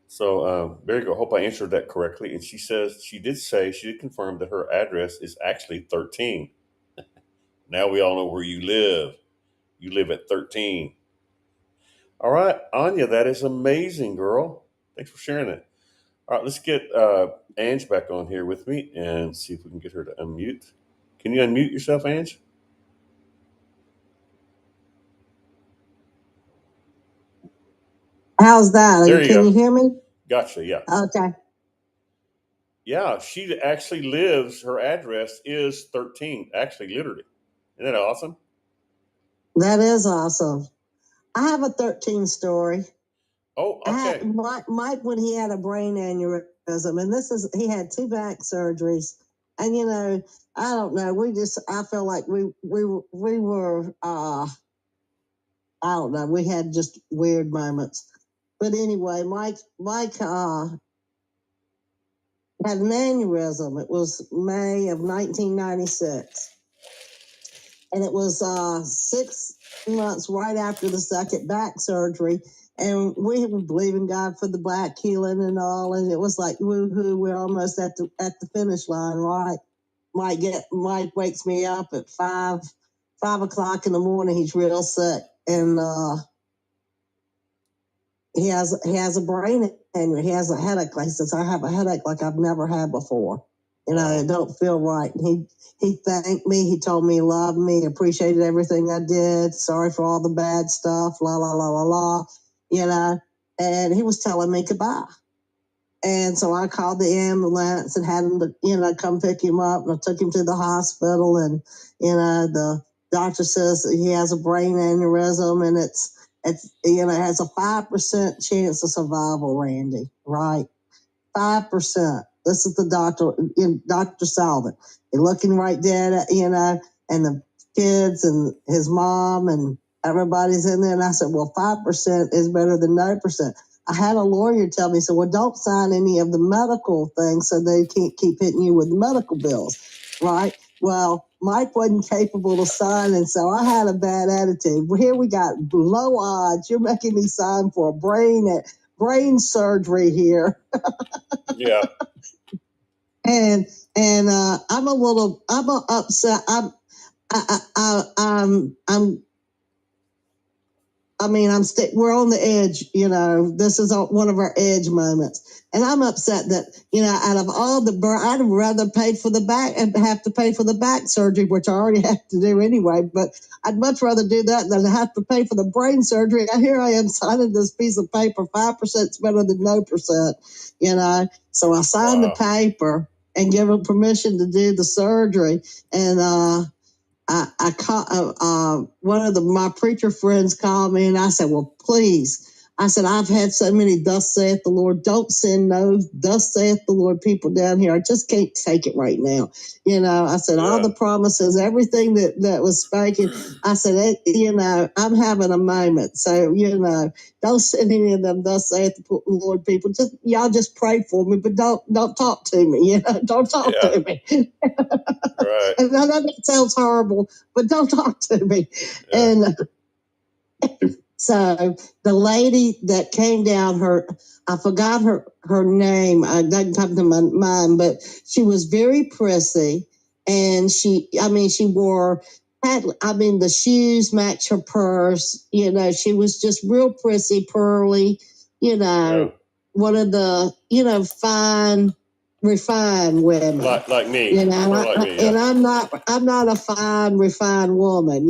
So there you go. Hope I answered that correctly. And she did confirm that her address is actually 13. Now we all know where you live. You live at 13. All right, Anya, that is amazing, girl. Thanks for sharing it. All right, let's get Ange back on here with me and see if we can get her to unmute. Can you unmute yourself, Ange? How's that? There you Can you go. hear me? Gotcha. Yeah. Okay. Yeah, she actually lives, her address is 13, actually, literally. Isn't that awesome? That is awesome. I have a 13 story. Oh, okay. Mike when he had a brain aneurysm, and he had two back surgeries, and I don't know. I feel like we were I don't know. We had just weird moments, but anyway, Mike had an aneurysm. It was May of 1996, and it was 6 months right after the second back surgery. And we were believing God for the back healing and all, and it was like woohoo, we're almost at the finish line, right? Mike wakes me up at 5 o'clock in the morning. He's real sick, and he has a brain aneurysm. He has a headache. He says, I have a headache like I've never had before. I don't feel right. And he thanked me. He told me he loved me, appreciated everything I did. Sorry for all the bad stuff. La la la la la. And he was telling me goodbye. And so I called the ambulance and had him to, come pick him up. And I took him to the hospital. And, the doctor says that he has a brain aneurysm and it has a 5% chance of survival, Randy, right? 5%. This is the doctor, Dr. Salvin. You're looking right dead at, and the kids and his mom and everybody's in there. And I said, well, 5% is better than 9%. I had a lawyer tell me, so, well, don't sign any of the medical things so they can't keep hitting you with the medical bills, right? Well, Mike wasn't capable of signing, so I had a bad attitude. Here we got low odds. You're making me sign for a brain surgery here. Yeah. And I'm upset. We're on the edge, this is one of our edge moments. And I'm upset that, out of all I'd rather pay for the back and have to pay for the back surgery, which I already have to do anyway. But I'd much rather do that than have to pay for the brain surgery. And here I am signing this piece of paper, 5% is better than no percent, So I signed the paper and give them permission to do the surgery. And, I call, one of my preacher friends called me and I said, well, please. I said, I've had so many thus saith the Lord. Don't send no thus saith the Lord people down here. I just can't take it right now. I said, all the promises, everything that was spoken. I said, I'm having a moment. So, don't send any of them thus saith the Lord people. Y'all just pray for me, but don't talk to me. Don't talk to me. Right. And I know that sounds horrible, but don't talk to me. Yeah. And so the lady that came down, I forgot her name. It doesn't come to my mind, but she was very prissy, and she wore the shoes match her purse. She was just real prissy, pearly. One of the fine, refined women, like me, like me. Yeah. And I'm not a fine, refined woman.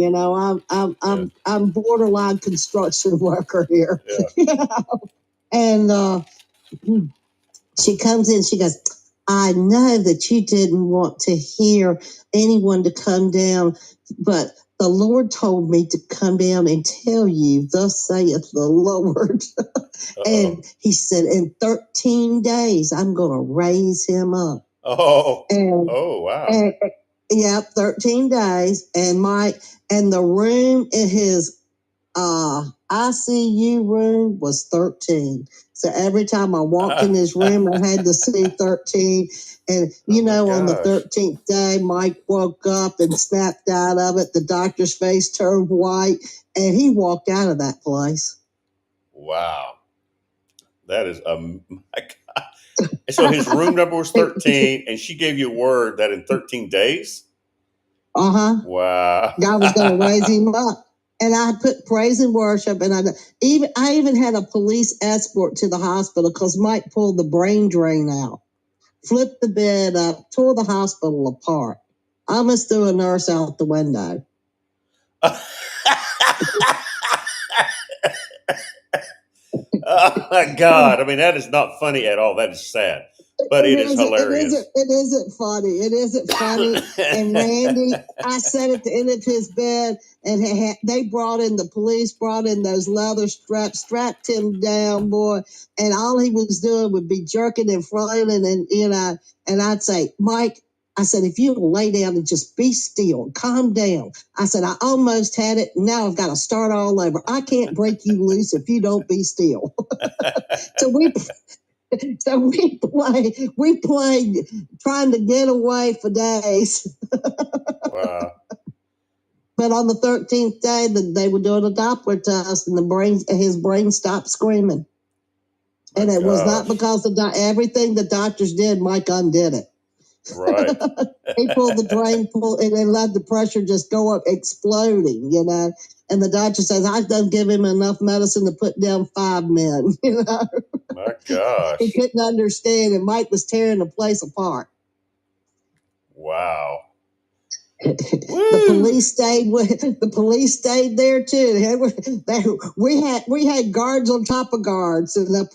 I'm borderline construction worker here. Yeah. And she comes in, she goes, I know that you didn't want to hear anyone to come down, but the Lord told me to come down and tell you, thus saith the Lord. And he said, in 13 days, I'm going to raise him up. Oh, wow. And, 13 days. And the room in his ICU room was 13. So every time I walked in his room, I had to see 13. And, on the 13th day, Mike woke up and snapped out of it. The doctor's face turned white, and he walked out of that place. Wow. That is, my God. So his room number was 13, and she gave you a word that in 13 days? Wow. God was going to raise him up. And I put praise and worship, and I even had a police escort to the hospital because Mike pulled the brain drain out, flipped the bed up, tore the hospital apart. I almost threw a nurse out the window. Oh my God. I mean, that is not funny at all. That is sad. but it is hilarious. It isn't funny. It isn't funny. And Randy, I sat at the end of his bed, and they brought in the police, brought in those leather straps, strapped him down, boy. And all he was doing would be jerking and flailing, and and I'd say, Mike. I said, if you'll lay down and just be still, calm down. I said, I almost had it. Now I've got to start all over. I can't break you loose if you don't be still. so we we played trying to get away for days. Wow. But on the 13th day, they were doing a Doppler test, and his brain stopped screaming. My and it was not gosh. because everything the doctors did, Mike undid it. Right. He pulled the drain, and it let the pressure just go up, exploding, And the doctor says, I don't give him enough medicine to put down 5 men, My He gosh. couldn't understand, and Mike was tearing the place apart. Wow. The police stayed there too. We had guards on top of guards, and I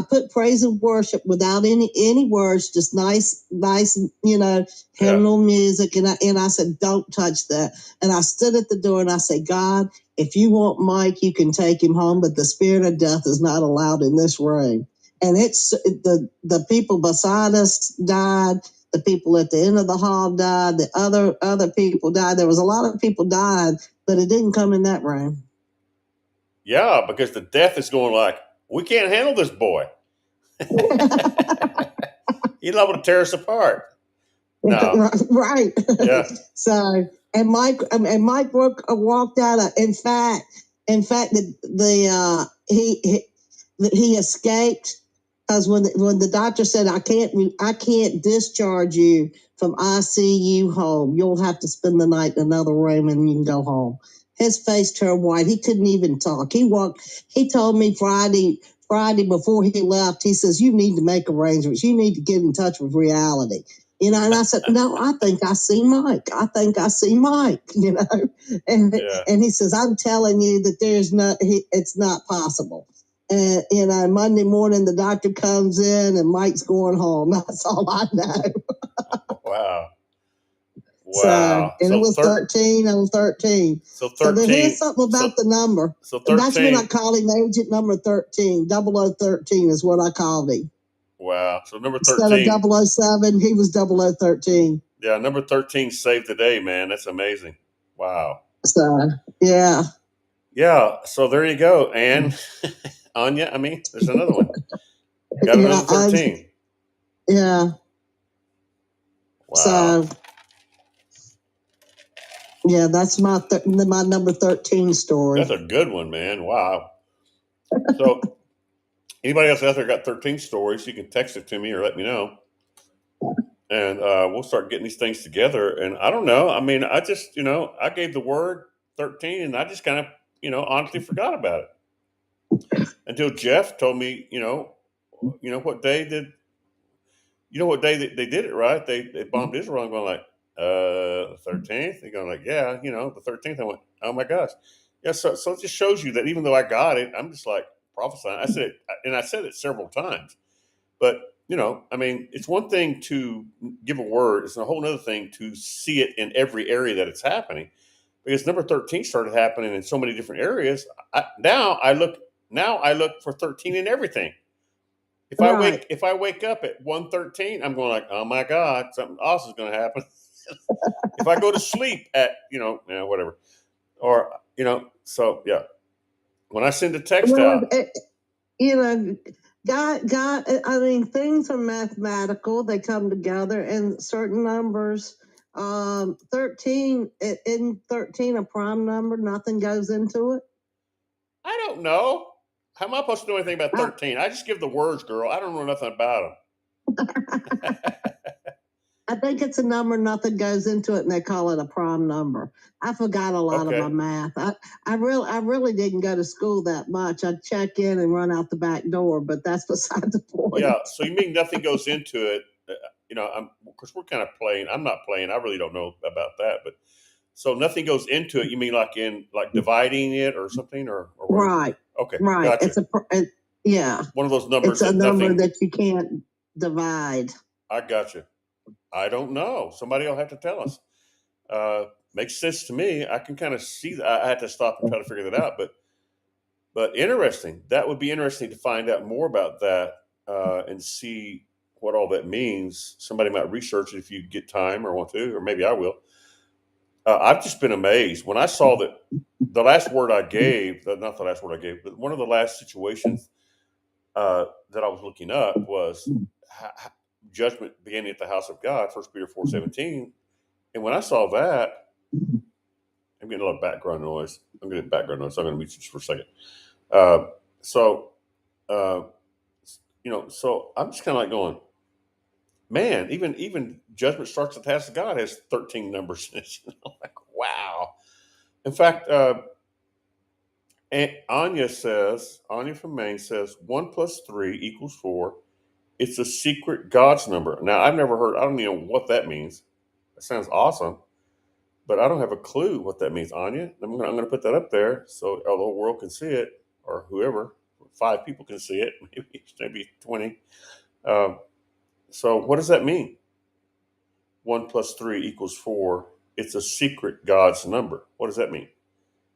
put praise and worship without any words, just nice hymnal music, and I said, don't touch that. And I stood at the door and I said, God, if you want Mike, you can take him home, but the spirit of death is not allowed in this room. And it's the people beside us died. The people at the end of the hall died. The other people died. There was a lot of people died, but it didn't come in that room. Yeah, because the death is going like, we can't handle this boy. He's liable to tear us apart. No. Right. Yeah. So Mike walked out. In fact, he escaped because when the doctor said, I can't discharge you from ICU home, you'll have to spend the night in another room and you can go home. His face turned white. He couldn't even talk. He told me Friday before he left, he says, you need to make arrangements. You need to get in touch with reality. And I said, no, I think I see Mike. And Yeah. and he says, I'm telling you that it's not possible. And Monday morning the doctor comes in and Mike's going home. That's all I know. Wow. So, Wow. and it was 13 on 13. So 13. So there's something about the number. So 13. That's when I called him agent number 13. 0013 is what I called him. Wow. So number 13. Instead of 007, he was 0013. Yeah, number 13 saved the day, man. That's amazing. Wow. So, yeah. Yeah, so there you go. And Anya, I mean, there's another one. Got another 13. Yeah. Wow. So, yeah, that's my number 13 story. That's a good one, man. Wow. So, anybody else out there got 13 stories, you can text it to me or let me know. And we'll start getting these things together. And I don't know. I mean, I just, I gave the word 13 and I just kind of, honestly forgot about it until Jeff told me, what day did, what day they did it, right? They bombed Israel. I'm going like, 13th. They're going like, yeah, the 13th. I went, oh my gosh. Yeah. So it just shows you that even though I got it, I'm just like prophesying. I said it, and I said it several times. But, I mean, it's one thing to give a word. It's a whole other thing to see it in every area that it's happening. Because number 13 started happening in so many different areas. Now I look for 13 in everything. If I wake up at 1:13, I'm going like, oh my God, something awesome is going to happen. If I go to sleep at, whatever. Or, so yeah. When I send a text out. God, I mean, things are mathematical. They come together in certain numbers. 13, in 13, a prime number, nothing goes into it. I don't know. How am I supposed to know anything about 13? I just give the words, girl. I don't know nothing about them. I think it's a number, nothing goes into it, and they call it a prime number. I forgot a lot of my math. I really didn't go to school that much. I'd check in and run out the back door, but that's beside the point. Yeah, so you mean nothing goes into it? Because we're kind of playing. I'm not playing. I really don't know about that, but so nothing goes into it. You mean like dividing it or something, or right? Okay, right. gotcha. Yeah, one of those numbers. It's a number that you can't. divide? I got you. I don't know. Somebody will have to tell us. Makes sense to me. I can kind of see that. I had to stop and try to figure that out, but interesting. That would be interesting to find out more about that and see what all that means. Somebody might research it if you get time or want to, or maybe I will. I've just been amazed when I saw that the last word I gave, not the last word I gave, but one of the last situations that I was looking up was judgment beginning at the house of God, 1 Peter 4:17. And when I saw that, I'm getting a lot of background noise. I'm getting background noise. So I'm going to mute you just for a second. Uh, so, uh, so I'm just kind of like going, man, even judgment starts at the house of God has 13 numbers in it. Like, wow. In fact, Anya from Maine says 1 plus 3 equals 4. It's a secret God's number. Now, I've never heard, I don't even know what that means. That sounds awesome, but I don't have a clue what that means, Anya. I'm gonna put that up there so the whole world can see it, or whoever, 5 people can see it, maybe 20. Um, so, what does that mean? 1 plus 3 equals 4. It's a secret God's number. What does that mean?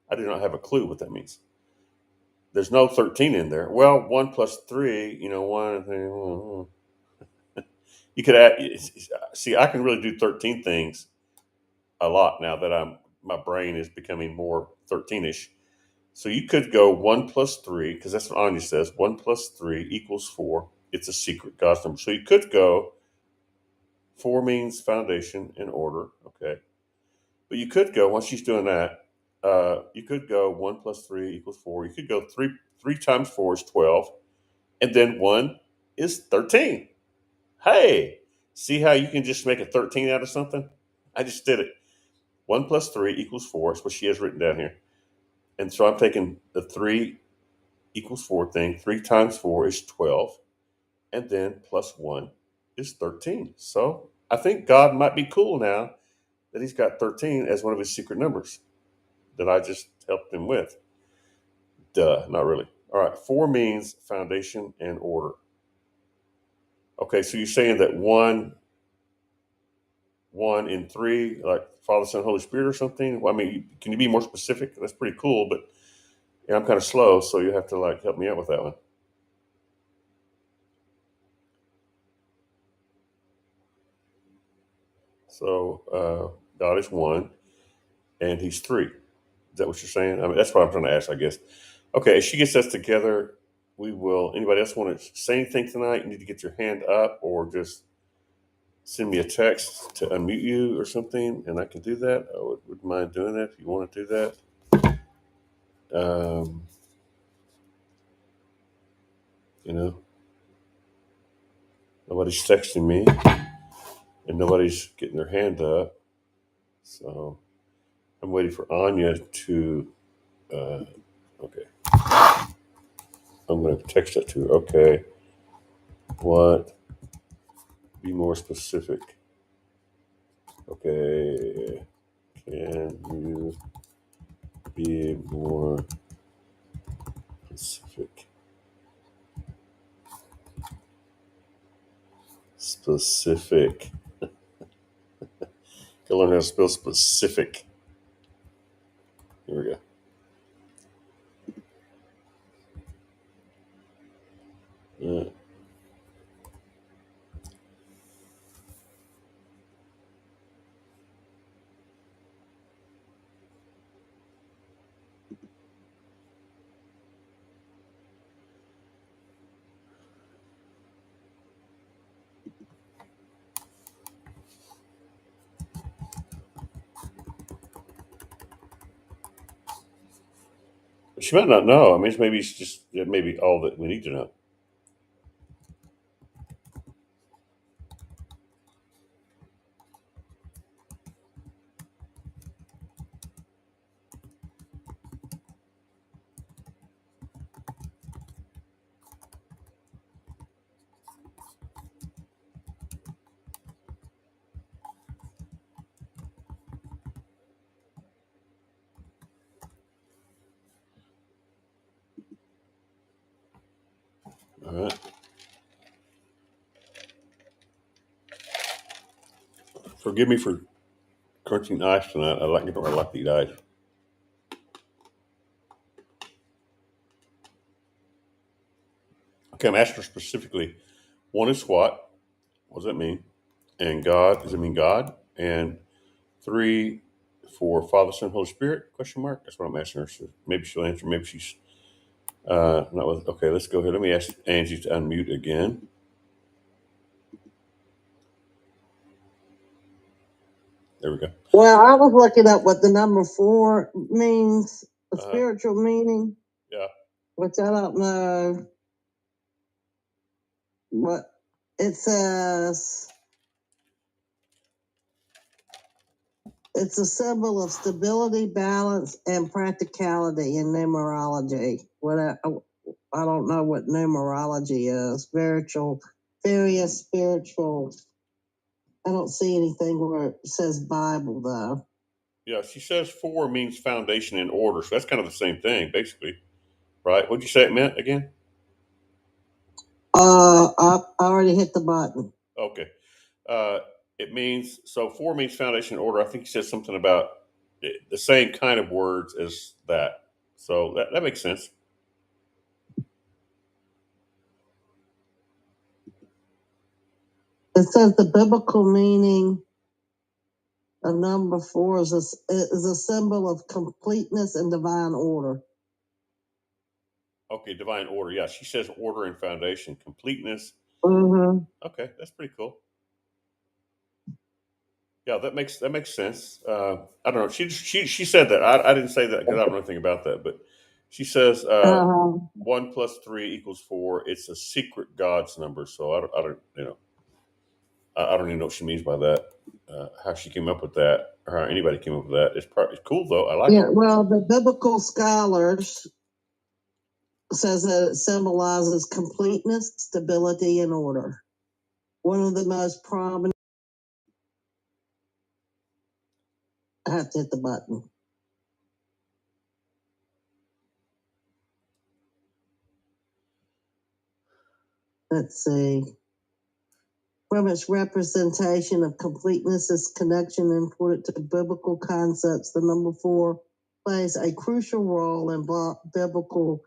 I do not have a clue what that means. There's no 13 in there. Well, 1 plus 3, one. You could add. See, I can really do 13 things a lot now that my brain is becoming more 13ish. So you could go 1 plus 3 because that's what Anya says. 1 plus 3 equals 4. It's a secret God's number. So you could go 4 means foundation and order. Okay, but you could go once she's doing that. You could go 1 plus 3 equals 4. You could go three times 4 is 12, and then 1 is 13. Hey, see how you can just make a 13 out of something? I just did it. 1 plus 3 equals 4. That's what she has written down here. And so I'm taking the 3 equals 4 thing. 3 times 4 is 12. And then plus 1 is 13. So I think God might be cool now that he's got 13 as one of his secret numbers that I just helped him with. Duh, not really. All right, 4 means foundation and order. Okay, so you're saying that one in three, like Father, Son, Holy Spirit, or something? Well, I mean, can you be more specific? That's pretty cool, but yeah, I'm kind of slow, so you have to like help me out with that one. So God is one, and He's three. Is that what you're saying? I mean, that's what I'm trying to ask, I guess. Okay, as she gets us together, we will. Anybody else want to say anything tonight? You need to get your hand up, or just send me a text to unmute you or something, and I can do that. I wouldn't mind doing that if you want to do that. Um, you know, nobody's texting me, and nobody's getting their hand up, so I'm waiting for Anya to. Okay, I'm going to text that to her. Okay, what? Be more specific. Okay, can you be more specific? Specific. Gotta learn how to spell specific. Here we go. She might not know. I mean, maybe it's just it may be all that we need to know. Forgive me for crunching ice tonight. I like to eat ice. Okay, I'm asking her specifically. One is what? What does that mean? And God, does it mean God? And three for Father, Son, Holy Spirit? Question mark. That's what I'm asking her. So maybe she'll answer. Maybe she's not with. Okay, let's go ahead. Let me ask Angie to unmute again. There we go. Well, I was looking up what the number 4 means, a Uh-huh. spiritual meaning, Yeah. which I don't know what it says. It's a symbol of stability, balance, and practicality in numerology. I don't know what numerology is. Spiritual, various spiritual. I don't see anything where it says Bible though. Yeah, she says 4 means foundation and order. So that's kind of the same thing, basically. Right? What'd you say it meant again? I already hit the button. Okay. Uh, it means, so 4 means foundation and order. I think he says something about the same kind of words as that. So that makes sense. It says the biblical meaning of number 4 is a symbol of completeness and divine order. Okay, divine order. Yeah, she says order and foundation, completeness. Mm-hmm. Okay, that's pretty cool. Yeah, that makes sense. I don't know. She said that. I didn't say that because I don't know anything about that. But she says 1 plus 3 equals 4. It's a secret God's number. So I don't I don't even know what she means by that. How she came up with that, or how anybody came up with that. It's cool though. I like it. Well, the biblical scholars says that it symbolizes completeness, stability, and order. One of the most prominent. I have to hit the button. Let's see. From its representation of completeness, its connection important to biblical concepts, the number 4 plays a crucial role in biblical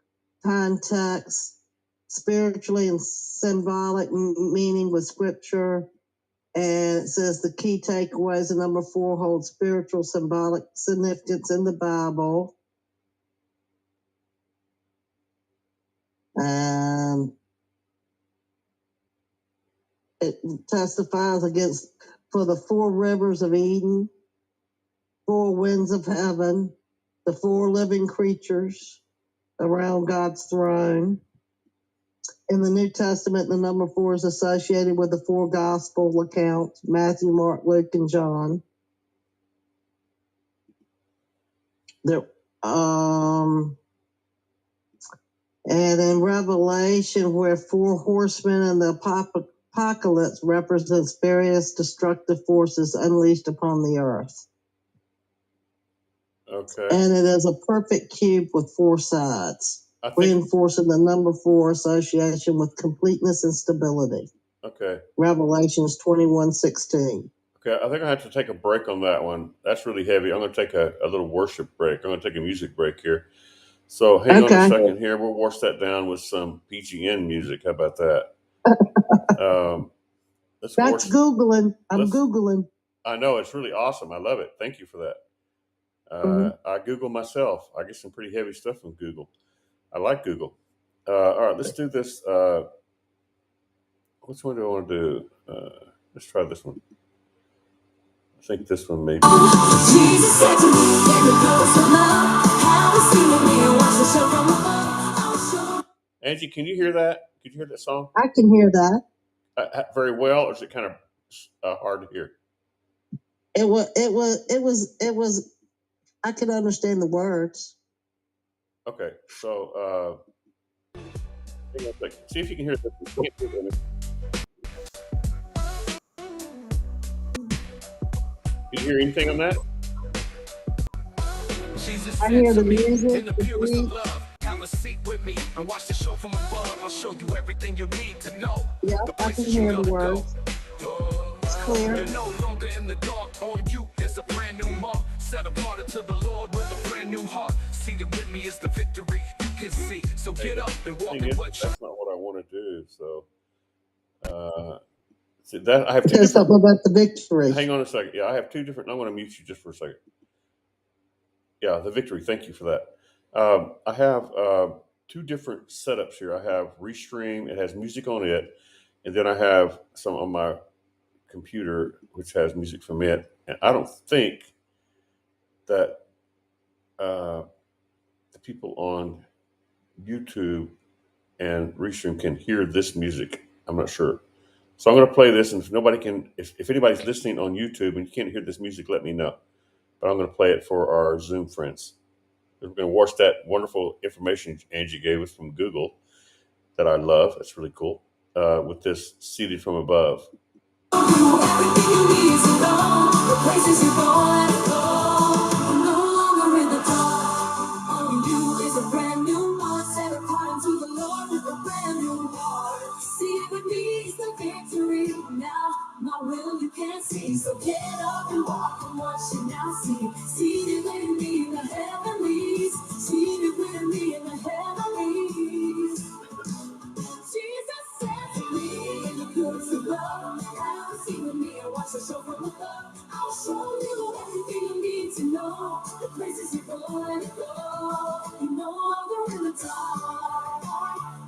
context, spiritually and symbolic meaning with scripture. And it says the key takeaways, the number 4 holds spiritual symbolic significance in the Bible. And it testifies against for the 4 rivers of Eden, 4 winds of heaven, the 4 living creatures around God's throne. In the New Testament, the number 4 is associated with the 4 gospel accounts, Matthew, Mark, Luke, and John. There, and in Revelation, where 4 horsemen and the apocalypse represents various destructive forces unleashed upon the earth. Okay. And it is a perfect cube with 4 sides, reinforcing the number 4 association with completeness and stability. Okay. Revelations 21:16. Okay, I think I have to take a break on that one. That's really heavy. I'm going to take a little worship break. I'm going to take a music break here. So hang on a second here. We'll wash that down with some PGN music. How about that? That's Googling. I'm Googling. I know. It's really awesome. I love it. Thank you for that. I Google myself. I get some pretty heavy stuff from Google. I like Google. All right, let's do this. Which one do I want to do? Let's try this one. I think this one maybe. Jesus said to me, in the close of love, how it's seen me and watch the show from above. Angie, can you hear that? Could you hear that song? I can hear that. Very well, or is it kind of hard to hear? It was. I could understand the words. Okay, so see if you can hear this. Can you hear anything on that? I hear the music, the beat. Have a seat with me and watch the show from above. I'll show you everything you need to know. Yeah, I can hear the words. Clear. You're no longer in the dark. On you is a brand new mark. Set apart unto the Lord with a brand new heart. Seated with me is the victory you can see. So Hey, get up and the walk thing in is, what you. that's not what I want to do. So, see that I have two Say different. something about the victory. Hang on a second. Yeah, I have two different. I'm going to mute you just for a second. Yeah, the victory. Thank you for that. I have two different setups here. I have Restream. It has music on it, and then I have some on my computer which has music from it. And I don't think that uh, the people on YouTube and Restream can hear this music. I'm not sure. So I'm going to play this, and if nobody can, if anybody's listening on YouTube and you can't hear this music, let me know. But I'm going to play it for our Zoom friends. We're going to watch that wonderful information Angie gave us from Google that I love. That's really cool. With this seated from above. Everything you need is alone. The places you're going to go. You're no longer in the dark. All you is a brand new heart. Set apart to the Lord with a brand new heart. See it with me is the victory. Now, my will you can't see. So get up and walk and what you now see. Seated with me in the heavenlies. Seated with me in the heavenlies. Jesus said to me, in the goodness of love, have a seat with me and watch the show from above. I'll show you everything you need to know. The places you're going to go. You're no longer in the dark.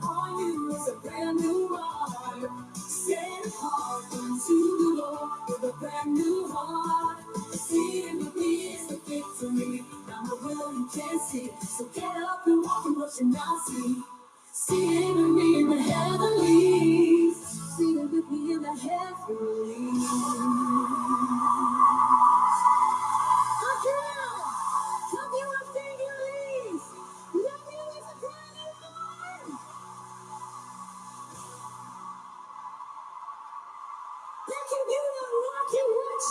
On you is a brand new heart. Set apart unto the Lord with a brand new heart. Seated with me is the victory. Now my will you can't see. So get up and walk in what you now see. Seated with me in the heavenlies. Seated with me in the heavenlies. Again, tell me what thing you leave. Love you is a brand new morning. That you do not walk and watch.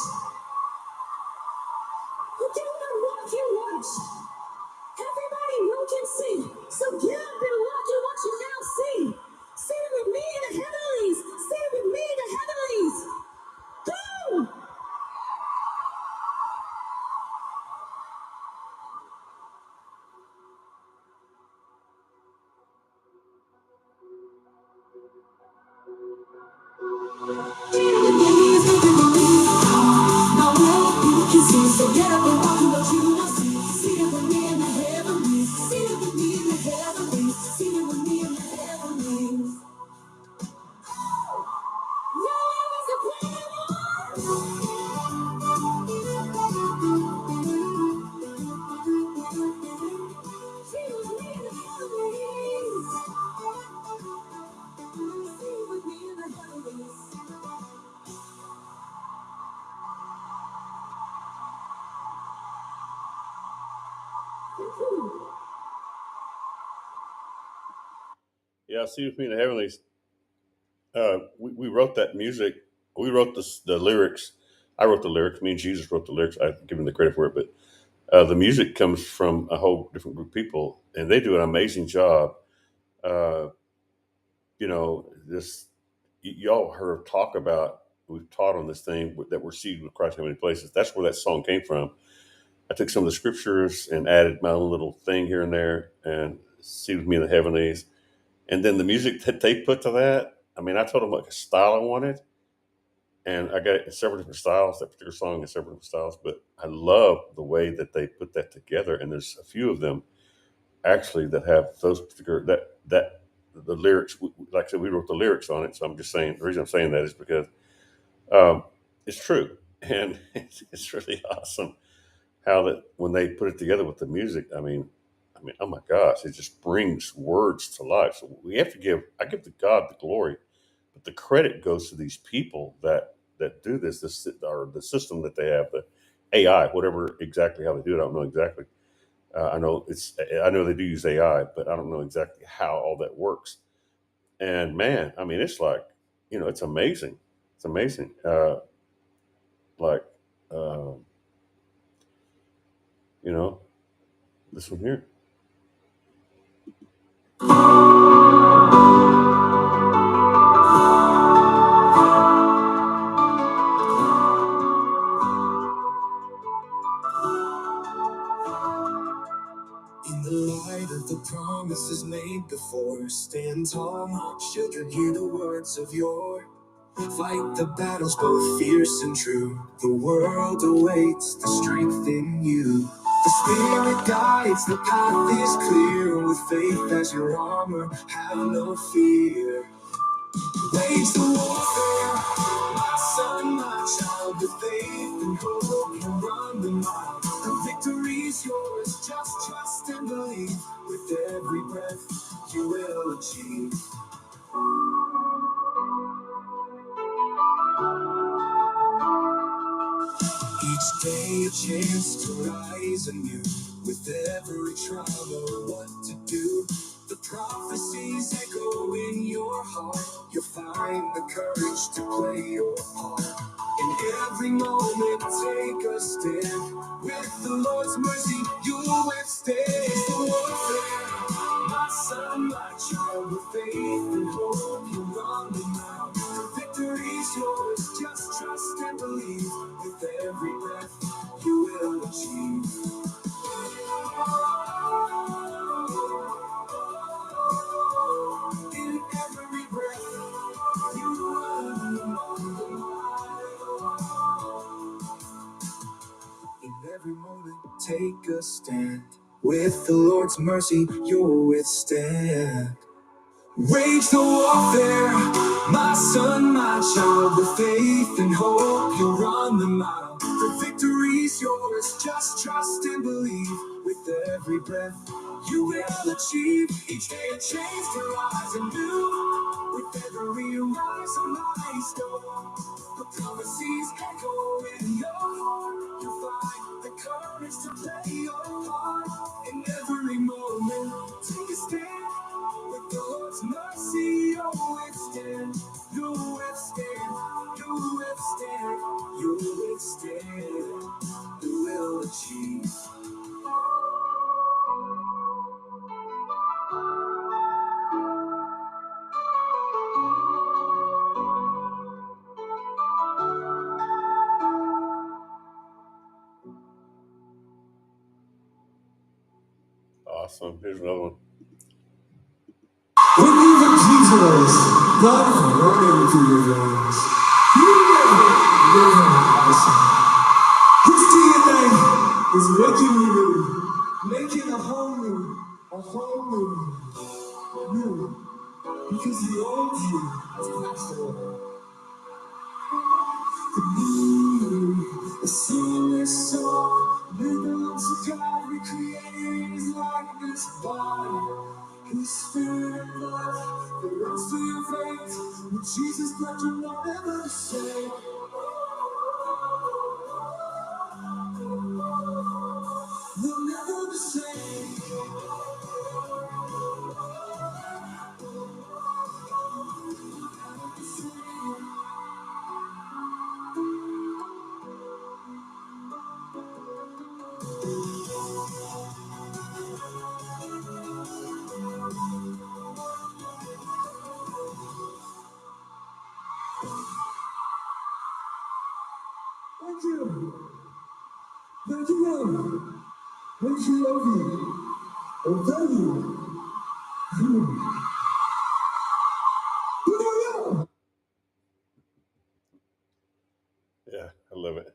You do not walk and watch. Everybody know can see. So get up and walk in what you now see. Seated with me in the heavenlies. Seated with me in the heavenlies. Go! So get up and walk in what you now see. Seated with me in the heavenlies. Seated with me in the heavenlies. Seated with me in the heavenlies. Now is a Yeah, see with me in the heavenlies. We wrote that music. We wrote the lyrics. I wrote the lyrics. Me and Jesus wrote the lyrics. I give him the credit for it, but the music comes from a whole different group of people, and they do an amazing job. Uh, this y'all heard talk about. We've taught on this thing that we're seated with Christ in many places. That's where that song came from. I took some of the scriptures and added my own little thing here and there, and seated with me in the heavenlies. And then the music that they put to that. I mean, I told them what style I wanted, and I got it in several different styles. That particular song in several different styles, but I love the way that they put that together. And there's a few of them actually that have those particular that the lyrics. Like I said, we wrote the lyrics on it, so I'm just saying the reason I'm saying that is because um, it's true, and it's really awesome how that when they put it together with the music. I mean, oh my gosh, it just brings words to life. So we have to give. I give to God the glory, but the credit goes to these people that do this or the system that they have, the AI, whatever exactly how they do it. I don't know exactly. I know they do use AI, but I don't know exactly how all that works. And man, I mean, it's like, it's amazing. It's amazing. Like, uh, you know, this one here. In the light of the promises made before, stand tall, my children, hear the words of your fight the battles both fierce and true. The world awaits the strength in you. The Spirit guides, the path is clear. With faith as your armor, have no fear. Wage the warfare, my son, my child. With faith and hope, you run the mile. The victory's yours, just trust and believe. With every breath, you will achieve. Each day a chance to rise anew. With every trial, know what to do. The prophecies echo in your heart. You'll find the courage to play your part. In every moment, take a stand. With the Lord's mercy, you'll withstand. It's the warfare, my son, my child. With faith and hope, you run the mile. The victory's yours, just trust and believe. With every breath, you will achieve. In every breath, you run the mile. In every moment, take a stand. With the Lord's mercy, you'll withstand. Wage the warfare, my son, my child. With faith and hope, you run the mile. The victory's yours, just trust and believe. With every breath, you will achieve. Each day a chance to rise anew. With every rise, a mighty storm. The prophecies echo in your heart. You find the courage to play your part. In every moment, take a stand. With the Lord's mercy, you withstand. You withstand. You withstand. You withstand. You will achieve. Awesome. Here's another one. When you were Jesus, blood is running through your veins. You never live in house. His DNA is making you new, making a home new, because the old you has passed away. The new, a sinless soul, belongs to God, recreated in His likeness body. His spirit and blood that runs through your veins. With Jesus' blood, you're never the same. You're never the same. Thank you. Thank you, Lord. Thank you, love you. Oh, thank you. Yeah, I love it.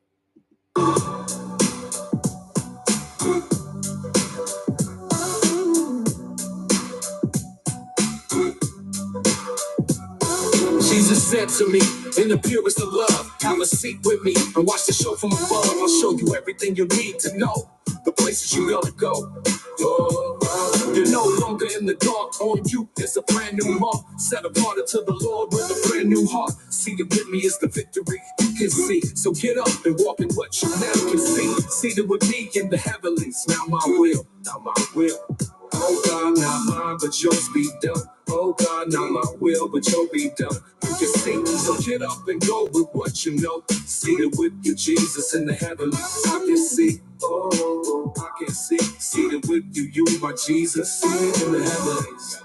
Jesus said to me, in the purest of love, have a seat with me and watch the show from above. I'll show you everything you need to know, the places you gotta go. Oh, you're no longer in the dark. On you is a brand new mark, set apart unto the Lord with a brand new heart. Seated with me is the victory you can see. So get up and walk in what you now can see. Seated with me in the heavenlies. Now my will, now my will. Oh God, not mine, but yours be done. Oh God, not my will, but your be done. You can see, so get up and go with what you know. Seated with you, Jesus, in the heavens. I can see, oh, I can see. Seated with you, you, my Jesus, seated in the heavens.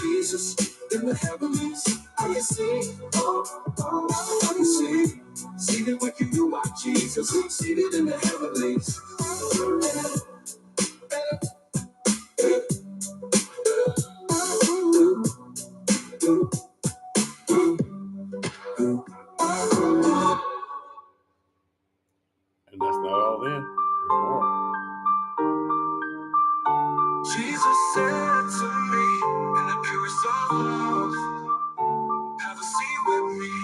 Jesus, in the heavens. I can see I can see. Seated with you, my Jesus. Seated in the heavenlies. And that's not all then. There's more. Jesus said to me in the purest of love, have a seat with me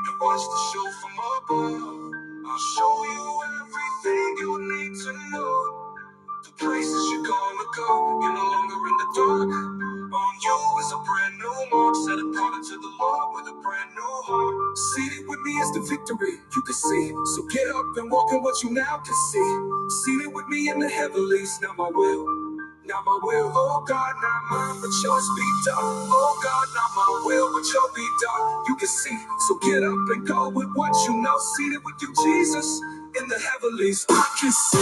and watch the show from above. I'll show you everything you need to know. The places you're gonna go, you're no longer in the dark. On you is a brand new mark, set apart unto the Lord with a brand new heart. Seated with me is the victory you can see. So get up and walk in what you now can see. Seated with me in the heavenlies, now my will. Not my will, oh God, not mine, but yours be done. Oh God, not my will, but your be done. You can see, so get up and go with what you know. Seated with you, Jesus, in the heavenlies. I can see, I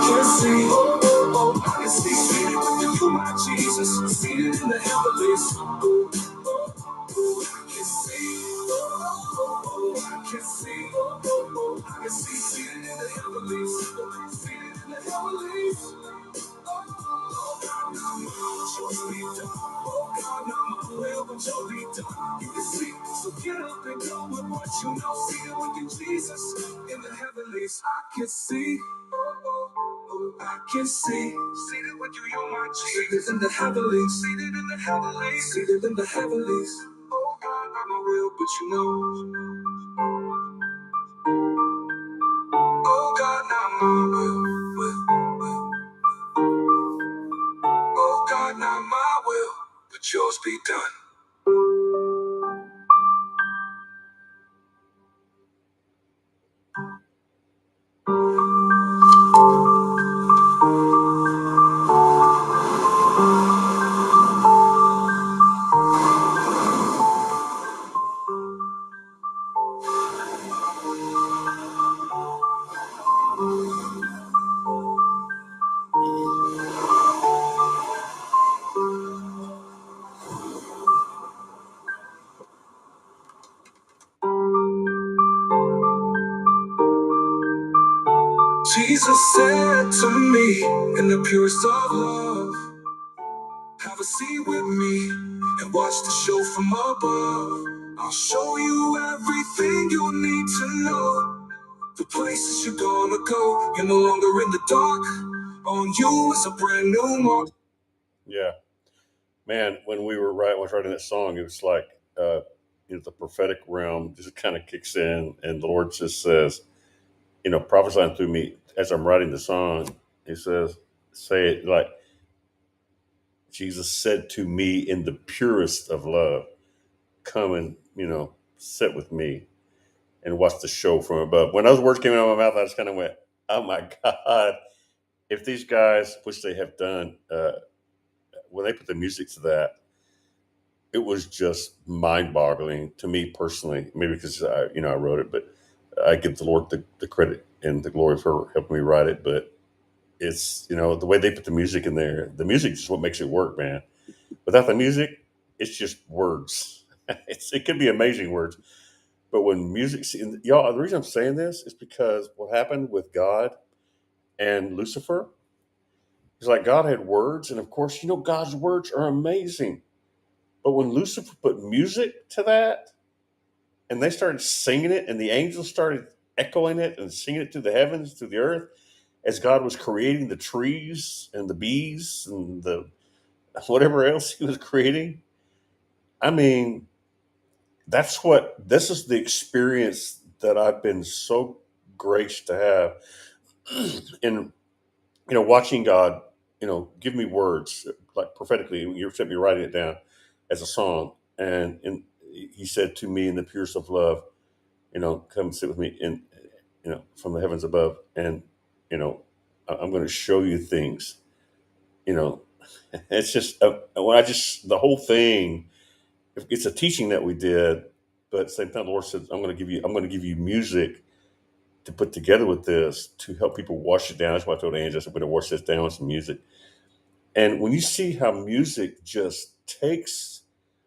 can see, I can see. Seated with you, my Jesus, seated in the heavenlies. I can see, I can see, I can see. Seated in the heavenlies, seated in the heavenlies. Oh God, now my will be done. Oh God, now my will, but your be done. You can see, so get up and go with what you know. Seated with you, Jesus, in the heavenlies. I can see, I can see. Seated with you, you're my Jesus. Seated in the heavenlies, seated in the heavenlies, seated in the heavenlies. Oh God, not my will, but you know. Oh God, not my will. Oh God, not my will, but yours be done. Jesus said to me in the purest of love, have a seat with me and watch the show from above. I'll show you everything you need to know. The places you're gonna go, you're no longer in the dark. On you is a brand new mark. Yeah. Man, when I was writing that song, it was like, the prophetic realm just kind of kicks in, and the Lord just says, prophesying through me as I'm writing the song. He says, say it like Jesus said to me in the purest of love, come and, sit with me and watch the show from above. When those words came out of my mouth, I just kind of went, oh my God, if these guys, which they have done, when they put the music to that, it was just mind-boggling to me personally. Maybe because I wrote it, but I give the Lord the credit and the glory for helping me write it. But it's the way they put the music in there. The music is what makes it work, man. Without the music, it's just words. It could be amazing words, but when music, y'all, the reason I'm saying this is because what happened with God and Lucifer is like God had words, and of course, God's words are amazing. But when Lucifer put music to that, and they started singing it, and the angels started echoing it and singing it through the heavens, through the earth, as God was creating the trees and the bees and the whatever else He was creating. I mean, this is the experience that I've been so graced to have in watching God, give me words like prophetically. You sent me writing it down as a song, and He said to me in the purest of love, come sit with me in, from the heavens above, and I'm going to show you things. You know, it's just when the whole thing. It's a teaching that we did, but at the same time, the Lord said, I'm going to give you music to put together with this to help people wash it down. That's why I told Angie, I said, we're going to wash this down with some music. And when you see how music just takes,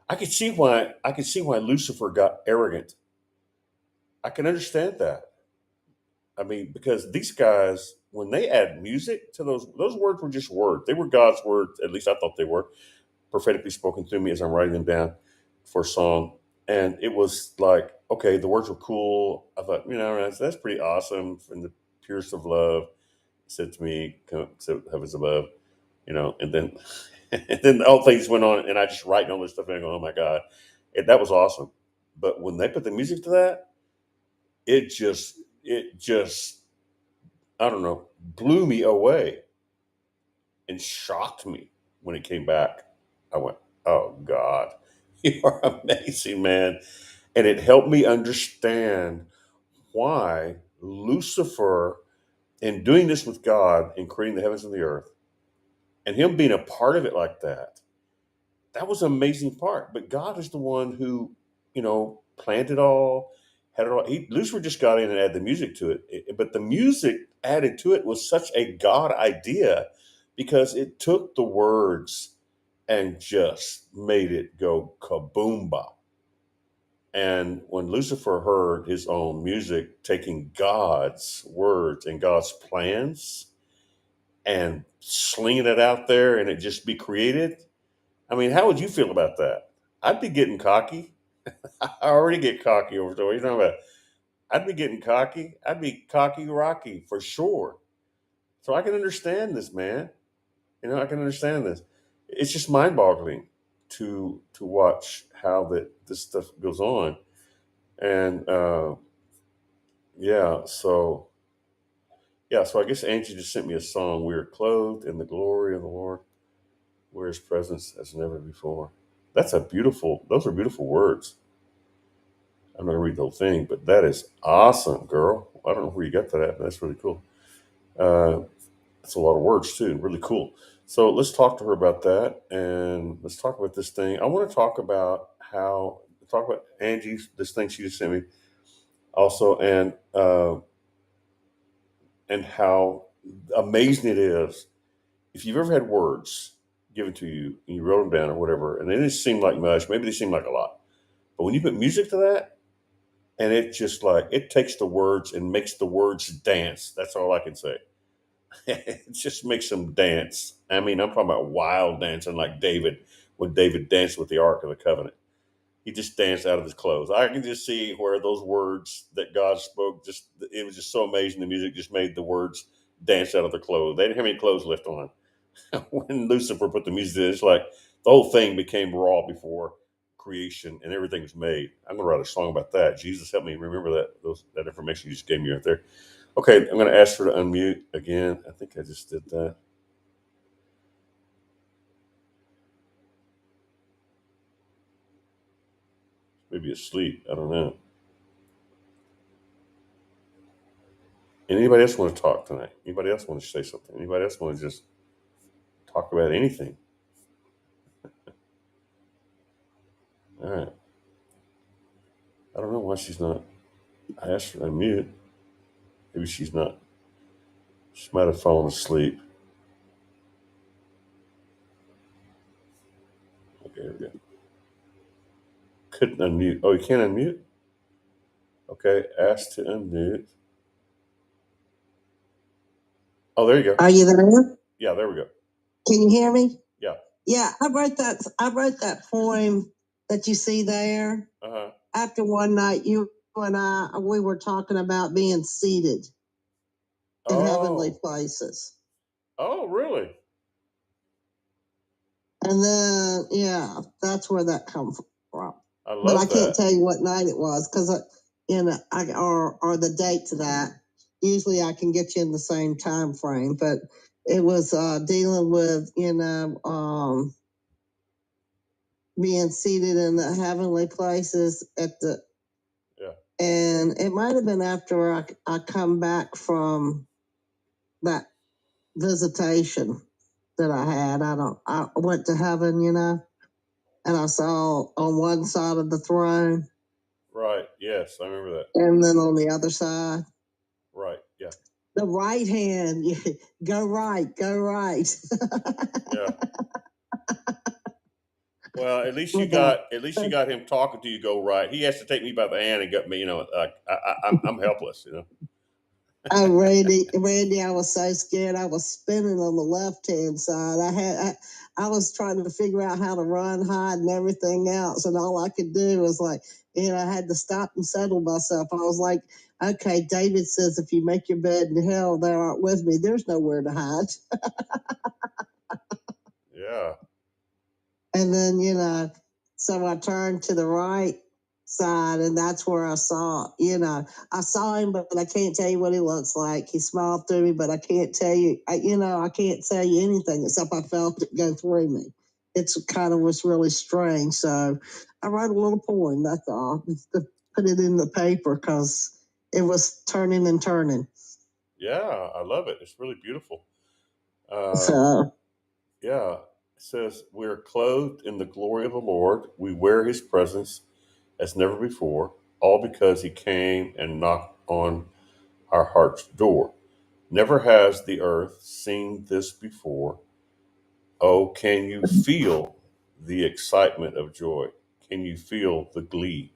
I could see why Lucifer got arrogant. I can understand that. I mean, because these guys, when they add music to those words were just words. They were God's words. At least I thought they were prophetically spoken through me as I'm writing them down for a song. And it was like, okay, the words were cool. I thought, that's pretty awesome. From the purest of love, said to me, "Come to heavens above," and then and then all things went on, and I just writing all this stuff and I go, oh my god, that was awesome. But when they put the music to that, it just I don't know, blew me away and shocked me when it came back. I went, oh God, you are amazing, man. And it helped me understand why Lucifer, in doing this with God and creating the heavens and the earth, and him being a part of it like that was an amazing part. But God is the one who, planned it all, had it all. Lucifer just got in and added the music to it. But the music added to it was such a God idea because it took the words and just made it go kaboomba. And when Lucifer heard his own music taking God's words and God's plans and slinging it out there and it just be created, I mean, how would you feel about that? I'd be getting cocky. I already get cocky over there. What are you talking about? I'd be getting cocky. I'd be cocky Rocky for sure. So I can understand this, man. I can understand this. It's just mind boggling to watch how this stuff goes on. And yeah, so so I guess Angie just sent me a song. We are clothed in the glory of the Lord, where his presence as never before. Those are beautiful words. I'm not gonna read the whole thing, but that is awesome, girl. I don't know where you got that at, but that's really cool. Uh, that's a lot of words too, really cool. So let's talk to her about that, and let's talk about this thing. I want to talk about Angie's this thing she just sent me, also, and how amazing it is. If you've ever had words given to you and you wrote them down or whatever, and they didn't seem like much, maybe they seem like a lot, but when you put music to that, and it just like it takes the words and makes the words dance. That's all I can say. It just makes them dance. I mean, I'm talking about wild dancing, like David when David danced with the Ark of the Covenant. He just danced out of his clothes. I can just see where those words that God spoke, just it was just so amazing. The music just made the words dance out of their clothes. They didn't have any clothes left on. When Lucifer put the music in, it's like the whole thing became raw before creation and everything was made. I'm gonna write a song about that. Jesus, help me remember that information you just gave me right there. Okay, I'm gonna ask her to unmute again. I think I just did that. Maybe asleep. I don't know. Anybody else want to talk tonight? Anybody else want to say something? Anybody else want to just talk about anything? All right. I don't know why she's not. I asked her to unmute. Maybe she's not. She might have fallen asleep. Okay, here we go. Couldn't unmute. Oh, you can't unmute? Okay, ask to unmute. Oh, there you go. Are you there? Yeah, there we go. Can you hear me? Yeah. Yeah, I wrote that. I wrote that poem that you see there Uh-huh. after one night you and we were talking about being seated in heavenly Oh. places. Oh, really? And then, yeah, that's where that comes from. I But I love can't that. tell you what night it was because or the date to that. Usually, I can get you in the same time frame, but it was dealing with being seated in the heavenly places at the. Yeah. And it might have been after I come back from that visitation that I had. I went to heaven, and I saw on one side of the throne Right. Yes, I remember that. and then on the other side. Right. Yeah. The right hand, go right, go right. Yeah. Well, With at least you got him talking to you. Go right. He has to take me by the hand and get me. You know, I'm helpless. You know. Oh, Randy, I was so scared. I was spinning on the left hand side. I was trying to figure out how to run, hide, and everything else, and all I could do was like, I had to stop and settle myself. I was like, okay, David says, if you make your bed in hell, thou art with me. There's nowhere to hide. Yeah. And then, so I turned to the right side, and that's where I saw, I saw him, but I can't tell you what he looks like. He smiled through me, but I can't tell you, I can't tell you anything except I felt it go through me. It's kind of was really strange. So I wrote a little poem, that's all, just to put it in the paper because it was turning and turning. Yeah, I love it. It's really beautiful. Um, So, yeah, it says we're clothed in the glory of the Lord. We wear His presence as never before, all because He came and knocked on our heart's door. Never has the earth seen this before. Oh, can you feel the excitement of joy? Can you feel the glee?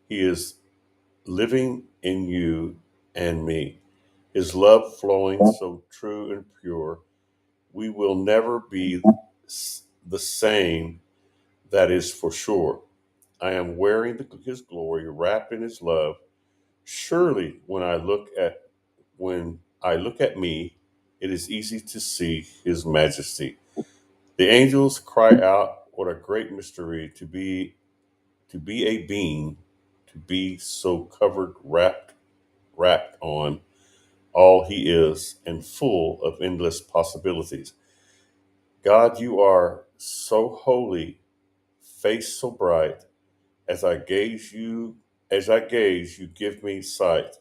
He is living in you and me. His love flowing so true and pure. We will never be the same, that is for sure. I am wearing His glory, wrapped in His love. Surely, when I look at me, it is easy to see His majesty. The angels cry out, "What a great mystery to be a being, to be so covered, wrapped on all He is, and full of endless possibilities." God, you are so holy, face so bright. As I gaze you, as I gaze, you give me sight.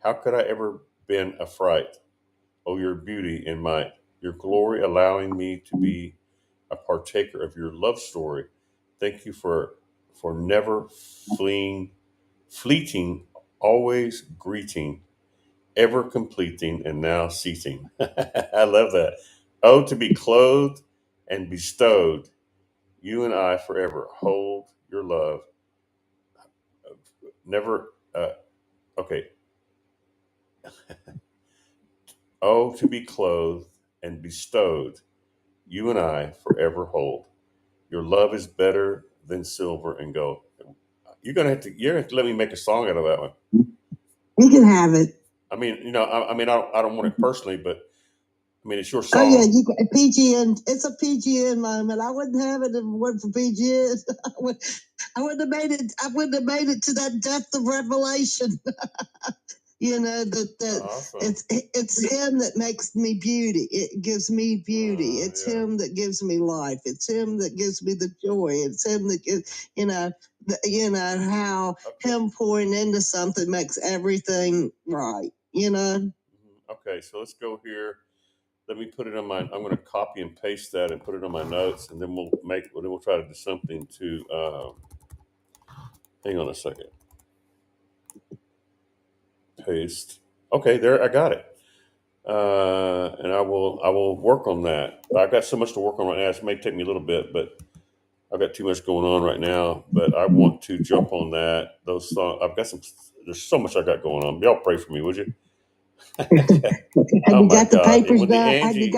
How could I ever been affright? Oh, your beauty and might, your glory allowing me to be a partaker of your love story. Thank you for never fleeting, always greeting, ever completing, and now seating. I love that. Oh, to be clothed and bestowed, you and I forever hold your love. Never, okay. Oh, to be clothed and bestowed, you and I forever hold. Your love is better than silver and gold. You're gonna have to let me make a song out of that one. you can have it. I mean, I don't want it personally, but I mean, it's your Oh yeah, song. you got PGN. It's a PGN moment. I wouldn't have it if it wasn't for PGN. I wouldn't have made it. I wouldn't have made it to that depth of revelation. That Awesome. it's him that makes me beauty. It gives me beauty. It's Yeah. him that gives me life. It's him that gives me the joy. It's him that gives how Okay. him pouring into something makes everything right. Okay. So let's go here. Let me put it on my. I'm going to copy and paste that and put it on my notes, and then we'll try to do something to. Hang on a second. Paste. Okay, there. I got it. And I will work on that. I've got so much to work on right now. It may take me a little bit, but I've got too much going on right now. But I want to jump on that. Those songs. I've got some. There's so much I got going on. Y'all pray for me, would you? Have Oh you my got the God! And papers when the done? Angie,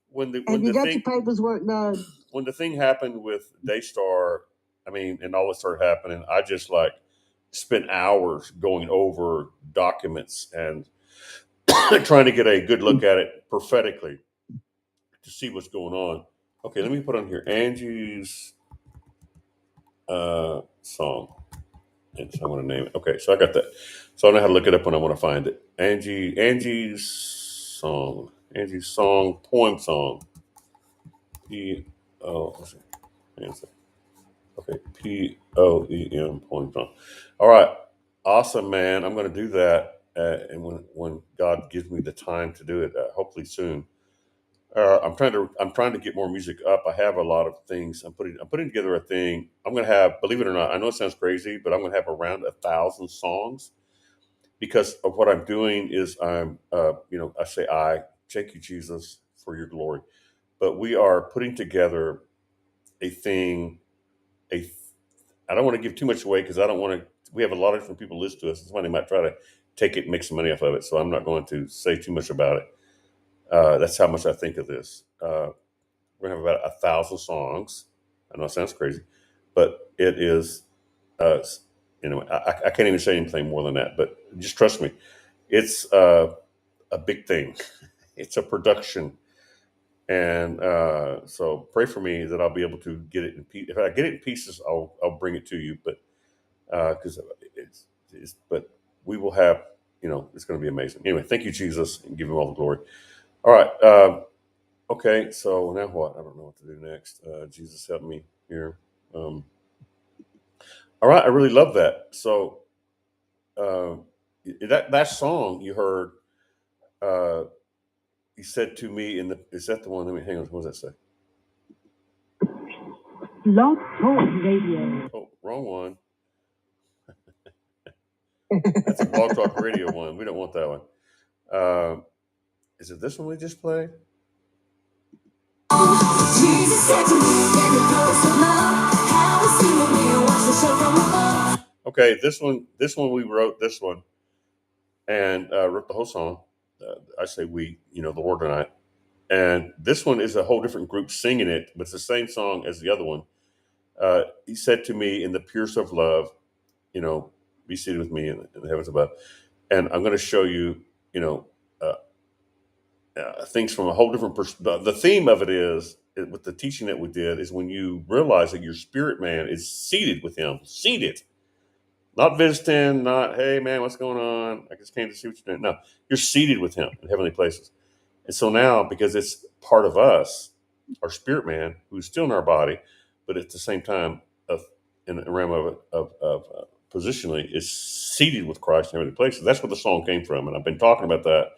when Have the you got your thing paperwork done? when the thing happened with Daystar, I mean, and all this started happening, I just like spent hours going over documents and trying to get a good look at it prophetically to see what's going on. Okay, let me put on here Angie's song. And so I'm going to name it. Okay, so I got that. So I know how to look it up when I want to find it. Angie's song, poem song. P O. Okay, POEM poem song. All right, awesome, man. I'm going to do that, and when God gives me the time to do it, hopefully soon. I'm trying to get more music up. I have a lot of things. I'm putting together a thing. I'm going to have, believe it or not, I know it sounds crazy, but I'm going to have around 1,000 songs because of what I'm doing is I say thank you Jesus for your glory, but we are putting together a thing I don't want to give too much away because I don't want to. We have a lot of different people listen to us. Somebody might try to take it and make some money off of it. So I'm not going to say too much about it. That's how much I think of this. We're gonna have about 1,000 songs. I know it sounds crazy, but it is. Anyway, I can't even say anything more than that. But just trust me, it's a big thing. It's a production, and so pray for me that I'll be able to get it in pieces. If I get it in pieces, I'll bring it to you. But because but we will have, it's going to be amazing. Anyway, thank you, Jesus, and give him all the glory. All right. Okay. So now what? I don't know what to do next. Jesus, help me here. Um, all right. I really love that. So uh, that song you heard, uh, he said to me is that the one? Let me hang on. What does that say? Blog Talk Radio. Oh, wrong one. That's a Blog Talk Radio one. We don't want that one. Is it this one we just played? Okay, this one we wrote this one and wrote the whole song. I say we, the Lord and I. And this one is a whole different group singing it, but it's the same song as the other one. He said to me, in the purest of love, be seated with me in the heavens above. And I'm going to show you, uh, things from a whole different perspective. The theme of it is, with the teaching that we did, is when you realize that your spirit man is seated with him, seated, not visiting, not, hey man, what's going on? I just came to see what you're doing. No, you're seated with him in heavenly places. And so now, because it's part of us, our spirit man, who's still in our body, but at the same time, in the realm of positionally, is seated with Christ in heavenly places. That's where the song came from, and I've been talking about that.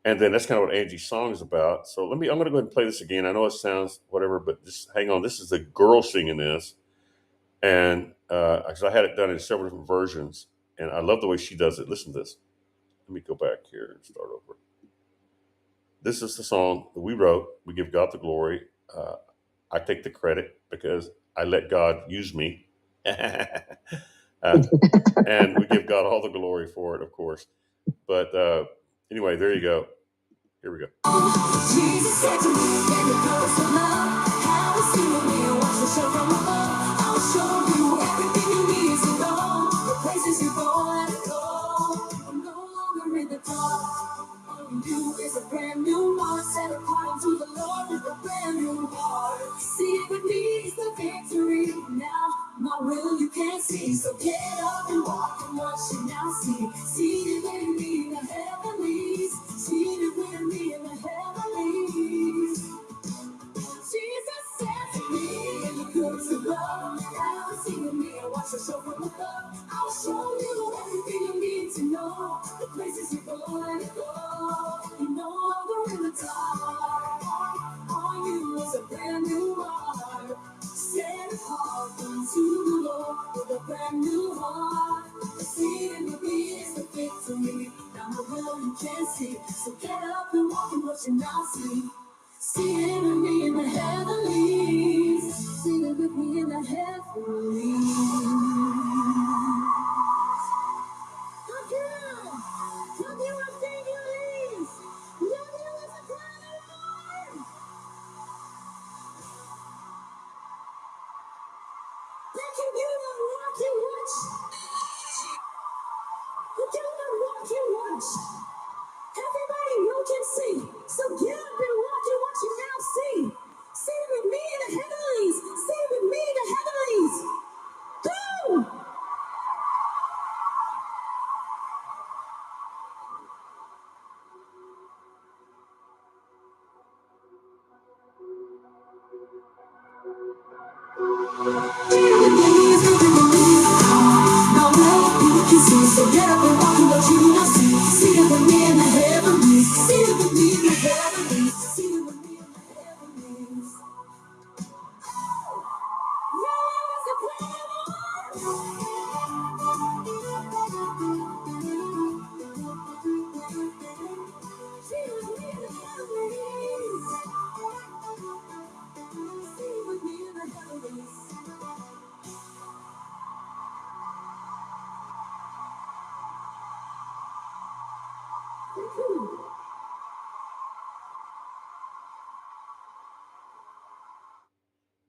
And then that's kind of what Angie's song is about. So I'm going to go ahead and play this again. I know it sounds whatever, but just hang on. This is the girl singing this, and because I had it done in several different versions, and I love the way she does it. Listen to this. Let me go back here and start over. This is the song that we wrote. We give God the glory. I take the credit because I let God use me. And we give God all the glory for it, of course. But anyway, there you go. Here we go. Jesus said to me, baby, close your love. How it's feeling me and watch the show from above. I'll show you everything you need to know. The places you're going to go. I'm no longer in the dark. On you is a brand new heart. Set apart to the Lord with a brand new heart. See it with me is the victory. Now, my will you can't see. So get up and walk and watch you now see. See it with me in the heavenlies. Seated with me in the heavenlies. Jesus said to me, in the goodness of love, have a seat with me and watch the show from above. I'll show you everything you need to know. The places you're going to go. You're no longer in the dark. On you is a brand new heart. Set apart unto the Lord with a brand new heart. Seated with me is the victory. Now the world you can't see. So get up and walk in what you now see. Seated with me in the heavenlies. Seated with me in the heavenlies. Come here. Come here, I'm saying you is. Love you is a brand new heart. That you don't walk you watch. You don't walk you watch. Everybody you can see. So get up and walk in what you now see. See with me in the heavenlies. See with me in the heavenlies.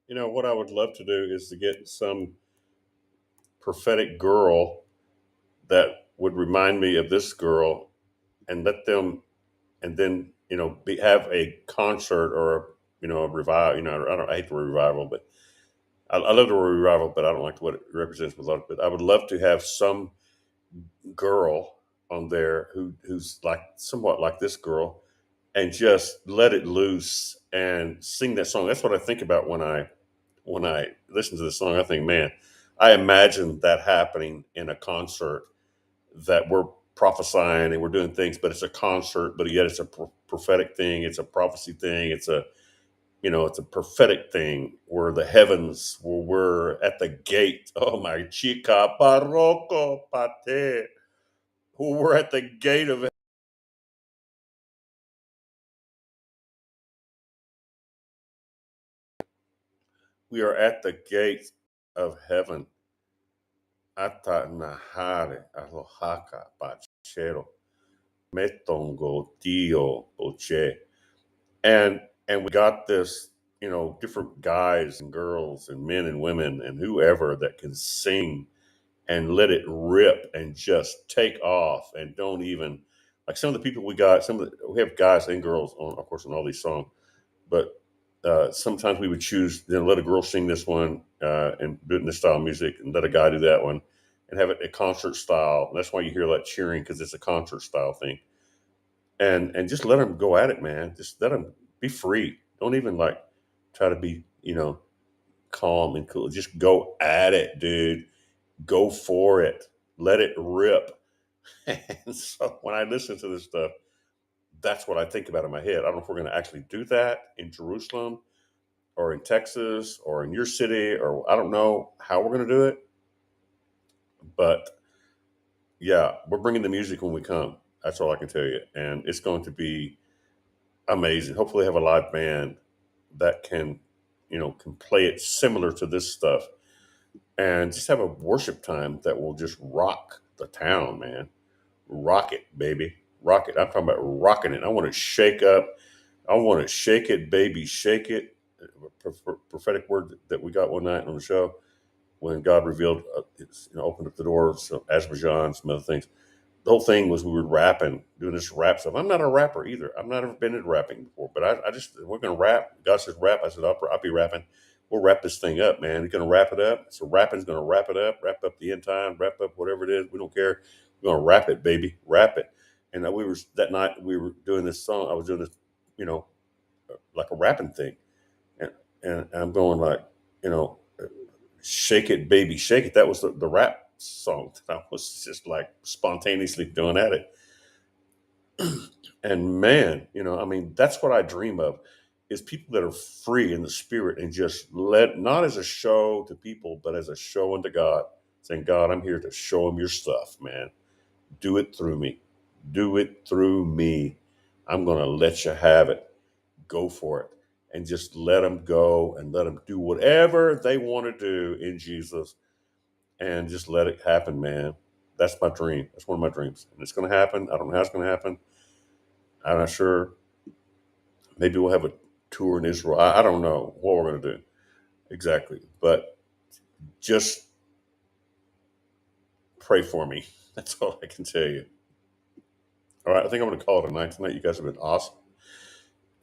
You know, what I would love to do is to get some prophetic girl that would remind me of this girl and let them, and then, have a concert or, a revival. I hate the word revival, but I love the word revival, but I don't like what it represents with a lot. But I would love to have some girl on there who's like somewhat like this girl, and just let it loose and sing that song. That's what I think about when I listen to the song. I think, man, I imagine that happening in a concert, that we're prophesying and we're doing things, but it's a concert, but yet it's a prophetic thing. It's a prophecy thing. It's a prophetic thing where the heavens, where we're at the gate. Oh my chica barroco pate. Where we're at the gate of, we are at the gate of heaven. Ata nahare alohaka bachero metongo tio boche. And we got this, different guys and girls and men and women and whoever that can sing and let it rip and just take off, and don't even, like, some of the people we got, we have guys and girls on, of course, on all these songs, but sometimes we would choose, let a girl sing this one, and do it in this style of music, and let a guy do that one, and have it a concert style. And that's why you hear that cheering, because it's a concert style thing. And just let them go at it, man. Just let them be free. Don't even, like, try to be, calm and cool. Just go at it, dude. Go for it. Let it rip. And so when I listen to this stuff, that's what I think about in my head. I don't know if we're going to actually do that in Jerusalem or in Texas or in your city, or I don't know how we're going to do it. But yeah, we're bringing the music when we come. That's all I can tell you. And it's going to be amazing. Hopefully, have a live band that can play it similar to this stuff, and just have a worship time that will just rock the town, man. Rock it, baby. Rock it. I'm talking about rocking it. I want to shake up. I want to shake it, baby. Shake it. Prophetic word that we got one night on the show when God revealed, opened up the doors, Azerbaijan, some other things. The whole thing was we were rapping, doing this rap stuff. I'm not a rapper either. I've never been into rapping before, but I just, we're going to rap. God says rap. I said, I'll be rapping. We'll wrap this thing up, man. We're going to wrap it up. So rapping's going to wrap it up, wrap up the end time, wrap up whatever it is. We don't care. We're going to wrap it, baby. Wrap it. And that night we were doing this song. I was doing this, you know, like a rapping thing. And I'm going like, you know, shake it, baby, shake it. That was the rap song that I was just like spontaneously doing at it. And man, I mean, that's what I dream of, is people that are free in the spirit and just let, not as a show to people, but as a show unto God, saying, God, I'm here to show them your stuff, man. Do it through me. Do it through me. I'm going to let you have it. Go for it. And just let them go and let them do whatever they want to do in Jesus, and just let it happen, man. That's my dream. That's one of my dreams. And it's going to happen. I don't know how it's going to happen. I'm not sure. Maybe we'll have a tour in Israel. I don't know what we're going to do exactly, but just pray for me. That's all I can tell you. All right, I think I'm going to call it a night tonight. You guys have been awesome.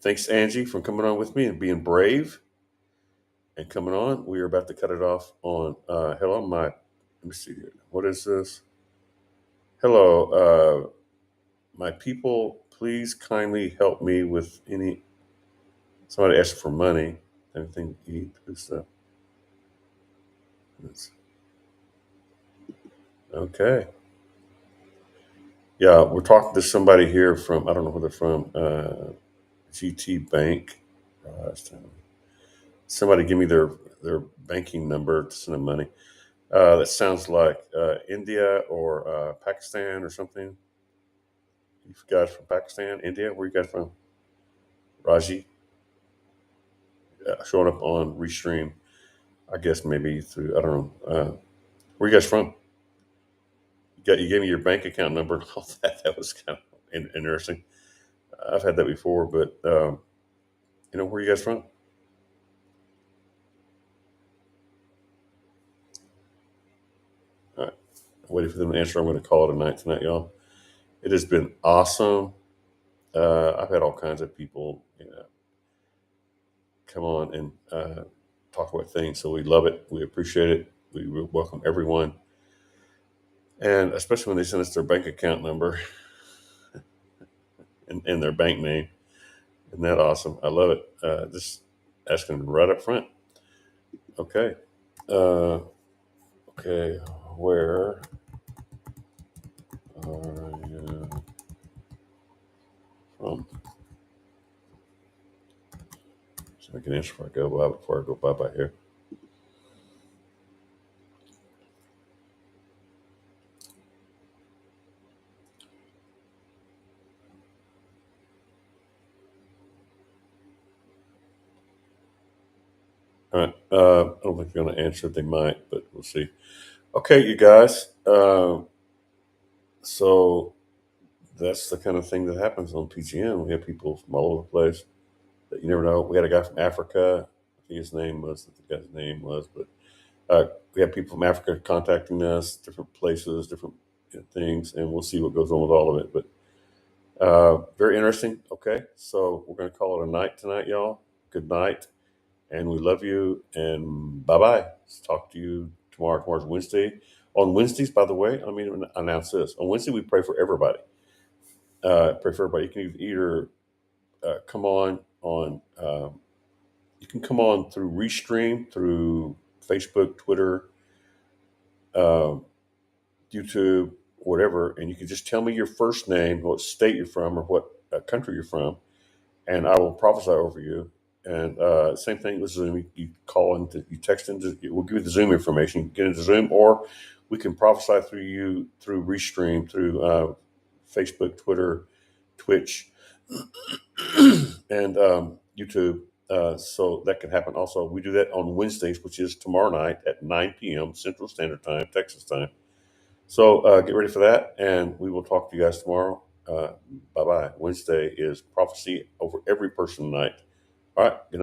Thanks, Angie, for coming on with me and being brave and coming on. We are about to cut it off on hello, let me see here. What is this? Hello, my people, please kindly help me with any, somebody asked for money. Anything to eat, this stuff. Okay. Yeah, we're talking to somebody here from, I don't know where they're from, GT Bank. Somebody give me their banking number to send them money. That sounds like India or Pakistan or something. You guys from Pakistan, India? Where you guys from? Raji? Showing up on Restream. I guess maybe through, I don't know. Where you guys from? You gave me your bank account number and all that. That was kind of interesting. I've had that before, but where are you guys from? All right, waiting for them to answer. I'm going to call it a night tonight, y'all. It has been awesome. I've had all kinds of people, come on and talk about things. So we love it. We appreciate it. We welcome everyone, and especially when they send us their bank account number and their bank name. Isn't that awesome? I love it. Just asking them right up front. Okay. Uh, okay. Where are you from? So I can answer before I go bye bye here. All right. I don't think they're going to answer. They might, but we'll see. Okay, you guys. So that's the kind of thing that happens on PGM. We have people from all over the place that you never know. We had a guy from Africa. I think his name was, the guy's name was, but we have people from Africa contacting us, different places, different things, and we'll see what goes on with all of it. But very interesting. Okay, so we're going to call it a night tonight, y'all. Good night, and we love you, and bye bye. Talk to you tomorrow. Tomorrow's Wednesday. On Wednesdays, by the way, let me announce this. On Wednesday, we pray for everybody. Pray for everybody. You can either come on. You can come on through Restream, through Facebook, Twitter, um, YouTube, whatever, and you can just tell me your first name, what state you're from, or what country you're from, and I will prophesy over you. And same thing with Zoom. You call into, you text into, we'll give you the Zoom information. You can get into Zoom, or we can prophesy through you through Restream, through Facebook, Twitter, Twitch, and YouTube. So that can happen also. We do that on Wednesdays, which is tomorrow night at 9 p.m. Central Standard Time, Texas time. So get ready for that, and we will talk to you guys tomorrow. Bye bye. Wednesday is prophecy over every person night. All right. Good night.